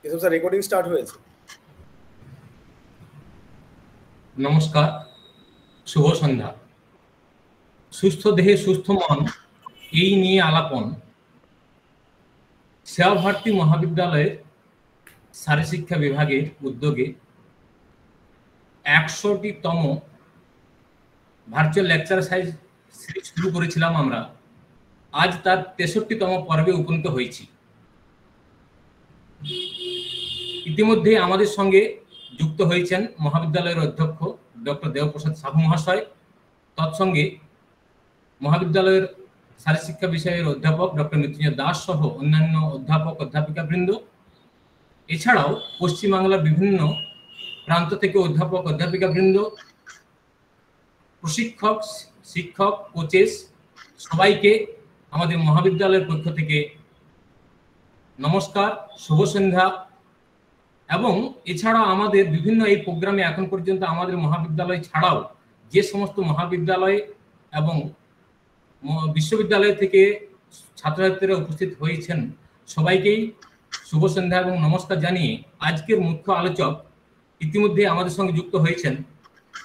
এসব sir recording start হয়েছে। নমস্কার, শুভ সন্ধ্যা। সুস্থ দেহে সুস্থ মন, এই নিয়ে আলাপন সেবা ভারতী মহাবিদ্যালয়ের শারীরশিক্ষা বিভাগের উদ্যোগে 100টিতম ভার্চুয়াল লেকচার সিরিজ শুরু করেছিলাম আমরা। আজ তার 63তম পর্বে উপনীত হয়েছি। ইতিমধ্যে আমাদের সঙ্গে যুক্ত হয়েছেন মহাবিদ্যালয়ের অধ্যক্ষ ডক্টর দেবপ্রসাদ সাহু মহাশয়, তৎসঙ্গে মহাবিদ্যালয়ের শারীরশিক্ষা বিষয়ের অধ্যাপক ডক্টর মৃত্যুঞ্জয় দাস সহ অন্যান্য অধ্যাপক অধ্যাপিকা বৃন্দ, এছাড়াও পশ্চিমবাংলার বিভিন্ন প্রান্ত থেকে অধ্যাপক অধ্যাপিকা বৃন্দ, প্রশিক্ষক, শিক্ষক, কোচেস, সবাইকে আমাদের মহাবিদ্যালয়ের পক্ষ থেকে নমস্কার, শুভ সন্ধ্যা। এবং এছাড়া আমাদের বিভিন্ন এই প্রোগ্রামে এখন পর্যন্ত আমাদের মহাবিদ্যালয় ছাড়াও যে সমস্ত মহাবিদ্যালয় এবং বিশ্ববিদ্যালয় থেকে ছাত্রছাত্রীরা উপস্থিত হয়েছেন, সবাইকেই শুভ সন্ধ্যা এবং নমস্কার জানিয়ে আজকের মুখ্য আলোচক ইতিমধ্যে আমাদের সঙ্গে যুক্ত হয়েছেন।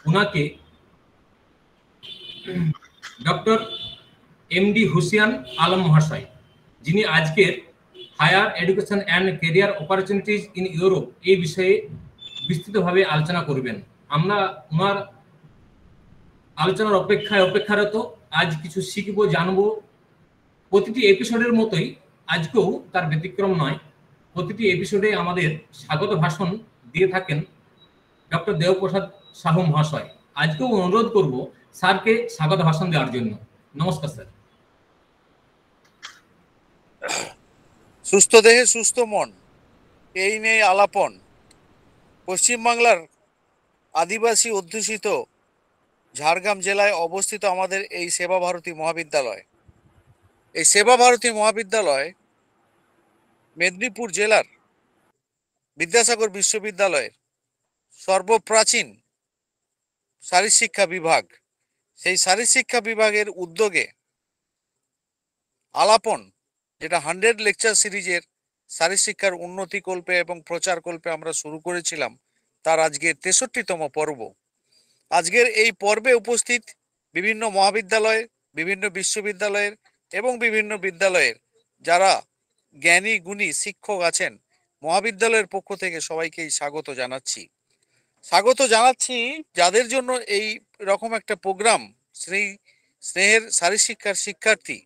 ওনাকে ডক্টর এমডি হুসেইন আলম মহাশয়, যিনি আজকের higher education and career opportunities in Europe এই বিষয়ে বিস্তৃতভাবে আলোচনা করবেন। আমরা ওনার আলোচনার অপেক্ষারত। আজ কিছু শিখবো, জানবো। প্রতিটি এপিসোডের মতোই আজকেও তার ব্যতিক্রম নয়। প্রতিটি এপিসোডে আমাদের স্বাগত ভাষণ দিয়ে থাকেন ডক্টর দেবপ্রসাদ সাহু মহাশয়। আজকেও অনুরোধ করব স্যারকে স্বাগত ভাষণ দেওয়ার জন্য। নমস্কার স্যার। সুস্থ দেহে সুস্থ মন, এই নিয়ে আলাপন পশ্চিমবাংলার আদিবাসী অধ্যুষিত ঝাড়গ্রাম জেলায় অবস্থিত আমাদের এই সেবা ভারতী মহাবিদ্যালয়। এই সেবা ভারতী মহাবিদ্যালয় মেদিনীপুর জেলার বিদ্যাসাগর বিশ্ববিদ্যালয়ের সর্বপ্রাচীন শারীরশিক্ষা বিভাগ। সেই শারীরশিক্ষা বিভাগের উদ্যোগে আলাপন, যেটা 100 লেকচার সিরিজের শারীরশিক্ষার উন্নতি কল্পে এবং প্রচার কল্পে আমরা শুরু করেছিলাম, তার আজকে 63তম পর্ব। আজকের এই পর্বে উপস্থিত বিভিন্ন মহাবিদ্যালয়, বিভিন্ন বিশ্ববিদ্যালয়ের এবং বিভিন্ন বিদ্যালয়ের যারা জ্ঞানী গুণী শিক্ষক আছেন, মহাবিদ্যালয়ের পক্ষ থেকে সবাইকেই স্বাগত জানাচ্ছি। যাদের জন্য এই রকম একটা প্রোগ্রাম, সেই স্নেহের শারীরশিক্ষার শিক্ষার্থী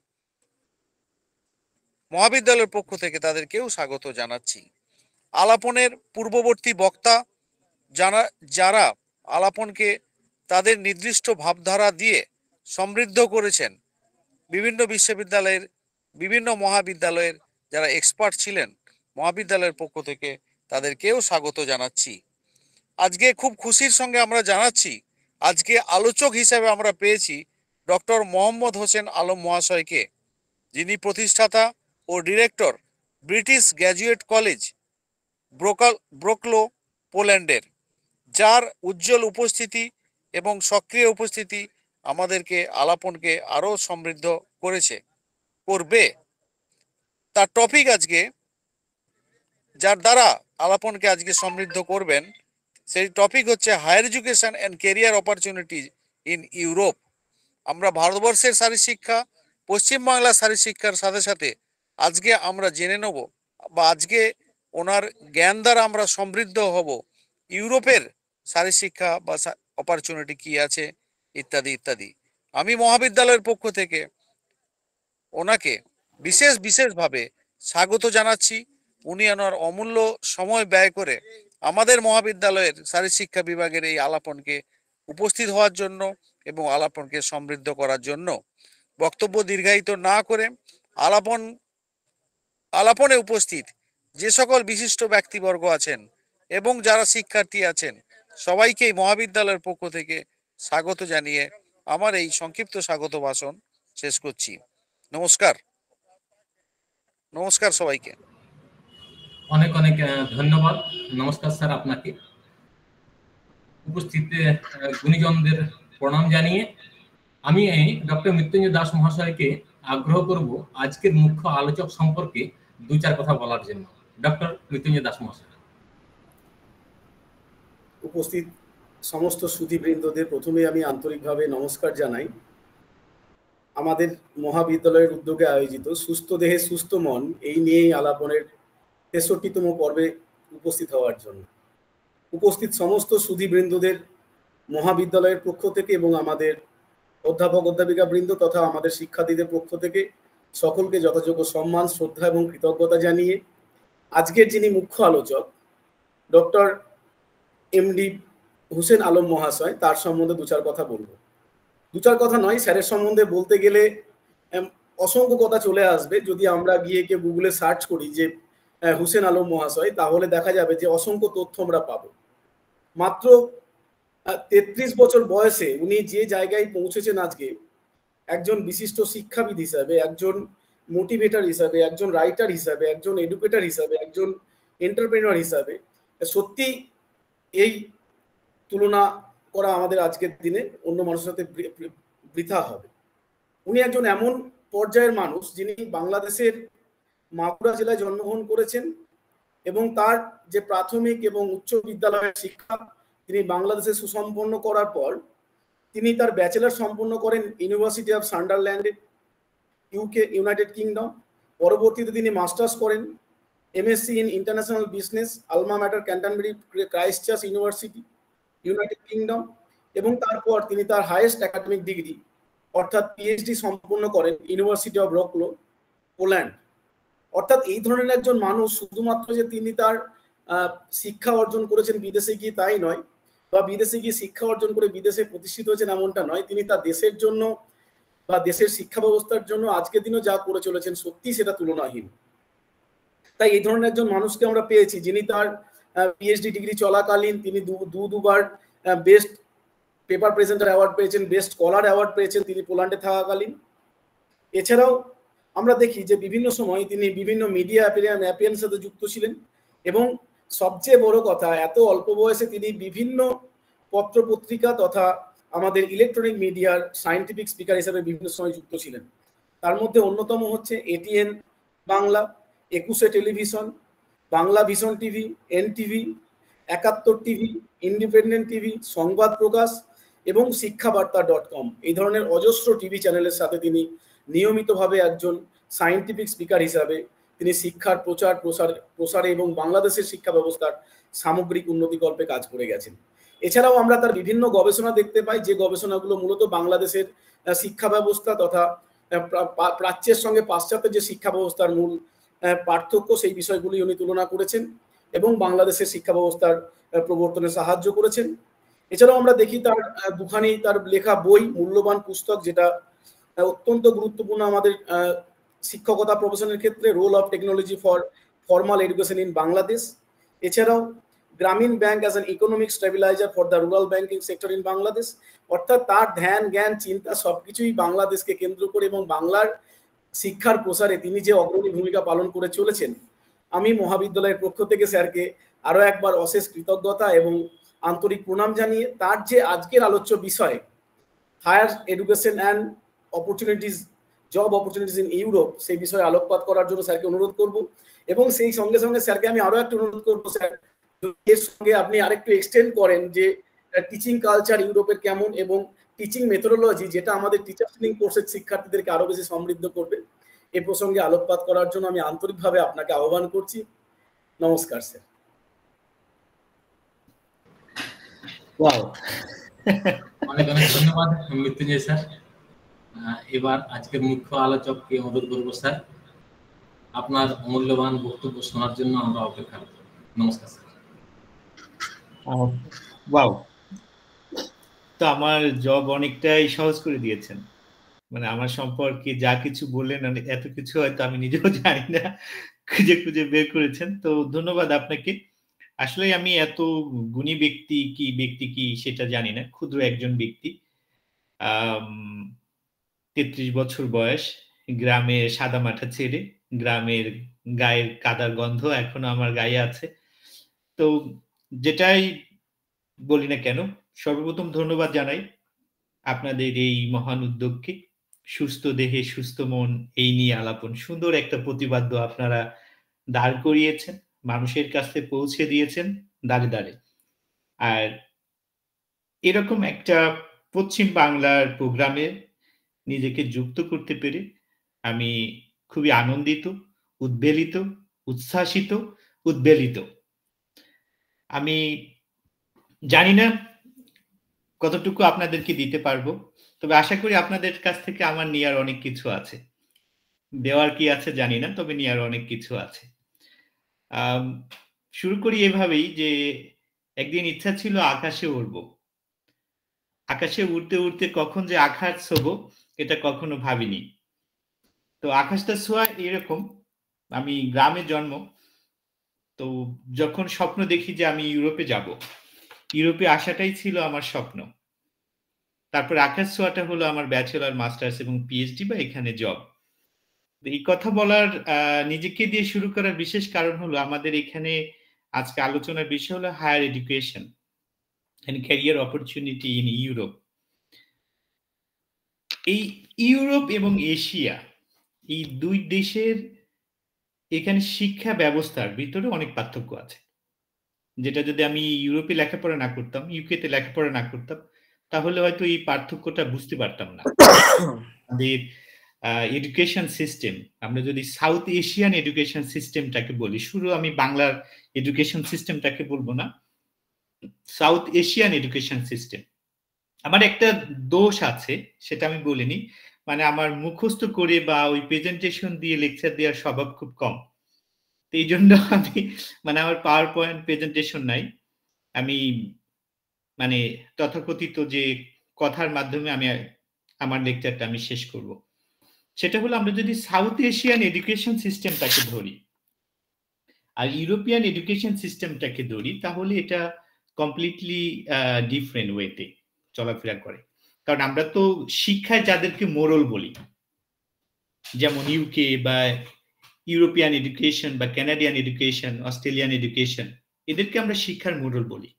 মহাবিদ্যালয়ের পক্ষ থেকে তাদেরকেও স্বাগত জানাচ্ছি। আলাপনের পূর্ববর্তী বক্তা যারা আলাপনকে তাদের নির্দিষ্ট ভাবধারা দিয়ে সমৃদ্ধ করেছেন, বিভিন্ন বিশ্ববিদ্যালয়ের, বিভিন্ন মহাবিদ্যালয়ের যারা এক্সপার্ট ছিলেন, মহাবিদ্যালয়ের পক্ষ থেকে তাদেরকেও স্বাগত জানাচ্ছি। আজকে খুব খুশির সঙ্গে আমরা জানাচ্ছি, আজকে আলোচক হিসেবে আমরা পেয়েছি ডক্টর মোহাম্মদ হোসেন আলম মহাশয়কে, যিনি প্রতিষ্ঠাতা ও ডিরেক্টর ব্রিটিশ গ্র্যাজুয়েট কলেজ ব্রোকলো, পোল্যান্ডের, যার উজ্জ্বল উপস্থিতি এবং সক্রিয় উপস্থিতি আমাদেরকে আলাপনকে আরো সমৃদ্ধ করবে। তার টপিক আজকে, যার দ্বারা আলাপনকে আজকে সমৃদ্ধ করবেন, সেই টপিক হচ্ছে higher education and career opportunities in Europe. আমরা ভারতবর্ষের শারীরশিক্ষা, পশ্চিমবাংলার শারীরশিক্ষার সাথে সাথে আজকে আমরা জেনে নেব, বা আজকে ওনার জ্ঞান দ্বারা আমরা সমৃদ্ধ হব ইউরোপের শারীরশিক্ষা বা অপরচুনিটি কি আছে, ইত্যাদি ইত্যাদি। আমি মহাবিদ্যালয়ের পক্ষ থেকে ওনাকে বিশেষভাবে স্বাগত জানাচ্ছি। উনি ওনার অমূল্য সময় ব্যয় করে আমাদের মহাবিদ্যালয়ের শারীরশিক্ষা বিভাগের এই আলাপনকে উপস্থিত হওয়ার জন্য এবং আলাপনকে সমৃদ্ধ করার জন্য। বক্তব্য দীর্ঘায়িত না করে আলাপনে উপস্থিত যে সকল বিশিষ্ট ব্যক্তিবর্গ আছেন এবং যারা শিক্ষার্থী আছেন, সবাইকেই মহাবিদ্যালয়ের পক্ষ থেকে স্বাগত জানিয়ে আমার এই সংক্ষিপ্ত স্বাগত ভাষণ শেষ করছি। নমস্কার সবাইকে। অনেক অনেক ধন্যবাদ। নমস্কার স্যার আপনাকে। উপস্থিত গুণীজনদের প্রণাম জানিয়ে আমি ডক্টর মৃত্যুঞ্জয় দাস মহাশয়কে আগ্রহ করব আজকের মুখ্য আলোচক সম্পর্কে 2-4 কথা বলার জন্য। ডক্টর মৃত্যুঞ্জয় দাস মহাশয়। উপস্থিত সমস্ত সুধীবৃন্দদের প্রথমে আমি আন্তরিকভাবে নমস্কার জানাই। আমাদের মহাবিদ্যালয়ের উদ্যোগে আয়োজিত সুস্থ দেহে সুস্থ মন এই নিয়েই আলাপনের ৬৩তম পর্বে উপস্থিত হওয়ার জন্য। উপস্থিত সমস্ত সুধীবৃন্দদের মহাবিদ্যালয়ের পক্ষ থেকে এবং আমাদের অধ্যাপক অধ্যাপিকা বৃন্দ তথা আমাদের শিক্ষার্থীদের পক্ষ থেকে সকলকে যথাযোগ্য সম্মান, শ্রদ্ধা এবং কৃতজ্ঞতা জানিয়ে আজকের যিনি মুখ্য আলোচক ডক্টর এমডি হুসেন আলম মহাশয়, তার সম্বন্ধে দু চার কথা বলবো। দু চার কথা নয়, স্যারের সম্বন্ধে বলতে গেলে অসংখ্য কথা চলে আসবে। যদি আমরা গিয়ে কেউ গুগলে সার্চ করি যে হুসেন আলম মহাশয়, তাহলে দেখা যাবে যে অসংখ্য তথ্য আমরা পাবো। মাত্র ৩৩ বছর বয়সে উনি যে জায়গায় পৌঁছেছেন আজকে, একজন বিশিষ্ট শিক্ষাবিদ হিসাবে, একজন মোটিভেটর হিসাবে, একজন রাইটার হিসাবে, একজন এডুকেটর হিসাবে, একজন এন্টারপ্রেনার হিসাবে, সত্যি এই তুলনা করা আমাদের আজকের দিনে অন্য মানুষের সাথে বৃথা হবে। উনি একজন এমন পর্যায়ের মানুষ যিনি বাংলাদেশের মাগুরা জেলায় জন্মগ্রহণ করেছেন এবং তার যে প্রাথমিক এবং উচ্চ বিদ্যালয়ের শিক্ষা তিনি বাংলাদেশে সুসম্পন্ন করার পর তিনি তার ব্যাচেলর সম্পন্ন করেন ইউনিভার্সিটি অফ সান্ডারল্যান্ডে, ইউকে, ইউনাইটেড কিংডম। পরবর্তীতে তিনি মাস্টার্স করেন MSc in international business, alma mater, Canterbury Christ Church University, United Kingdom. এবং তারপর তিনি তার হাইয়েস্ট একাডেমিক ডিগ্রি অর্থাৎ পিএইচডি সম্পন্ন করেন ইউনিভার্সিটি অফ রকলো, পোল্যান্ড। অর্থাৎ এই ধরনের একজন মানুষ শুধুমাত্র যে তিনি তার শিক্ষা অর্জন করেছেন বিদেশে গিয়ে তাই নয়, বা বিদেশে গিয়ে শিক্ষা অর্জন করে বিদেশে প্রতিষ্ঠিত হয়েছেন এমনটা নয়, তিনি তার দেশের জন্য বা দেশের শিক্ষা ব্যবস্থার জন্য আজকের দিনও যা করে চলেছেন সত্যি সেটা তুলনাহীন। তাই এই ধরনের একজন মানুষকে আমরা পেয়েছি যিনি তার পিএইচডি ডিগ্রি চলাকালীন তিনি দুবার বেস্ট পেপার প্রেজেন্টার অ্যাওয়ার্ড পেয়েছেন, বেস্ট স্কলার অ্যাওয়ার্ড পেয়েছেন তিনি পোল্যান্ডে থাকাকালীন। এছাড়াও আমরা দেখি যে বিভিন্ন সময় তিনি বিভিন্ন মিডিয়া অ্যাপিয়ারেন্সের সাথে যুক্ত ছিলেন এবং সবচেয়ে বড় কথা, এত অল্প বয়সে তিনি বিভিন্ন পত্র পত্রিকা তথা আমাদের ইলেকট্রনিক মিডিয়ার সায়েন্টিফিক স্পিকার হিসেবে বিভিন্ন সময় যুক্ত ছিলেন। তার মধ্যে অন্যতম হচ্ছে এটিএন বাংলা, ২১শে television, Bangla vision TV, NTV, ৭১ TV, independent TV, সংবাদ প্রকাশ এবং শিক্ষাবার্তা.com। এই ধরনের অজস্র টিভি চ্যানেলের সাথে তিনি নিয়মিতভাবে একজন সায়েন্টিফিক স্পিকার হিসাবে তিনি শিক্ষার প্রসারে এবং বাংলাদেশের শিক্ষা ব্যবস্থার সামগ্রিক উন্নতিকল্পে কাজ করে গেছেন। এছাড়াও আমরা তার বিভিন্ন গবেষণা দেখতে পাই, যে গবেষণাগুলো মূলত বাংলাদেশের শিক্ষা ব্যবস্থা তথা প্রাচ্যের সঙ্গে পাশ্চাত্যের যে শিক্ষা ব্যবস্থার মূল পার্থক্য সেই বিষয়গুলি উনি তুলনা করেছেন এবং বাংলাদেশের শিক্ষা ব্যবস্থার প্রবর্তনে সাহায্য করেছেন। এছাড়াও আমরা দেখি তার দুখানি তার লেখা বই, মূল্যবান পুস্তক, যেটা অত্যন্ত গুরুত্বপূর্ণ আমাদের শিক্ষকতা প্রফেশনের ক্ষেত্রে, role of technology for formal education in Bangladesh. এছাড়াও Grameen bank as an economic stabiliser for the rural banking sector in Bangladesh. অর্থাৎ তার ধ্যান, জ্ঞান, চিন্তা সবকিছুই বাংলাদেশকে কেন্দ্র করে এবং বাংলার শিক্ষার প্রসারে তিনি যে অগ্রণী ভূমিকা পালন করে চলেছেন, আমি মহাবিদ্যালয়ের পক্ষ থেকে স্যারকে আরো একবার অশেষ কৃতজ্ঞতা এবং আন্তরিক প্রণাম জানিয়ে তার যে আজকের আলোচ্য বিষয় higher education and opportunities, job opportunities in Europe, সেই বিষয়ে আলোকপাত করার জন্য স্যারকে অনুরোধ করব। এবং সেই সঙ্গে সঙ্গে স্যারকে আমি আরো একটা অনুরোধ করবো, স্যার এর সঙ্গে আপনি আরেকটু এক্সটেন্ড করেন যে টিচিং কালচার ইউরোপের কেমন এবং টিচিং মেথোডোলজি, যেটা আমাদের টিচার ট্রেনিং কোর্সের শিক্ষার্থীদেরকে আরো বেশি সমৃদ্ধ করবে, এ প্রসঙ্গে আলোকপাত করার জন্য আমি আন্তরিকভাবে আপনাকে আহ্বান করছি। নমস্কার স্যার। অনেক অনেক ধন্যবাদ মৃত্যুঞ্জয় স্যার। এবার আজকের মুখ্য আলোচককে অনুরোধ করব স্যার, আপনার মূল্যবান বক্তব্য শোনার জন্য আমরা অপেক্ষা করব। নমস্কার স্যার। ওয়াও, তো আমার জব অনেকটাই সহজ করে দিয়েছেন। মানে আমার সম্পর্কে যা কিছু বললেন, এত কিছু হয়তো আমি নিজেও জানি না, খুঁজে খুঁজে বের করেছেন, তো ধন্যবাদ আপনাকে। আসলে আমি এত গুণী ব্যক্তি কি সেটা জানি না, ক্ষুদ্র একজন ব্যক্তি। ৩৩ বছর বয়স, গ্রামের সাদা মাঠা ছেড়ে, গ্রামের গায়ের কাদার গন্ধ এখনো আমার গায়ে আছে। তো যেটাই বলি না কেন, সর্বপ্রথম ধন্যবাদ জানাই আপনাদের এই মহান উদ্যোগকে। সুস্থ দেহে সুস্থ মন, এই নিয়ে আলাপন, সুন্দর একটা প্রতিপাদ্য আপনারা দাঁড় করিয়েছেন। মানুষের কাছে পৌঁছে দিয়েছেন দাঁড়ে দাঁড়ে। আর এরকম একটা পশ্চিম বাংলার প্রোগ্রামে নিজেকে যুক্ত করতে পেরে আমি খুবই আনন্দিত, উদ্বেলিত, উচ্ছ্বাসিত, উদ্বেলিত। আমি জানি না কতটুকু আপনাদেরকে দিতে পারবো, তবে আশা করি আপনাদের কাছ থেকে আমার নেওয়ার অনেক কিছু আছে। দেওয়ার কি আছে জানি না, তবে নেওয়ার অনেক কিছু আছে। শুরু করি এভাবেই যে একদিন ইচ্ছা ছিল আকাশে উড়বো। আকাশে উড়তে উড়তে কখন যে আকাশ ছোঁবো এটা কখনো ভাবিনি। তো আকাশটা ছোঁয়া এরকম, আমি গ্রামে জন্ম, তো যখন স্বপ্ন দেখি যে আমি ইউরোপে যাব, ইউরোপে আসাটাই ছিল আমার স্বপ্ন। তারপর আকাশ ছোঁয়াটা হলো আমার ব্যাচেলর, মাস্টার্স এবং পিএইচডি বা এখানে জব। এই কথা বলার নিজেকে দিয়ে শুরু করার বিশেষ কারণ হলো আমাদের এখানে আজকে আলোচনার বিষয় হলো higher education and career opportunity in Europe. এই ইউরোপ এবং এশিয়া, এই দুই দেশের এখানে শিক্ষা ব্যবস্থার ভিতরে অনেক পার্থক্য আছে, যেটা যদি আমি ইউরোপে লেখাপড়া না করতাম, ইউকেতে লেখাপড়া না করতাম, তাহলে হয়তো এই পার্থক্যটা বুঝতে পারতাম না। আমাদের এডুকেশন সিস্টেম, আমরা যদি সাউথ এশিয়ান এডুকেশন সিস্টেমটাকে বলি, শুরু আমি বাংলার এডুকেশন সিস্টেমটাকে বলবো না, সাউথ এশিয়ান এডুকেশন সিস্টেম। আমার একটা দোষ আছে, সেটা আমি বলিনি, মানে আমার মুখস্থ করে বা ওই প্রেজেন্টেশন দিয়ে লেকচার দেওয়ার স্বভাব খুব কম। এই জন্য আমি মানে আমার পাওয়ার পয়েন্ট প্রেজেন্টেশন নাই, আমি মানে তথাকথিত যে কথার মাধ্যমে আমি আমার লেকচারটা আমি শেষ করব। সেটা হলো আমরা যদি সাউথ এশিয়ান এডুকেশন সিস্টেমটাকে ধরি আর ইউরোপিয়ান এডুকেশন সিস্টেমটাকে ধরি, তাহলে এটা কমপ্লিটলি ডিফারেন্ট ওয়েতে চলাফেরা করে। কারণ আমরা তো শিক্ষায় যাদেরকে মোরাল বলি, যেমন ইউকে বা ইউরোপিয়ান এডুকেশন বা কানাডিয়ান এডুকেশন, অস্ট্রেলিয়ান এডুকেশন, এদেরকে আমরা শিক্ষার মোরাল বলি।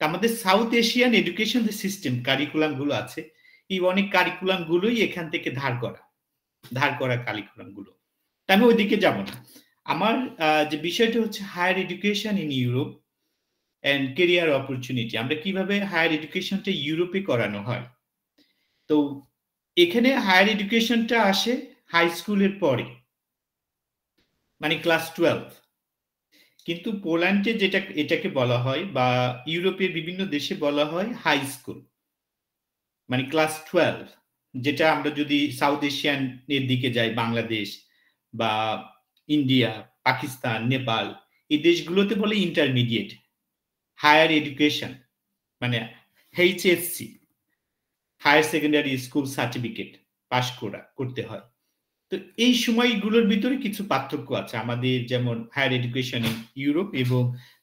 আমাদের সাউথ এশিয়ান এডুকেশন যে সিস্টেম, কারিকুলাম গুলো আছে, এই অনেক কারিকুলাম গুলোই এখান থেকে ধার করা কারিকুলাম গুলো। আমি ওইদিকে যাব না। আমার যে বিষয়টা হচ্ছে higher education in Europe and career opportunity, আমরা কিভাবে হায়ার এডুকেশনটা ইউরোপে করানো হয়। তো এখানে হায়ার এডুকেশনটা আসে হাই স্কুলের পরে, মানে ক্লাস 12। কিন্তু পোল্যান্ডে যেটা এটাকে বলা হয় বা ইউরোপের বিভিন্ন দেশে বলা হয় হাই স্কুল, মানে ক্লাস 12, যেটা আমরা যদি সাউথ এশিয়ান এর দিকে যাই, বাংলাদেশ বা ইন্ডিয়া, পাকিস্তান, নেপাল, এই দেশগুলোতে বলে ইন্টারমিডিয়েট হায়ার এডুকেশন, মানে HSC, higher secondary school certificate pass করতে হয়। তো এই সময়গুলোর ভিতরে কিছু পার্থক্য আছে আমাদের, যেমন হায়ার এডুকেশন ইন ইউরোপ এবং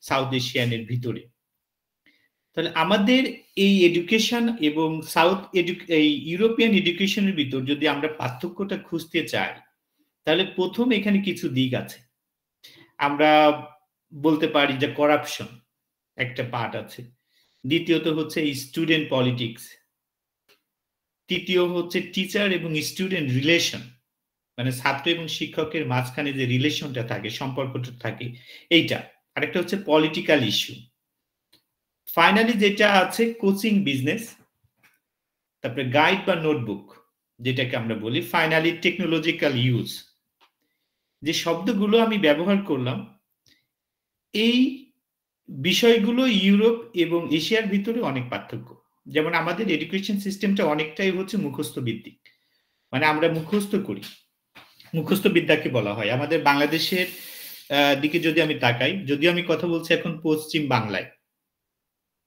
সাউথ এশিয়ানের ভিতরে। তাহলে আমাদের এই এডুকেশন এবং এই ইউরোপিয়ান এডুকেশনের ভিতর যদি আমরা পার্থক্যটা খুঁজতে চাই, তাহলে প্রথম এখানে কিছু দিক আছে। আমরা বলতে পারি যে করাপশন একটা পার্ট আছে, দ্বিতীয়ত হচ্ছে স্টুডেন্ট পলিটিক্স, তৃতীয় হচ্ছে টিচার এবং স্টুডেন্ট রিলেশন, মানে ছাত্র এবং শিক্ষকের মাঝখানে যে রিলেশনটা থাকে, সম্পর্কটা থাকে, এইটা। আরেকটা হচ্ছে পলিটিক্যাল ইস্যু। ফাইনালি যেটা আছে কোচিং বিজনেস, তারপরে গাইড বা নোটবুক যেটাকে আমরা বলি, ফাইনালি টেকনোলজিক্যাল ইউজ। যে শব্দগুলো আমি ব্যবহার করলাম, এই বিষয়গুলো ইউরোপ এবং এশিয়ার ভিতরে অনেক পার্থক্য। যেমন আমাদের এডুকেশন সিস্টেমটা অনেকটাই হচ্ছে মুখস্থ ভিত্তিক, মানে আমরা মুখস্থ করি, মুখস্থ বিদ্যাকে বলা হয়। আমাদের বাংলাদেশের দিকে যদি আমি তাকাই, যদিও আমি কথা বলছি এখন পশ্চিম বাংলায়,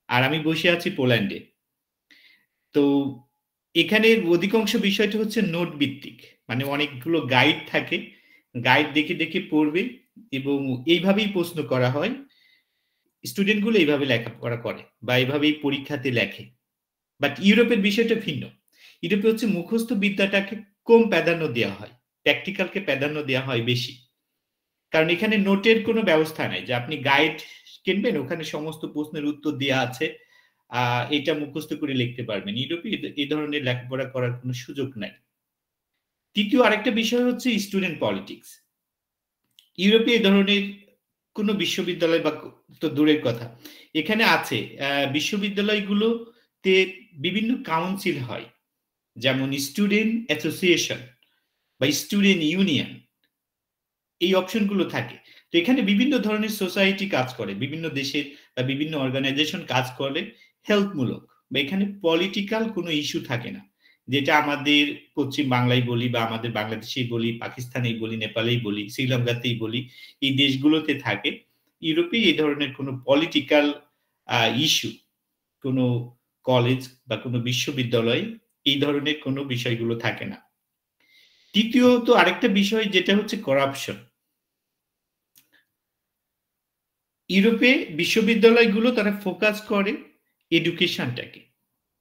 আর আমি বসে আছি পোল্যান্ডে, তো এখানে অধিকাংশ বিষয়টা হচ্ছে নোট ভিত্তিক, মানে অনেকগুলো গাইড থাকে, গাইড দেখে দেখে পড়বে এবং এইভাবেই প্রশ্ন করা হয়, স্টুডেন্টগুলো এইভাবে লেখাপড়া করে বা এইভাবেই পরীক্ষাতে লেখে। বাট ইউরোপের বিষয়টা ভিন্ন। ইউরোপে হচ্ছে মুখস্থ বিদ্যাটাকে কম প্রাধান্য দেওয়া হয়, প্র্যাকটিক্যালকে প্রাধান্য দেওয়া হয় বেশি। কারণ এখানে নোটের কোনো ব্যবস্থা নাই যে আপনি গাইড কিনবেন, ওখানে সমস্ত প্রশ্নের উত্তর দেওয়া আছে, এটা মুখস্থ করে লিখতে পারবেন। ইউরোপে এই ধরনের লেখাপড়া করার কোনো সুযোগ নাই। তৃতীয় আরেকটা বিষয় হচ্ছে স্টুডেন্ট পলিটিক্স। ইউরোপে এই ধরনের কোনো বিশ্ববিদ্যালয় বা তো দূরের কথা, এখানে আছে বিশ্ববিদ্যালয়গুলোতে বিভিন্ন কাউন্সিল হয়, যেমন স্টুডেন্ট অ্যাসোসিয়েশন বা স্টুডেন্ট ইউনিয়ন, এই অপশনগুলো থাকে। তো এখানে বিভিন্ন ধরনের সোসাইটি কাজ করে, বিভিন্ন দেশের বা বিভিন্ন অর্গানাইজেশন কাজ করে হেল্পমূলক, বা এখানে পলিটিক্যাল কোনো ইস্যু থাকে না, যেটা আমাদের পশ্চিম বাংলায় বলি বা আমাদের বাংলাদেশেই বলি, পাকিস্তানেই বলি, নেপালেই বলি, শ্রীলঙ্কাতেই বলি, এই দেশগুলোতে থাকে। ইউরোপে এই ধরনের কোনো পলিটিক্যাল ইস্যু কোনো কলেজ বা কোনো বিশ্ববিদ্যালয় এই ধরনের কোনো বিষয়গুলো থাকে না। তৃতীয়ত আরেকটা বিষয় যেটা হচ্ছে করাপশন। ইউরোপে বিশ্ববিদ্যালয়গুলো তারা ফোকাস করে এডুকেশনটাকে,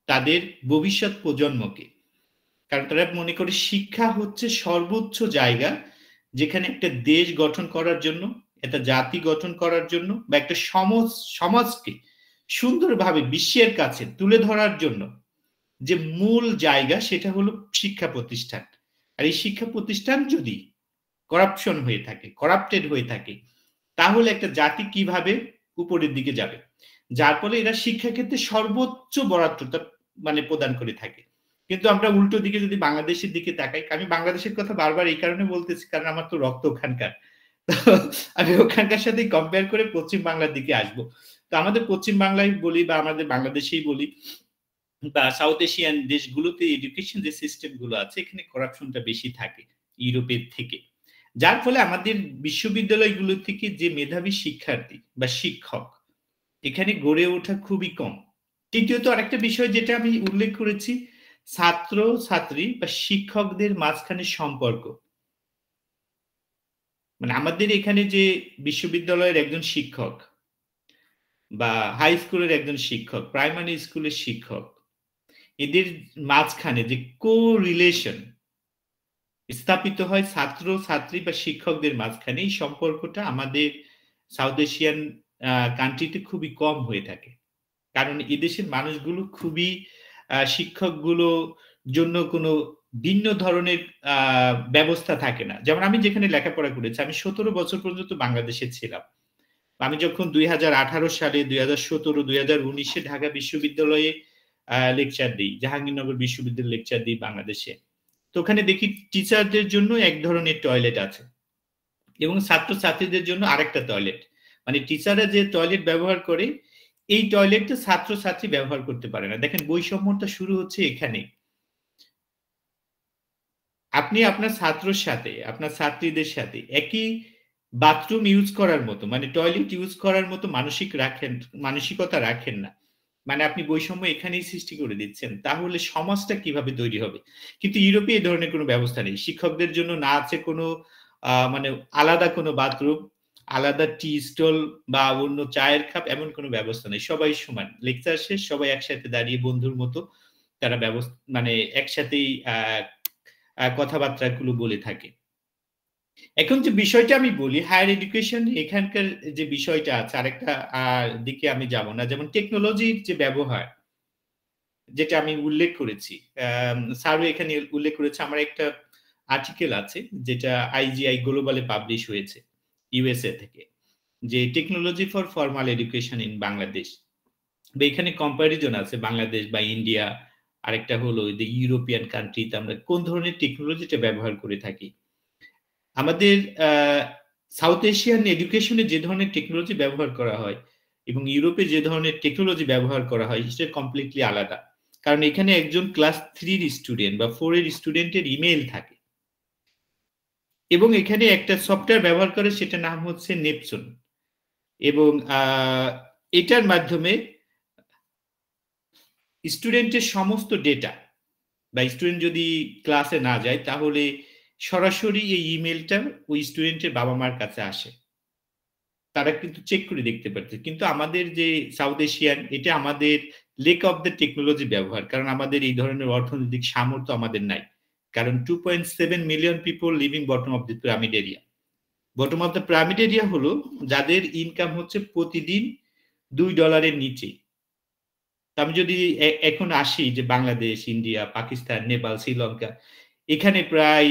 তাদের ভবিষ্যৎ প্রজন্মকে, কারণ তারা মনে করে শিক্ষা হচ্ছে সর্বোচ্চ জায়গা যেখানে একটা দেশ গঠন করার জন্য, একটা জাতি গঠন করার জন্য, বা একটা সমাজকে সুন্দরভাবে বিশ্বের কাছে তুলে ধরার জন্য যে মূল জায়গা সেটা হলো শিক্ষা প্রতিষ্ঠান। আর এই শিক্ষা প্রতিষ্ঠান যদি করাপশন হয়ে থাকে, করাপ্টেড হয়ে থাকে, তাহলে একটা জাতি কিভাবে উপরের দিকে যাবে, যার ফলে এরা শিক্ষাক্ষেত্রে সর্বোচ্চ বরাদ্দটা মানে প্রদান করে থাকে। কিন্তু আমরা উল্টো দিকে যদি বাংলাদেশের দিকে তাকাই, আমি বাংলাদেশের কথা বারবার এই কারণে বলতেছি কারণ আমার তো রক্ত ওখানকার, আমি ওখানকার সাথে কম্পেয়ার করে পশ্চিম বাংলার দিকে আসবো। তো আমাদের পশ্চিম বাংলায় বলি বা আমাদের বাংলাদেশেই বলি বা সাউথ এশিয়ান দেশগুলোতে এডুকেশন যে সিস্টেম গুলো আছে এখানে করাপশনটা বেশি থাকে ইউরোপের থেকে, যার ফলে আমাদের বিশ্ববিদ্যালয়গুলো থেকে যে মেধাবী শিক্ষার্থী বা শিক্ষক এখানে গড়ে ওঠা খুবই কম। তৃতীয়ত আরেকটা বিষয় যেটা আমি উল্লেখ করেছি, ছাত্র ছাত্রী বা শিক্ষকদের মাঝখানে সম্পর্ক। মানে আমাদের এখানে যে বিশ্ববিদ্যালয়ের একজন শিক্ষক বা হাই স্কুলের একজন শিক্ষক, প্রাইমারি স্কুলের শিক্ষক, এদের মাঝখানে যে কো-রিলেশন স্থাপিত হয় ছাত্র ছাত্রী বা শিক্ষকদের মাঝখানে, এই সম্পর্কটা আমাদের সাউথ এশিয়ান কান্ট্রিতে খুবই কম হয়ে থাকে, কারণ এদেশের মানুষগুলো খুবই শিক্ষকগুলো জন্য কোনো ভিন্ন ধরনের ব্যবস্থা থাকে না। যেমন আমি যেখানে লেখাপড়া করেছি, আমি 17 বছর পর্যন্ত বাংলাদেশে ছিলাম। আমি যখন 2018 সালে 2017 2019-এ ঢাকা বিশ্ববিদ্যালয়ে লেকচার দিই, জাহাঙ্গীরনগর বিশ্ববিদ্যালয়ে লেকচার দিই বাংলাদেশে, তো ওখানে দেখি টিচারদের জন্য এক ধরনের টয়লেট আছে এবং ছাত্রছাত্রীদের জন্য আরেকটা টয়লেট। মানে টিচাররা যে টয়লেট ব্যবহার করে এই টয়লেটটা ছাত্রছাত্রী ব্যবহার করতে পারে না। দেখেন বৈষম্যটা শুরু হচ্ছে এখানে। আপনি আপনার ছাত্রর সাথে আপনার ছাত্রীদের সাথে একই বাথরুম ইউজ করার মতো, মানে টয়লেট ইউজ করার মতো মানসিকতা রাখেন না, মানে আপনি বৈষম্য এখানেই সৃষ্টি করে দিচ্ছেন, তাহলে সমাজটা কিভাবে তৈরি হবে? কিন্তু ইউরোপে এই ধরনের কোনো ব্যবস্থা নেই। শিক্ষকদের জন্য না আছে কোনো মানে আলাদা কোনো বাথরুম, আলাদা টি স্টল বা অন্য চায়ের কাপ, এমন কোনো ব্যবস্থা নেই। সবাই সমান, লেকচার শেষ সবাই একসাথে দাঁড়িয়ে বন্ধুর মতো তারা মানে একসাথেই কথাবার্তাগুলো বলে থাকে। এখন যে বিষয়টা আমি বলি হায়ার এডুকেশন, এখানকার যে বিষয়টা আছে আরেকটা দিকে আমি যাব না, যেমন টেকনোলজির যে ব্যবহার যেটা আমি উল্লেখ করেছি, স্যারও এখানে উল্লেখ করেছে, আমার একটা আর্টিকেল আছে যেটা IGI গ্লোবালে পাবলিশ হয়েছে ইউএসএ থেকে, যে technology for formal education in Bangladesh. এখানে কম্পারিজন আছে বাংলাদেশ বা ইন্ডিয়া, আরেকটা হলো ইউরোপিয়ান কান্ট্রিতে আমরা কোন ধরনের টেকনোলজিটা ব্যবহার করে থাকি। আমাদের সাউথ এশিয়ান এডুকেশনে যে ধরনের টেকনোলজি ব্যবহার করা হয় এবং ইউরোপে যে ধরনের টেকনোলজি ব্যবহার করা হয় সেটা কমপ্লিটলি আলাদা। কারণ এখানে একজন ক্লাস 3-র স্টুডেন্ট বা 4-এর স্টুডেন্টের ইমেইল থাকে এবং এখানে একটা সফটওয়্যার ব্যবহার করে, সেটা নাম হচ্ছে নেপচুন, এবং এটার মাধ্যমে স্টুডেন্টের সমস্ত ডেটা, বা স্টুডেন্ট যদি ক্লাসে না যায় তাহলে সরাসরি এই ইমেলটা ওই স্টুডেন্টের বাবা মার কাছে আসে, তারা কিন্তু চেক করে দেখতে পারছে। কিন্তু আমাদের যে সাউথ এশিয়ান, এটা আমাদের লেক অফ দ্য টেকনোলজি ব্যবহার, কারণ আমাদের এই ধরনের অর্থনৈতিক সামর্থ্য আমাদের নাই, কারণ 2.7 million people living bottom of the pyramid area. Bottom of the pyramid area হলো যাদের ইনকাম হচ্ছে প্রতিদিন $2 নিচে। আমি যদি এখন আসি যে বাংলাদেশ, ইন্ডিয়া, পাকিস্তান, নেপাল, শ্রীলঙ্কা, এখানে প্রায়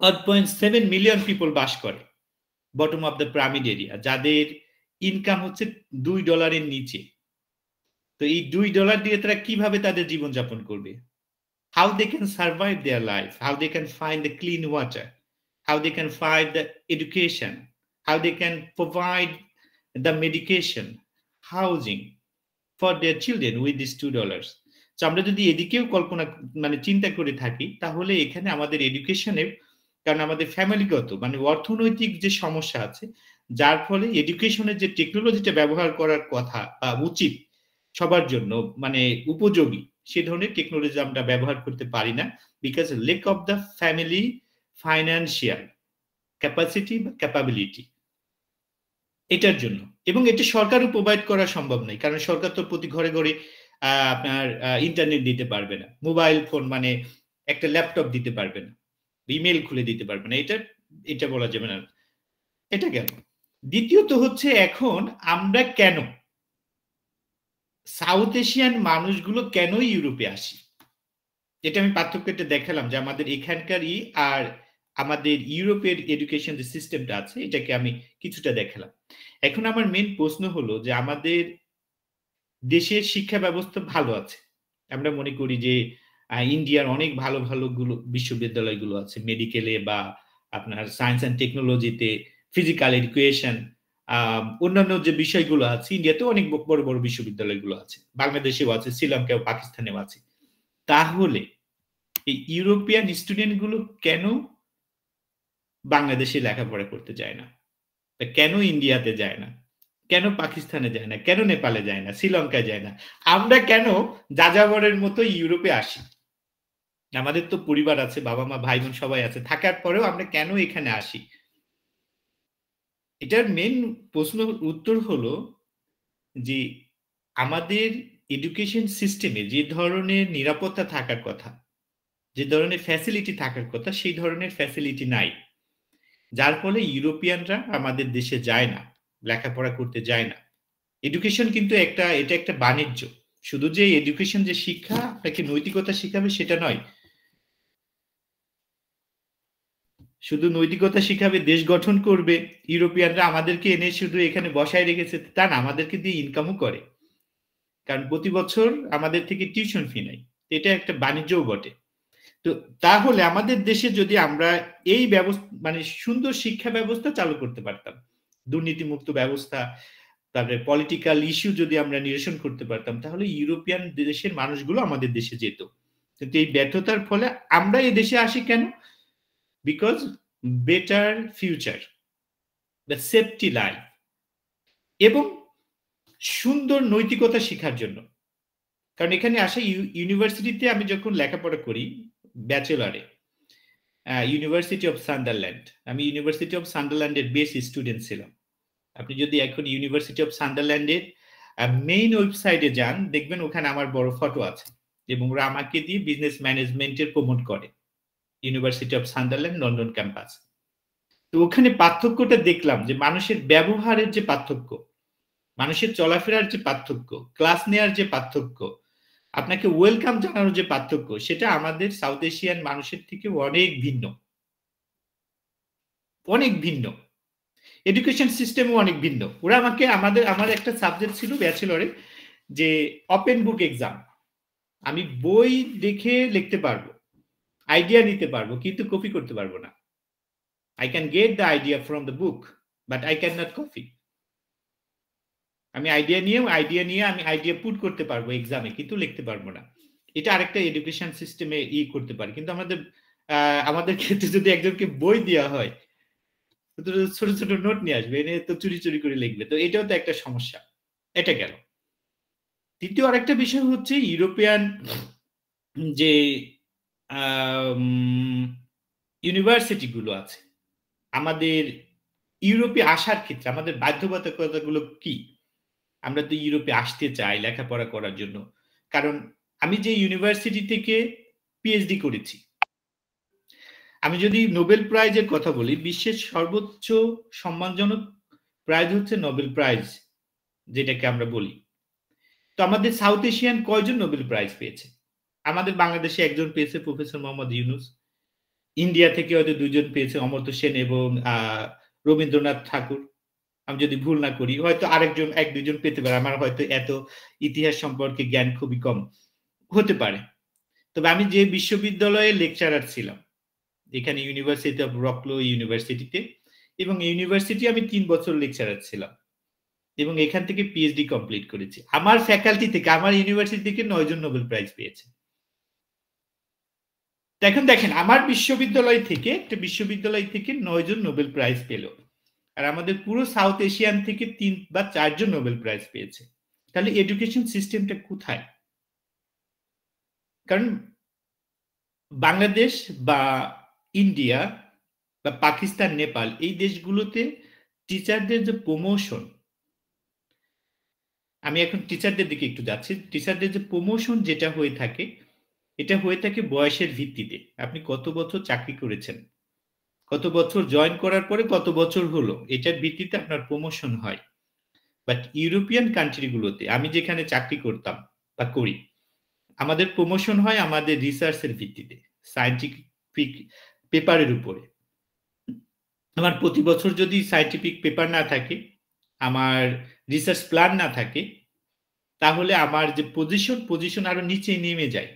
1.7 মিলিয়ন পিপল বাস করে, bottom of the pyramid area, যাদের ইনকাম হচ্ছে $2 নিচে। তো এই $2 দিয়ে তারা কিভাবে তাদের জীবনযাপন করবে? How they can survive their life, how they can find the clean water, how they can find the education, how they can provide the medication, housing for their children with these $2. তো আমরা যদি এদিকেও কল্পনা মানে চিন্তা করে থাকি, তাহলে এখানে আমাদের এডুকেশনের, কারণ আমাদের ফ্যামিলিগত মানে অর্থনৈতিক যে সমস্যা আছে, যার ফলে এডুকেশনের যে টেকনোলজিটা ব্যবহার করার কথা বা উচিত সবার জন্য মানে উপযোগী, সে ধরনের টেকনোলজি আমরা ব্যবহার করতে পারি না, because lake of the family financial capacity বা ক্যাপাবিলিটি, এটার জন্য। এবং এটা সরকারও প্রোভাইড করা সম্ভব নয়, কারণ সরকার তো প্রতি ঘরে ঘরে আপনার ইন্টারনেট দিতে পারবে না, মোবাইল ফোন মানে একটা ল্যাপটপ দিতে পারবে না, ইমেল খুলে দিতে পারবে না, এটা বলা যাবে না। এটা গেল। দ্বিতীয়ত হচ্ছে এখন আমরা কেন সাউথ এশিয়ান মানুষগুলো কেন ইউরোপে আসি, এটা আমি পার্থক্যটা দেখালাম যে আমাদের এখানকারই আর আমাদের ইউরোপের এডুকেশন যে সিস্টেমটা আছে এটাকে আমি কিছুটা দেখালাম। এখন আমার মেন প্রশ্ন হলো যে আমাদের দেশের শিক্ষা ব্যবস্থা ভালো আছে, আমরা মনে করি যে ইন্ডিয়ার অনেক ভালো ভালো বিশ্ববিদ্যালয়গুলো আছে, মেডিকেলে বা আপনার সায়েন্স অ্যান্ড টেকনোলজিতে, ফিজিক্যাল এডুকেশন, অন্যান্য যে বিষয়গুলো আছে, ইন্ডিয়াতেও অনেক বড় বড় বিশ্ববিদ্যালয়গুলো আছে, বাংলাদেশেও আছে, শ্রীলঙ্কাও পাকিস্তানেও আছে। তাহলে এই ইউরোপিয়ান স্টুডেন্টগুলো কেন বাংলাদেশে লেখাপড়া করতে যায় না, কেন ইন্ডিয়াতে যায় না, কেন পাকিস্তানে যায় না, কেন নেপালে যায় না, শ্রীলঙ্কায় যায় না? আমরা কেন যাযাবরের মতো ইউরোপে আসি? আমাদের তো পরিবার আছে, বাবা মা ভাই বোন সবাই আছে, থাকার পরেও আমরা কেন এখানে আসি? এটার মেন প্রশ্ন উত্তর হলো যে আমাদের এডুকেশন সিস্টেমে যে ধরনের নিরাপত্তা থাকার কথা, যে ধরনের ফ্যাসিলিটি থাকার কথা, সেই ধরনের ফ্যাসিলিটি নাই, যার ফলে ইউরোপিয়ানরা আমাদের দেশে যায় না, লেখাপড়া করতে যায় না। এডুকেশন কিন্তু এটা একটা বাণিজ্য। শুধু যে এডুকেশন যে শিক্ষা আপনাকে নৈতিকতা শিখাবে সেটা নয়, শুধু নৈতিকতা শিখাবে, দেশ গঠন করবে। ইউরোপিয়ানরা আমাদেরকে এনে শুধু এখানে বসায় রেখেছে তা না, আমাদেরকে দিয়ে ইনকামও করে, কারণ প্রতি বছর আমাদের থেকে টিউশন ফি নেয়, এটা একটা বাণিজ্যও বটে। তো তাহলে আমাদের দেশে যদি আমরা এই ব্যবস্থা মানে সুন্দর শিক্ষা ব্যবস্থা চালু করতে পারতাম, দুর্নীতিমুক্ত ব্যবস্থা, তারপরে পলিটিক্যাল ইস্যু যদি আমরা নিরসন করতে পারতাম, তাহলে ইউরোপিয়ান দেশের মানুষগুলো আমাদের দেশে যেত। কিন্তু এই ব্যর্থতার ফলে আমরা এই দেশে আসি কেন? Because better future, the safety life এবং সুন্দর নৈতিকতা শেখার জন্য। কারণ এখানে আসে ইউনিভার্সিটিতে আমি যখন লেখাপড়া করি ব্যাচেলারে, ইউনিভার্সিটি অফ সান্ডারল্যান্ড, আমি ইউনিভার্সিটি অফ সান্ডারল্যান্ডের বেস স্টুডেন্ট ছিলাম। আপনি যদি এখন ইউনিভার্সিটি অফ সান্ডারল্যান্ডের মেইন ওয়েবসাইটে যান, দেখবেন ওখানে আমার বড় ফটো আছে এবং ওরা আমাকে দিয়ে বিজনেস ম্যানেজমেন্টের প্রমোট করে, university of Sunderland London campus. তো ওখানে পার্থক্যটা দেখলাম যে মানুষের ব্যবহারের যে পার্থক্য, মানুষের চলাফেরার যে পার্থক্য, ক্লাস নেওয়ার যে পার্থক্য, আপনাকে ওয়েলকাম জানানোর যে পার্থক্য, সেটা আমাদের সাউথ এশিয়ান মানুষের থেকে অনেক ভিন্ন, অনেক ভিন্ন। এডুকেশন সিস্টেমও অনেক ভিন্ন। ওরা আমাকে আমার একটা সাবজেক্ট ছিল ব্যাচেলরে যে ওপেন বুক এক্সাম, আমি বই দেখে লিখতে পারবো, আইডিয়া নিতে পারবো, কিন্তু কপি করতে পারবো না। I can get the idea from the book but I can not copy. আমি আইডিয়া নিয়ে আমি আইডিয়া পুট করতে পারবো এক্সামে, কিন্তু লিখতে পারবো না। এটা আরেকটা এডুকেশন সিস্টেমে করতে পারে। কিন্তু আমাদের ক্ষেত্রে যদি একজনকে বই দেওয়া হয়, ছোট ছোট নোট নিয়ে আসবে, এনে তো চুরি চুরি করে লিখবে, তো এটাও তো একটা সমস্যা। এটা গেল। তৃতীয় আরেকটা বিষয় হচ্ছে ইউরোপিয়ান যে ইউনিভার্সিটি গুলো আছে, আমাদের ইউরোপে আসার ক্ষেত্রে আমাদের বাধ্যবাধকতাগুলো কি? আমরা তো ইউরোপে আসতে চাই লেখাপড়া করার জন্য, কারণ আমি যে ইউনিভার্সিটি থেকে পিএইচডি করেছি, আমি যদি নোবেল প্রাইজের কথা বলি, বিশ্বের সর্বোচ্চ সম্মানজনক প্রাইজ হচ্ছে নোবেল প্রাইজ, যেটাকে আমরা বলি। তো আমাদের সাউথ এশিয়ান কয়জন নোবেল প্রাইজ পেয়েছে? আমাদের বাংলাদেশে একজন পেয়েছে, প্রফেসর মোহাম্মদ ইউনুস। ইন্ডিয়া থেকে হয়তো 2 জন পেয়েছে, অমর্ত্য সেন এবং রবীন্দ্রনাথ ঠাকুর, আমি যদি ভুল না করি, হয়তো আরেকজন এক দুজন পেতে পারে, আমার হয়তো এত ইতিহাস সম্পর্কে জ্ঞান খুবই কম হতে পারে। তবে আমি যে বিশ্ববিদ্যালয়ে লেকচারার ছিলাম, এখানে ইউনিভার্সিটি অফ রকলো ইউনিভার্সিটিতে, এবং ইউনিভার্সিটি আমি 3 বছর লেকচারার ছিলাম এবং এখান থেকে পিএইচডি কমপ্লিট করেছি। আমার ফ্যাকাল্টি থেকে, আমার ইউনিভার্সিটি থেকে 9 জন নোবেল প্রাইজ পেয়েছে। এখন দেখেন, আমার বিশ্ববিদ্যালয় থেকে, একটা বিশ্ববিদ্যালয় থেকে 9 জন নোবেল প্রাইজ পেল, আর আমাদের পুরো সাউথ এশিয়ান থেকে 3 বা 4 জন নোবেল প্রাইজ পেয়েছে। তাহলে এডুকেশন সিস্টেমটা কোথায়? কারণ বাংলাদেশ বা ইন্ডিয়া বা পাকিস্তান, নেপাল, এই দেশগুলোতে টিচারদের যে প্রমোশন, আমি এখন টিচারদের দিকে একটু যাচ্ছি, টিচারদের যে প্রমোশন যেটা হয়ে থাকে, এটা হয়ে থাকে বয়সের ভিত্তিতে। আপনি কত বছর চাকরি করেছেন, কত বছর জয়েন করার পরে কত বছর হলো, এটার ভিত্তিতে আপনার প্রমোশন হয়। বাট ইউরোপিয়ান কান্ট্রিগুলোতে, আমি যেখানে চাকরি করতাম বা করি, আমাদের প্রমোশন হয় আমাদের রিসার্চের ভিত্তিতে, সায়েন্টিফিক পেপারের উপরে। আমার প্রতি বছর যদি সায়েন্টিফিক পেপার না থাকে, আমার রিসার্চ প্ল্যান না থাকে, তাহলে আমার যে পজিশন আরো নিচে নেমে যায়,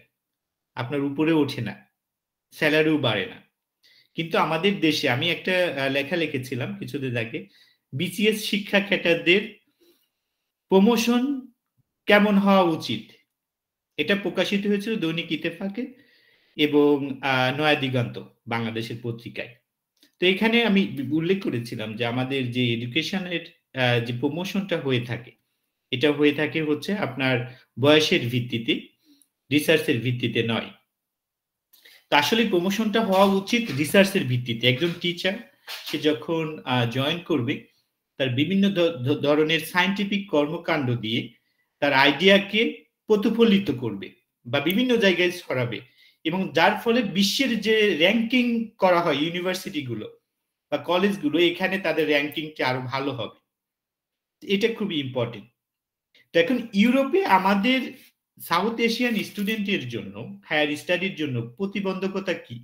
আপনার উপরে ওঠে না, স্যালারিও বাড়ে না। কিন্তু আমাদের দেশে, আমি একটা লেখা লিখেছিলাম কিছুদিন আগে, বিসিএস শিক্ষা ক্যাডারদের প্রমোশন কেমন হওয়া উচিত, এটা প্রকাশিত হয়েছিল দৈনিক ইত্তেফাকে এবং নয়া দিগন্ত বাংলাদেশের পত্রিকায়। তো এখানে আমি উল্লেখ করেছিলাম যে আমাদের যে এডুকেশনের যে প্রমোশনটা হয়ে থাকে, এটা হয়ে থাকে হচ্ছে আপনার বয়সের ভিত্তিতে, রিসার্চের ভিত্তিতে নয়। তো আসলে প্রমোশনটা হওয়া উচিত রিসার্চের ভিত্তিতে। একজন টিচার সে যখন জয়েন করবে, তার বিভিন্ন ধরনের সায়েন্টিফিক কর্মকাণ্ড দিয়ে তার আইডিয়াকে প্রতিফলিত করবে বা বিভিন্ন জায়গায় ছড়াবে, এবং যার ফলে বিশ্বের যে র্যাঙ্কিং করা হয় ইউনিভার্সিটিগুলো বা কলেজগুলো, এখানে তাদের র্যাঙ্কিংটা আরো ভালো হবে। এটা খুবই ইম্পর্টেন্ট। তো এখন ইউরোপে আমাদের সাউথ এশিয়ান স্টুডেন্টের জন্য, হায়ার স্টাডির জন্য প্রতিবন্ধকতা কি?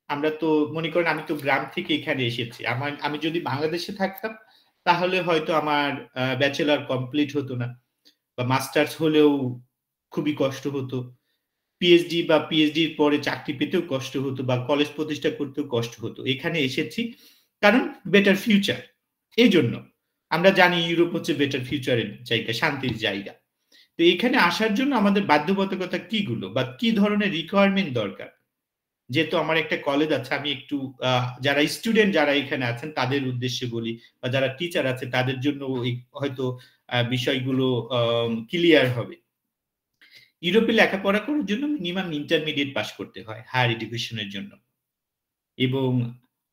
আমরা তো মনে করেন, আমি তো গ্রাম থেকে এখানে এসেছি, আমি যদি বাংলাদেশে থাকতাম তাহলে হয়তো আমার ব্যাচেলর কমপ্লিট হতো না, বা মাস্টার্স হলেও খুবই কষ্ট হতো, পিএইচডি বা পিএইচডির পরে চাকরি পেতেও কষ্ট হতো, বা কলেজ প্রতিষ্ঠা করতেও কষ্ট হতো। এখানে এসেছি কারণ বেটার ফিউচার। এই জন্য আমরা জানি ইউরোপ হচ্ছে বেটার ফিউচারের জায়গা, শান্তির জায়গা। তো এখানে আসার জন্য আমাদের বাধ্যবাধকতা কিগুলো বা কি ধরনের রিকোয়ারমেন্ট দরকার? যেহেতু আমার একটা কলেজ আছে, আমি একটু যারা স্টুডেন্ট যারা এখানে আছেন তাদের উদ্দেশ্যে বলি, বা যারা টিচার আছে তাদের জন্য হয়তো বিষয়গুলো ক্লিয়ার হবে। ইউরোপে লেখাপড়া করার জন্য মিনিমাম ইন্টারমিডিয়েট পাস করতে হয় হায়ার এডুকেশনের জন্য, এবং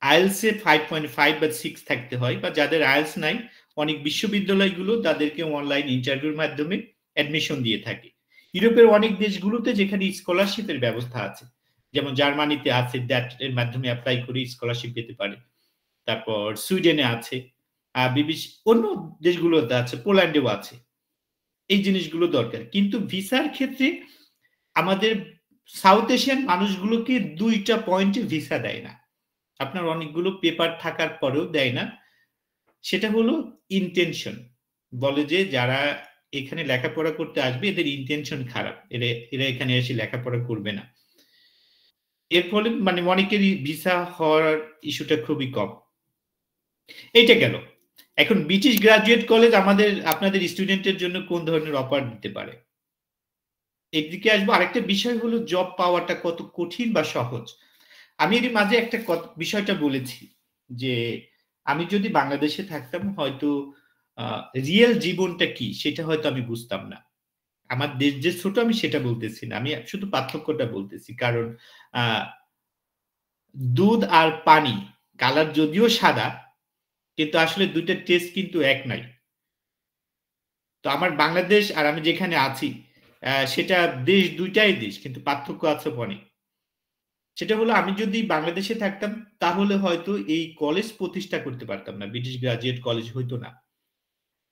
আইএলসে 5.5 বা 6 থাকতে হয়, বা যাদের আইএলস নাই, অনেক বিশ্ববিদ্যালয়গুলো তাদেরকে অনলাইন ইন্টারভিউর মাধ্যমে অ্যাডমিশন দিয়ে থাকে। ইউরোপের অনেক দেশগুলোতে যেখানে স্কলারশিপের ব্যবস্থা আছে, যেমন জার্মানিতে আছে, দ্যাট এর মাধ্যমে অ্যাপ্লাই করে স্কলারশিপ পেতে পারে। তারপর সুইডেনে আছে, অন্য দেশগুলোতে আছে, পোল্যান্ডেও আছে। এই জিনিসগুলো দরকার। কিন্তু ভিসার ক্ষেত্রে আমাদের সাউথ এশিয়ান মানুষগুলোকে 2টা পয়েন্টে ভিসা দেয় না। আপনার অনেকগুলো পেপার থাকার পরেও দেয় না। সেটা হলো ইন্টেনশন। বলে যে যারা এখানে লেখাপড়া করতে আসবে এদের ইন্টেনশন খারাপ, এরা এখানে এসে লেখাপড়া করবে না। এর ফলে মানে অনেকেরই ভিসা হওয়ার ইস্যুটা খুবই কম। এইটা গেল। এখন ব্রিটিশ গ্রাজুয়েট কলেজ আপনাদের স্টুডেন্টের জন্য কোন ধরনের অফার দিতে পারে, এদিকে আসবো। আরেকটা বিষয় হলো জব পাওয়াটা কত কঠিন বা সহজ। আমি এর মাঝে একটা বিষয়টা বলেছি যে আমি যদি বাংলাদেশে থাকতাম, হয়তো রিয়েল জীবনটা কি সেটা হয়তো আমি বুঝতাম না। আমার দেশ যে ছোট, আমি সেটা বলতেছি না, আমি শুধু পার্থক্যটা বলতেছি। কারণ দুধ আর পানি কালার যদিও সাদা, কিন্তু আসলে দুইটা টেস্ট কিন্তু এক নাই। তো আমার বাংলাদেশ আর আমি যেখানে আছি সেটা দেশ, দুইটাই দেশ, কিন্তু পার্থক্য আছে অনেক। সেটা হলো, আমি যদি বাংলাদেশে থাকতাম তাহলে হয়তো এই কলেজ প্রতিষ্ঠা করতে পারতাম না, ব্রিটিশ গ্রাজুয়েট কলেজ হইতো না,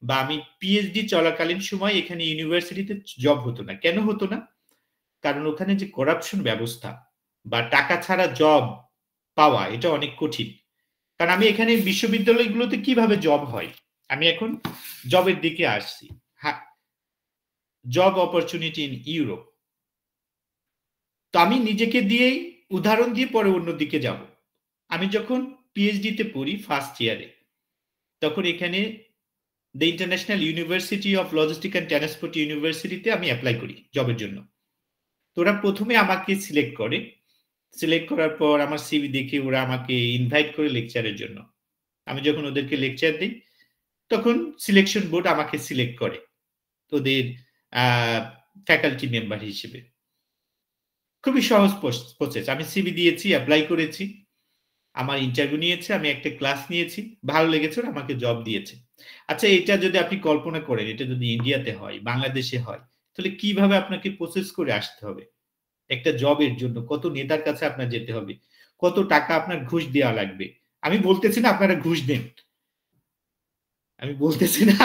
বা আমি পিএইচডি চলাকালীন সময় এখানে ইউনিভার্সিটিতে জব হতো না। কেন হতো না? কারণ ওখানে যে করাপশন ব্যবস্থা বা টাকা ছাড়া জব পাওয়া, এটা অনেক কঠিন। কারণ আমি এখানে বিশ্ববিদ্যালয়গুলোতে কিভাবে জব হয়, আমি এখন জবের দিকে আসছি। Job opportunity in Europe. তো আমি নিজেকে দিয়েই উদাহরণ দিয়ে পরে অন্যদিকে যাব। আমি যখন পিএইচডি তে পড়ি ফার্স্ট ইয়ারে, তখন এখানে the international university of logistic and transport ইউনিভার্সিটিতে আমি অ্যাপ্লাই করি জবের জন্য। তো ওরা প্রথমে আমাকে সিলেক্ট করে, সিলেক্ট করার পর আমার সিভি দেখে ওরা আমাকে ইনভাইট করে লেকচারের জন্য। আমি যখন ওদেরকে লেকচার দিই তখন সিলেকশন বোর্ড আমাকে সিলেক্ট করে ওদের ফ্যাকাল্টি মেম্বার হিসেবে। খুবই সহজ প্রসেস। আমি সিভি দিয়েছি, অ্যাপ্লাই করেছি, আমার ইন্টারভিউ নিয়েছে, আমি একটা ক্লাস নিয়েছি, ভালো লেগেছে, আমাকে জব দিয়েছে। আচ্ছা, এটা যদি আপনি কল্পনা করেন, এটা যদি ইন্ডিয়াতে হয়, বাংলাদেশে হয়, তাহলে কিভাবে আপনাকে প্রসেস করে আসতে হবে একটা জবের জন্য? কত নেতার কাছে আপনার যেতে হবে, কত টাকা আপনার ঘুষ দেওয়া লাগবে। আমি বলতেছি না আপনারা ঘুষ দেন, আমি বলতেছি না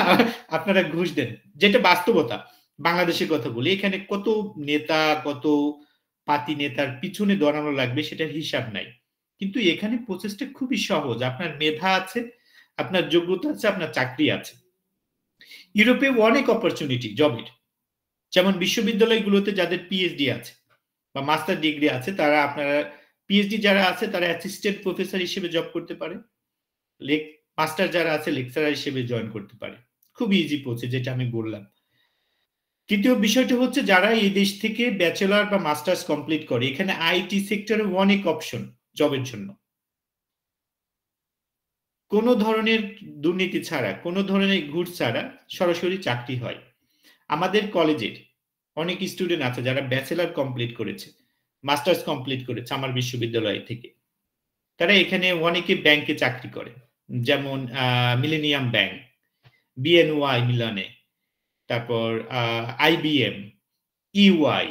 আপনারা ঘুষ দেন, যেটা বাস্তবতা। বাংলাদেশের কথা বলি, এখানে কত নেতা, কত পাতি নেতার পিছনে দৌড়ানো লাগবে সেটার হিসাব নাই। কিন্তু এখানে প্রসেসটা খুবই সহজ। আপনার মেধা আছে, আপনার যোগ্যতা আছে, আপনার চাকরি আছে। ইউরোপে অনেক অপরচুনিটি জবের, যেমন বিশ্ববিদ্যালয়গুলোতে যাদের পিএইচডি আছে বা মাস্টার ডিগ্রি আছে, তারা আপনারা পিএইচডি যারা আছে তারা অ্যাসিস্ট্যান্ট প্রফেসর হিসেবে জব করতে পারে, মাস্টার যারা আছে লেকচারার হিসেবে জয়েন করতে পারে। খুব ইজি প্রসেস, যেটা আমি বললাম। তৃতীয় বিষয়টা হচ্ছে যারা এই দেশ থেকে ব্যাচেলর বা মাস্টার্স কমপ্লিট করে, এখানে আইটি সেক্টরে অনেক অপশন জবের জন্য। কোনো ধরনের দুর্নীতি ছাড়া, কোনো ধরনের ঘুষ ছাড়া সরাসরি চাকরি হয়। আমাদের কলেজের অনেক স্টুডেন্ট আছে যারা ব্যাচেলর কমপ্লিট করেছে, মাস্টার্স কমপ্লিট করেছে আমার বিশ্ববিদ্যালয় থেকে। তারা এখানে অনেকে ব্যাংকে চাকরি করে, যেমন মিলেনিয়াম ব্যাংক, বিএনওয়াই মিলানে, তারপর আইবিএম, ইউআই,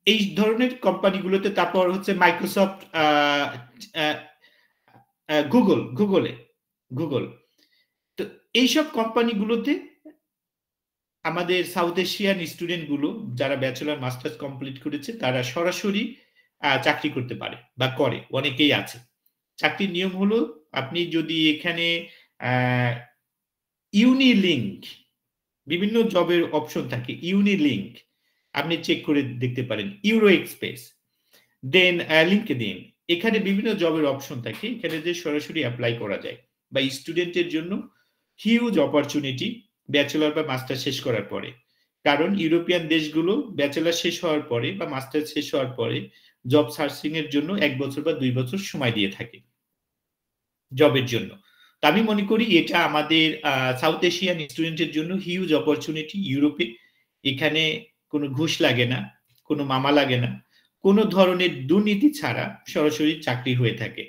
এই ধরনের কোম্পানিগুলোতে। তারপর হচ্ছে মাইক্রোসফট, গুগল। তো এইসব কোম্পানিগুলোতে আমাদের সাউথ এশিয়ান স্টুডেন্ট গুলো যারা ব্যাচেলর মাস্টার্স কমপ্লিট করেছে তারা সরাসরি চাকরি করতে পারে বা করে, অনেকেই আছে। চাকরির নিয়ম হলো, আপনি যদি এখানে ইউনিলিঙ্ক, বিভিন্ন জবের অপশন থাকে, ইউনিলিঙ্ক আপনি চেক করে দেখতে পারেন, ইউরো এক্সপ্রেস, দেন লিঙ্কডইন, এখানে বিভিন্ন জবের অপশন থাকে, এখানে যে সরাসরি অ্যাপ্লাই করা যায়। বা স্টুডেন্টের জন্য হিউজ অপরচুনিটি ব্যাচেলর বা মাস্টার শেষ করার পরে। কারণ ইউরোপিয়ান দেশগুলো ব্যাচেলর শেষ হওয়ার পরে বা মাস্টার শেষ হওয়ার পরে জব সার্চিং এর জন্য 1 বছর বা 2 বছর সময় দিয়ে থাকে জবের জন্য। তো আমি মনে করি এটা আমাদের সাউথ এশিয়ান স্টুডেন্টের জন্য হিউজ অপরচুনিটি ইউরোপে। এখানে কোনো ঘুষ লাগে না, কোনো মামা লাগে না, কোনো ধরনের দুর্নীতি ছাড়া সরাসরি চাকরি হয়ে থাকে।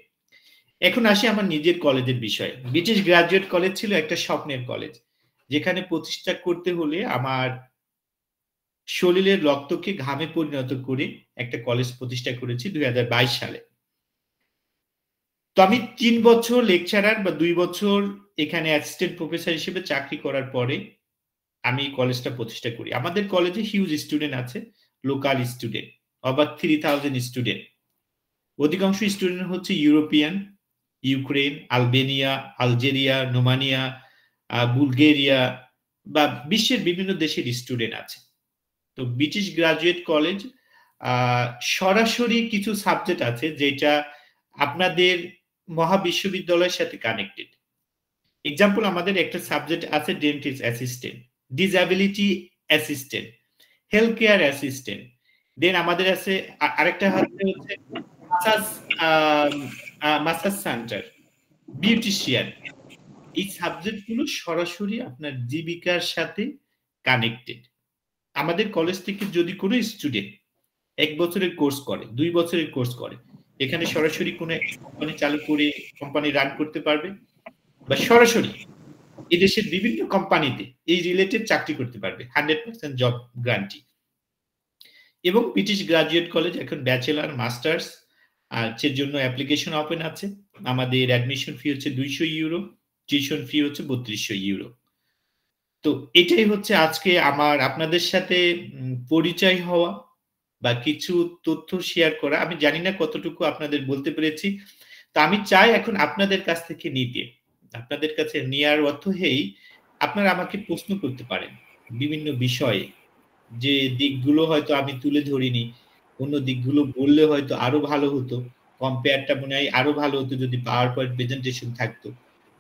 এখন আসি আমার নিজের কলেজের বিষয়ে। ব্রিটিশ গ্রাজুয়েট কলেজ ছিল একটা স্বপ্নের কলেজ, যেখানে প্রতিষ্ঠা করতে হলে আমার শরীরের রক্তকে ঘামে পরিণত করে একটা কলেজ প্রতিষ্ঠা করেছি 2022 সালে। তো আমি 3 বছর লেকচারার বা 2 বছর এখানে অ্যাসিস্ট্যান্ট প্রফেসর হিসেবে চাকরি করার পরে আমি কলেজটা প্রতিষ্ঠা করি। আমাদের কলেজে হিউজ স্টুডেন্ট আছে, লোকাল স্টুডেন্ট, অবাক 3000 স্টুডেন্ট। অধিকাংশ স্টুডেন্ট হচ্ছে European, Ukraine, Albania, Algeria, Romania, Bulgaria বা বিশ্বের বিভিন্ন দেশের স্টুডেন্ট আছে। তো ব্রিটিশ গ্রাজুয়েট কলেজ সরাসরি কিছু সাবজেক্ট আছে যেটা আপনাদের মহাবিশ্ববিদ্যালয়ের সাথে কানেক্টেড। এক্সাম্পল, আমাদের একটা সাবজেক্ট আছে dentist assistant, disability assistant, health care assistant. Then আমাদের আছে আরেকটা হচ্ছে মাসাজ সেন্টার, বিউটিশিয়ান। এই সাবজেক্টগুলো সরাসরি আপনার জীবিকার সাথে কানেক্টেড। আমাদের কলেজ থেকে যদি কোনো স্টুডেন্ট 1 বছরের কোর্স করে, 2 বছরের কোর্স করে, এখানে সরাসরি কোনো কোম্পানি চালু করে কোম্পানি রান করতে পারবে বা সরাসরি এদেশের বিভিন্ন কোম্পানিতে এই রিলেটেড চাকরি করতে পারবে, 100% জব গ্যারান্টি। এবং ব্রিটিশ গ্রাজুয়েট কলেজ এখন ব্যাচেলর, মাস্টার্স এর জন্য অ্যাপ্লিকেশন ওপেন আছে। আমাদের অ্যাডমিশন ফি হচ্ছে 200 ইউরো, টিউশন ফি হচ্ছে 3200 ইউরো। তো এটাই হচ্ছে আজকে আমার আপনাদের সাথে পরিচয় হওয়া বা কিছু তথ্য শেয়ার করা, আমি জানি না কতটুকু আপনাদের বলতে পেরেছি। তা আমি চাই এখন আপনাদের কাছ থেকে নিতে, আপনাদের কাছে নেওয়ার অর্থ হেই আপনারা আমাকে প্রশ্ন করতে পারেন বিভিন্ন বিষয়ে, যে দিকগুলো হয়তো আমি তুলে ধরিনি, অন্য দিকগুলো বললে হয়তো আরো ভালো হতো, কম্পেয়ারটা মনে হয় আরো ভালো হতো যদি পাওয়ার পয়েন্ট প্রেজেন্টেশন থাকতো।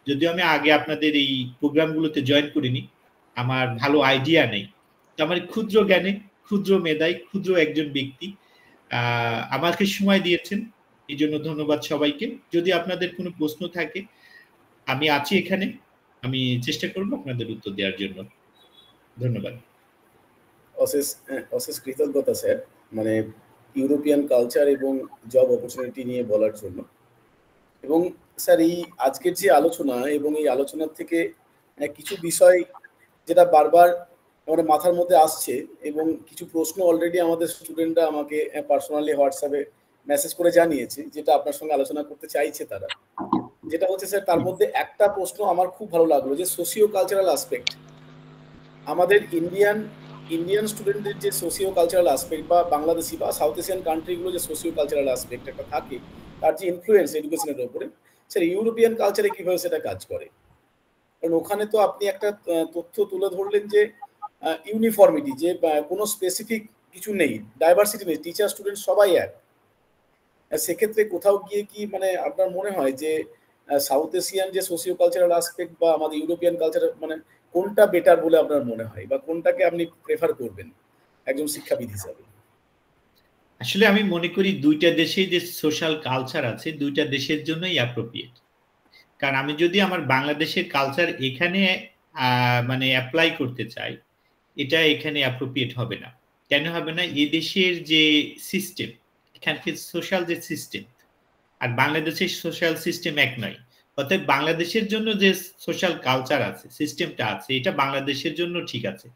যদিও আমি আগে আপনাদের এই প্রোগ্রামগুলোতে জয়েন করিনি, আমার ভালো আইডিয়া নেই, তো আমার ক্ষুদ্র জ্ঞানে, ক্ষুদ্র মেধায়, ক্ষুদ্র একজন ব্যক্তি আমাকে সময় দিয়েছেন, এই জন্য ধন্যবাদ সবাইকে। যদি আপনাদের কোনো প্রশ্ন থাকে আমি আছি এখানে, আমি চেষ্টা করব আপনাদের উত্তর দেওয়ার জন্য। ধন্যবাদ। অশেষ কৃতজ্ঞতা স্যার, মানে ইউরোপিয়ান কালচার এবং জব অপরচুনিটি নিয়ে বলার জন্য। এবং স্যার এই আজকের যে আলোচনা এবং এই আলোচনার থেকে কিছু বিষয় যেটা বারবার আমাদের মাথার মধ্যে আসছে এবং কিছু প্রশ্ন অলরেডি আমাদের স্টুডেন্টরা আমাকে পার্সোনালি হোয়াটসঅ্যাপে মেসেজ করে জানিয়েছে, যেটা আপনার সঙ্গে আলোচনা করতে চাইছে তারা। যেটা হচ্ছে স্যার, তার মধ্যে একটা প্রশ্ন আমার খুব ভালো লাগলো, যে সোশিও কালচারাল আসপেক্ট, আমাদের ইন্ডিয়ান স্টুডেন্টদের যে সোশিও কালচারাল আসপেক্ট, বা বাংলাদেশি বা সাউথ এশিয়ান কান্ট্রিগুলো যে সোশিও কালচারাল আসপেক্ট একটা থাকে, তার যে ইনফ্লুয়েন্স এডুকেশনের উপরে, স্যার ইউরোপিয়ান কালচারে কিভাবে সেটা কাজ করে? কারণ ওখানে তো আপনি একটা তথ্য তুলে ধরলেন যে ইউনিফর্মিটি, যে কোনো স্পেসিফিক কিছু নেই, ডাইভার্সিটি নেই, টিচার স্টুডেন্ট সবাই এক। সেক্ষেত্রে কোথাও গিয়ে কি মানে আপনার মনে হয় যে সাউথ এশিয়ান যে সোশিও কালচারাল আসপেক্ট বা আমাদের ইউরোপিয়ান কালচার, মানে কোনটা বেটার বলে আপনার মনে হয়, বা কোনটাকে আপনি প্রেফার করবেন একজন শিক্ষাবিদ হিসাবে? আসলে আমি মনে করি দুইটা দেশে যে সোশ্যাল কালচার আছে, দুইটা দেশের জন্যই অ্যাপ্রোপ্রিয়েট। কারণ আমি যদি আমার বাংলাদেশের কালচার এখানে মানে অ্যাপ্লাই করতে চাই, এটা এখানে অ্যাপ্রোপ্রিয়েট হবে না। কেন হবে না? এই দেশের যে সিস্টেম, এখানকার সোশ্যাল যে সিস্টেম আর বাংলাদেশের সোশ্যাল সিস্টেম এক নয়। অর্থাৎ বাংলাদেশের জন্য যে সোশ্যাল কালচার আছে, সিস্টেমটা আছে, এটা বাংলাদেশের জন্য ঠিক আছে।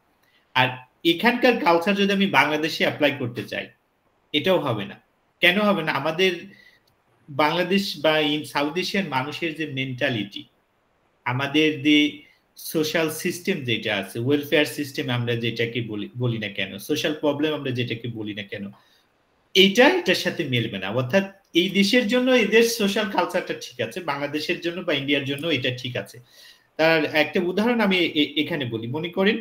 আর এখানকার কালচার যদি আমি বাংলাদেশে অ্যাপ্লাই করতে চাই, এটাও হবে না। কেন হবে না? আমাদের বাংলাদেশ বা সাউথ এশিয়ান মানুষের যে মেন্টালিটি, আমাদের যে সোশ্যাল সিস্টেম যেটা আছে, ওয়েলফেয়ার সিস্টেম আমরা যেটাকে বলি না কেন, সোশ্যাল প্রবলেম আমরা যেটাকে বলি না কেন, এটার সাথে মেলবে না। অর্থাৎ এই দেশের জন্য এদের সোশ্যাল কালচারটা ঠিক আছে, বাংলাদেশের জন্য বা ইন্ডিয়ার জন্য এটা ঠিক আছে। তার একটা উদাহরণ আমি এখানে বলি। মনে করেন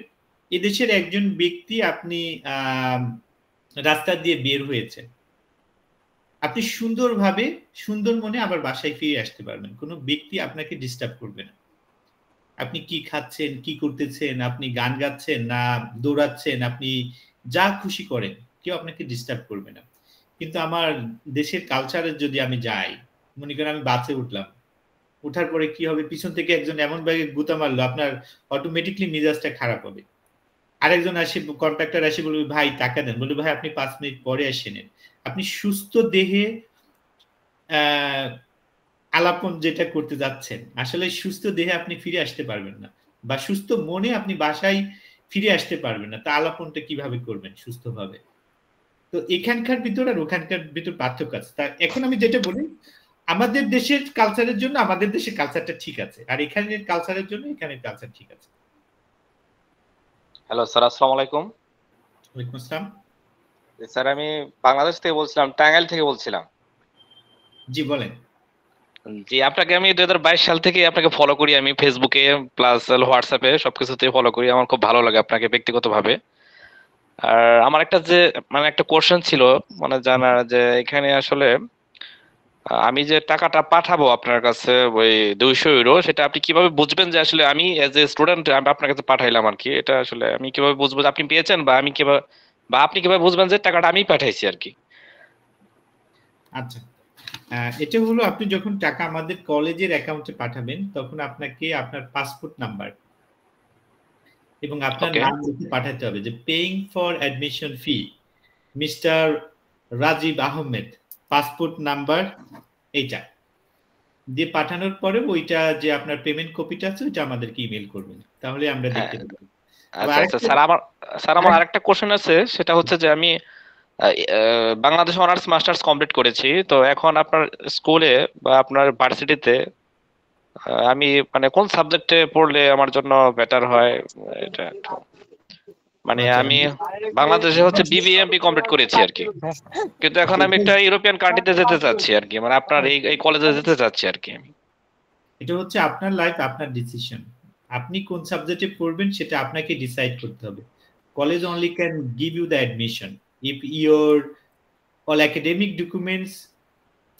এদেশের একজন ব্যক্তি, আপনি রাস্তা দিয়ে বের হয়েছেন, আপনি সুন্দরভাবে সুন্দর মনে আবার বাসায় ফিরে আসতে পারবেন, কোনো ব্যক্তি আপনাকে ডিস্টার্ব করবে না। আপনি কি খাচ্ছেন, কি করতেছেন, আপনি গান গাচ্ছেন না দৌড়াচ্ছেন, আপনি যা খুশি করেন, কেউ আপনাকে ডিস্টার্ব করবে না। কিন্তু আমার দেশের কালচারে যদি আমি যাই, মনে করেন আমি বাসে উঠলাম, উঠার পরে কি হবে, পিছন থেকে একজন এমন ভাবে গুতা মারলো, আপনার অটোমেটিকলি মেজাজটা খারাপ হবে। আরেকজন আসে, কন্ট্রাক্টর আসে, বলবে ভাই টাকা দেন, বলবে ভাই আপনি 5 মিনিট পরে আসেন। আপনি সুস্থ দেহে আলাপন যেটা করতে যাচ্ছেন, আসলে সুস্থ দেহে আপনি ফিরে আসতে পারবেন না, বা সুস্থ মনে আপনি বাসায় ফিরে আসতে পারবেন না। তা আলাপনটা কিভাবে করবেন সুস্থভাবে? তো এখানকার ভিতর আর ওখানকার ভিতর পার্থক্য আছে। তা এখন আমি যেটা বলি, আমাদের দেশের কালচারের জন্য আমাদের দেশের কালচারটা ঠিক আছে, আর এখানের কালচারের জন্য এখানের কালচার ঠিক আছে। হ্যালো স্যার, আসসালামু আলাইকুম। ওয়ালাইকুম আসসালাম। স্যার আমি বাংলাদেশ থেকে বলছিলাম, টাঙ্গাইল থেকে বলছিলাম। জি বলেন। জি, আপনাকে আমি 2022 সাল থেকে আপনাকে ফলো করি, আমি ফেসবুকে প্লাস হোয়াটসঅ্যাপে সবকিছুতে ফলো করি, আমার খুব ভালো লাগে আপনাকে ব্যক্তিগতভাবে। আর আমার একটা যে মানে একটা কোশ্চেন ছিল, মানে জানার যে এখানে আসলে আমি যে টাকাটা পাঠাবো আপনার কাছে ওই 200 ইউরো, সেটা আপনি কিভাবে বুঝবেন যে আসলে আমি এজ এ স্টুডেন্ট আমি আপনার কাছে পাঠাইলাম আর কি? এটা আসলে আমি কিভাবে বুঝবো যে আপনি পেয়েছেন, বা আমি কিভাবে, বা আপনি কিভাবে বুঝবেন যে টাকাটা আমি পাঠাইছি আর কি? আচ্ছা, এটা হলো আপনি যখন টাকা আমাদের কলেজের অ্যাকাউন্টে পাঠাবেন, তখন আপনাকে আপনার পাসপোর্ট নাম্বার এবং আপনার নাম লিখে পাঠাতে হবে, যে paying for admission fee mister Rajib Ahmed, passport number এইটা দিয়ে পাঠানোর পরে ওইটা যে আপনার পেমেন্ট কপিটা আছে ওইটা আমাদেরকে ইমেল করবেন, তাহলে আমরা দেখতে পাবো। আচ্ছা আচ্ছা স্যার, আমার আরেকটা কোশ্চেন আছে, সেটা হচ্ছে যে আমি বাংলাদেশ অনার্স মাস্টার্স কমপ্লিট করেছি, তো এখন আপনার স্কুলে বা আপনার ভার্সিটিতে আমি মানে কোন সাবজেক্টে পড়লে আমার জন্য বেটার হয়, এটা একটু। মানে আচ্ছা, আমি বাংলাদেশে হচ্ছে বিবিএমপি কমপ্লিট করেছি আর কি, কিন্তু এখন আমি একটা ইউরোপিয়ান কান্ট্রিতে যেতে চাচ্ছি আর কি, মানে আপনার এই কলেজে যেতে চাচ্ছি আর কি আমি। এটা হচ্ছে আপনার লাইফ, আপনার ডিসিশন। আপনি কোন সাবজেক্টে পড়বেন সেটা আপনাকে ডিসাইড করতে হবে। College only can give you the admission if your all academic documents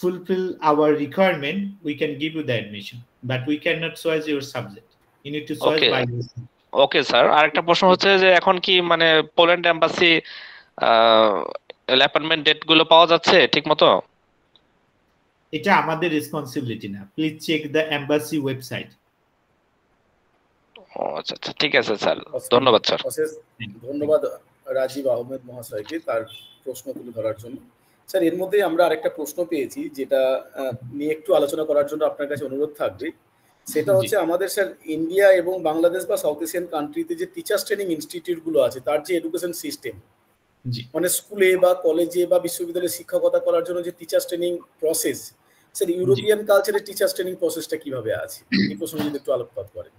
fulfill our requirement. We can give you the admission, but we cannot choose your subject. You need to choose okay, by yourself. Okay sir, আরেকটা প্রশ্ন হচ্ছে যে এখন কি মানে Poland embassy appointment date গুলো পাওয়া যাচ্ছে ঠিক মতো? এটা আমাদের রেসপন্সিবিলিটি না, please check the embassy website. ও আচ্ছা আচ্ছা, ঠিক আছে স্যার, ধন্যবাদ স্যার। অশেষ ধন্যবাদ রাজীব আহমেদ মহাশয়কে তার প্রশ্ন তুলে ধরার জন্য। স্যার, এর মধ্যে আমরা আরেকটা প্রশ্ন পেয়েছি যেটা নিয়ে একটু আলোচনা করার জন্য আপনার কাছে অনুরোধ থাকবে। সেটা হচ্ছে আমাদের স্যার ইন্ডিয়া এবং বাংলাদেশ বা সাউথ এশিয়ান কান্ট্রিতে যে টিচার্স ট্রেনিং ইনস্টিটিউটগুলো আছে তার যে এডুকেশন সিস্টেম, মানে স্কুলে বা কলেজে বা বিশ্ববিদ্যালয়ে শিক্ষকতা করার জন্য যে teachers training process, sir European কালচারের টিচার্স ট্রেনিং প্রসেসটা কিভাবে আছে, এই প্রসঙ্গে যদি একটু আলোকপাত করেন।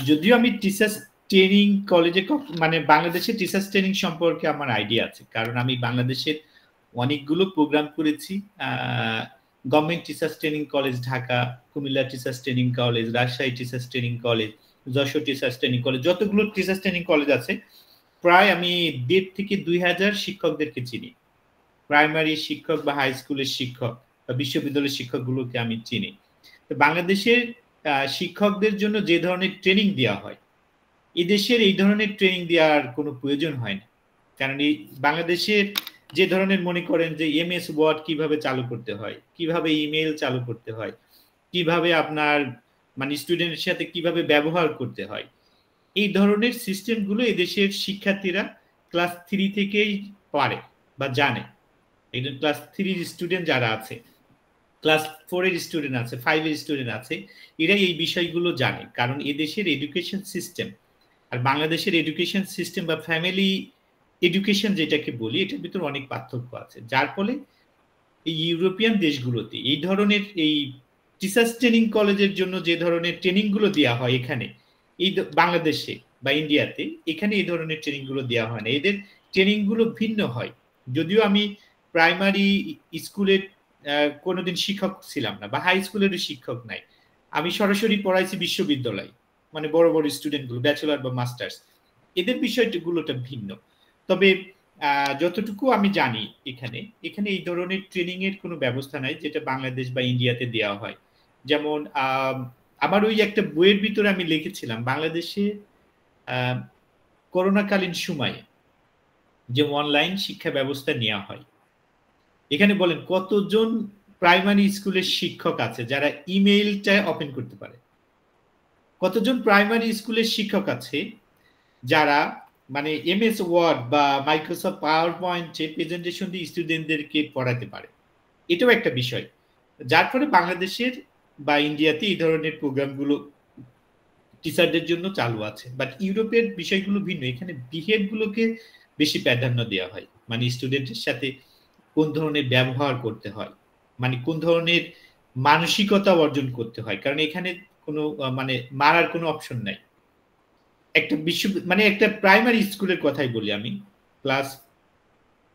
যদিও আমি টিচার্স ট্রেনিং কলেজে মানে বাংলাদেশের টিচার্স ট্রেনিং সম্পর্কে আমার আইডিয়া আছে, কারণ আমি বাংলাদেশের অনেকগুলো প্রোগ্রাম করেছি। Government teachers training college Dhaka, Comilla teachers training college, Rajshahi teachers training college, Jessore teachers training college, যতগুলো টিচার্স ট্রেনিং কলেজ আছে প্রায় আমি 1,500 থেকে 2,000 শিক্ষকদেরকে চিনি। প্রাইমারি শিক্ষক বা হাই স্কুলের শিক্ষক বা বিশ্ববিদ্যালয়ের শিক্ষকগুলোকে আমি চিনি। তো বাংলাদেশের শিক্ষকদের জন্য যে ধরনের ট্রেনিং দেওয়া হয়, এদেশের এই ধরনের ট্রেনিং দেওয়ার কোনো প্রয়োজন হয় না। কারণ এই বাংলাদেশের যে ধরনের মনে করেন যে এমএস ওয়ার্ড কিভাবে চালু করতে হয়, কিভাবে ইমেল চালু করতে হয়, কিভাবে আপনার মানে স্টুডেন্টের সাথে কিভাবে ব্যবহার করতে হয়, এই ধরনের সিস্টেমগুলো এদেশের শিক্ষার্থীরা ক্লাস 3 থেকেই পারে বা জানে। একজন ক্লাস 3 স্টুডেন্ট যারা আছে, ক্লাস 4 এর স্টুডেন্ট আছে, 5 এর স্টুডেন্ট আছে, এরা এই বিষয়গুলো জানে। কারণ এদেশের এডুকেশন সিস্টেম আর বাংলাদেশের এডুকেশন সিস্টেম বা ফ্যামিলি এডুকেশন যেটাকে বলি, এটার ভিতর অনেক পার্থক্য আছে। যার ফলে এই ইউরোপিয়ান দেশগুলোতে এই ধরনের এই টিচার্স ট্রেনিং কলেজের জন্য যে ধরনের ট্রেনিং গুলো দেওয়া হয় এখানে এই বাংলাদেশে বা ইন্ডিয়াতে, এখানে এই ধরনের ট্রেনিং গুলো দেওয়া হয় না। এদের ট্রেনিং গুলো ভিন্ন হয়। যদিও আমি প্রাইমারি স্কুলের কোনোদিন শিক্ষক ছিলাম না বা হাই স্কুলেরও শিক্ষক নাই, আমি সরাসরি পড়াইছি বিশ্ববিদ্যালয়, মানে বড় বড় স্টুডেন্টগুলো, ব্যাচেলর বা মাস্টার্স, এদের বিষয়গুলোটা ভিন্ন। তবে যতটুকু আমি জানি এখানে এই ধরনের ট্রেনিং এর কোনো ব্যবস্থা নাই যেটা বাংলাদেশ বা ইন্ডিয়াতে দেওয়া হয়। যেমন আমার ওই একটা বইয়ের ভিতরে আমি লিখেছিলাম বাংলাদেশে করোনাকালীন সময়ে যে অনলাইন শিক্ষা ব্যবস্থা নেওয়া হয়, এখানে বলেন কতজন প্রাইমারি স্কুলের শিক্ষক আছে যারা ইমেইলটা ওপেন করতে পারে, কতজন প্রাইমারি স্কুলের শিক্ষক আছে যারা মানে এমএস ওয়ার্ড বা মাইক্রোসফট পাওয়ার পয়েন্টে প্রেজেন্টেশন দিয়ে স্টুডেন্টদেরকে পড়াতে পারে। এটাও একটা বিষয়, যার ফলে বাংলাদেশের বা ইন্ডিয়াতে এই ধরনের প্রোগ্রামগুলো টিচারদের জন্য চালু আছে। বাট ইউরোপের বিষয়গুলো ভিন্ন, এখানে বিহেভ গুলোকে বেশি প্রাধান্য দেওয়া হয়, মানে স্টুডেন্টের সাথে কোন ধরনের ব্যবহার করতে হয়, মানে কোন ধরনের মানসিকতা অর্জন করতে হয়। কারণ এখানে কোনো মানে মারার কোনো অপশন নাই। একটা মানে একটা প্রাইমারি স্কুলের কথাই বলি আমি, ক্লাস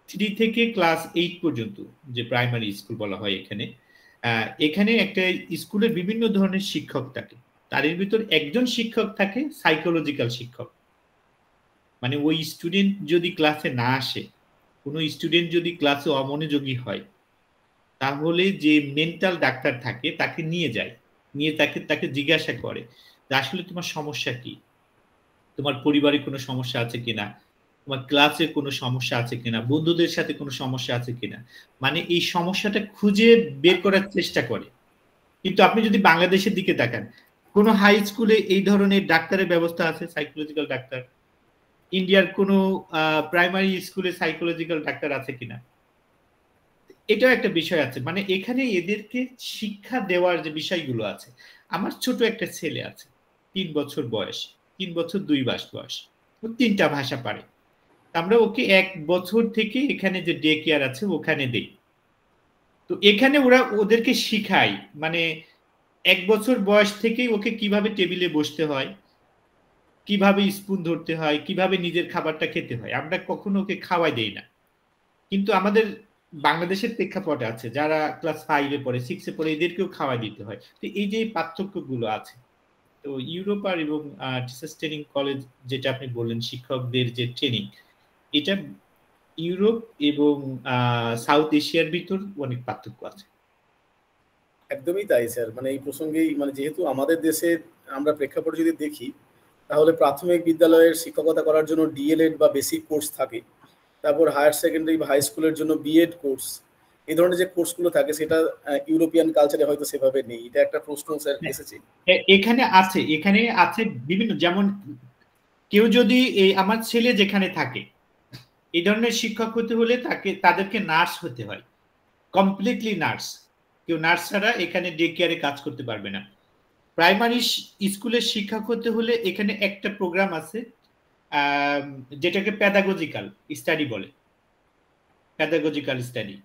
3 থেকে ক্লাস 8 পর্যন্ত যে প্রাইমারি স্কুল বলা হয় এখানে, এখানে একটা স্কুলের বিভিন্ন ধরনের শিক্ষক থাকে, তার ভিতর একজন শিক্ষক থাকে সাইকোলজিক্যাল শিক্ষক। মানে ওই স্টুডেন্ট যদি ক্লাসে না আসে, কোনো স্টুডেন্ট যদি ক্লাসে অমনোযোগী হয়, তাহলে যে মেন্টাল ডাক্তার থাকে তাকে নিয়ে যায়, নিয়ে তাকে জিজ্ঞাসা করে যে আসলে তোমার সমস্যা কি, তোমার পরিবারে কোনো সমস্যা আছে কিনা, তোমার ক্লাসে কোনো সমস্যা আছে কিনা, বন্ধুদের সাথে কোনো সমস্যা আছে কিনা, মানে এই সমস্যাটা খুঁজে বের করার চেষ্টা করে। কিন্তু আপনি যদি বাংলাদেশের দিকে তাকান, কোন হাই স্কুলে এই ধরনের ডাক্তারের ব্যবস্থা আছে, সাইকোলজিক্যাল ডাক্তার? ইন্ডিয়ার কোনো প্রাইমারি স্কুলে সাইকোলজিক্যাল ডাক্তার আছে কিনা? এটাও একটা বিষয় আছে। মানে এখানে এদেরকে শিক্ষা দেওয়ার যে বিষয়গুলো আছে, আমার ছোট একটা ছেলে আছে, 3 বছর বয়স, 3 বছর 2 মাস বয়স, ও 3টা ভাষা পারে। আমরা ওকে 1 বছর থেকে এখানে যে ডে কেয়ার আছে ওখানে দেই। তো এখানে ওদেরকে শিখায়, মানে 1 বছর বয়স থেকেই ওকে কিভাবে টেবিলে বসতে হয়, কিভাবে স্পুন ধরতে হয়, কিভাবে নিজের খাবারটা খেতে হয়, আমরা কখনো ওকে খাওয়াই দেই না। কিন্তু আমাদের বাংলাদেশের প্রেক্ষাপটে আছে যারা ক্লাস 5-এ পড়ে, 6-এ পড়ে, এদেরকেও খাওয়াই দিতে হয়। তো এই যে পার্থক্যগুলো আছে, তো ইউরোপ আর এবং টিচার্স ট্রেনিং কলেজ যেটা আপনি বললেন শিক্ষকদের যে ট্রেনিং, এটা ইউরোপ এবং সাউথ এশিয়ার ভিতর অনেক পার্থক্য আছে। একদমই তাই স্যার, মানে এই প্রসঙ্গেই মানে যেহেতু আমাদের দেশে আমরা প্রেক্ষাপট যদি দেখি, তাহলে প্রাথমিক বিদ্যালয়ের শিক্ষকতা করার জন্য ডিএলএড বা বেসিক কোর্স থাকে, তারপর হায়ার সেকেন্ডারি বা হাই স্কুলের জন্য বিএড কোর্স, এই ধরনের যে কোর্সগুলো থাকে সেটা ইউরোপিয়ান কালচারে হয়তো সেভাবে নেই। এটা একটা প্রশ্ন স্যার এসেছে। এখানে আছে বিভিন্ন, যেমন কেউ যদি আমার ছেলে যেখানে থাকে এই ধরনের শিক্ষক হতে হলে তাদেরকে নার্স হতে হয়, কমপ্লিটলি নার্স। কেউ নার্স ছাড়া এখানে ডে কেয়ারে কাজ করতে পারবে না। প্রাইমারি স্কুলের শিক্ষক হতে হলে এখানে একটা প্রোগ্রাম আছে যেটাকে প্যাডাগজিক্যাল স্টাডি বলে, প্যাডাগজিক্যাল স্টাডি।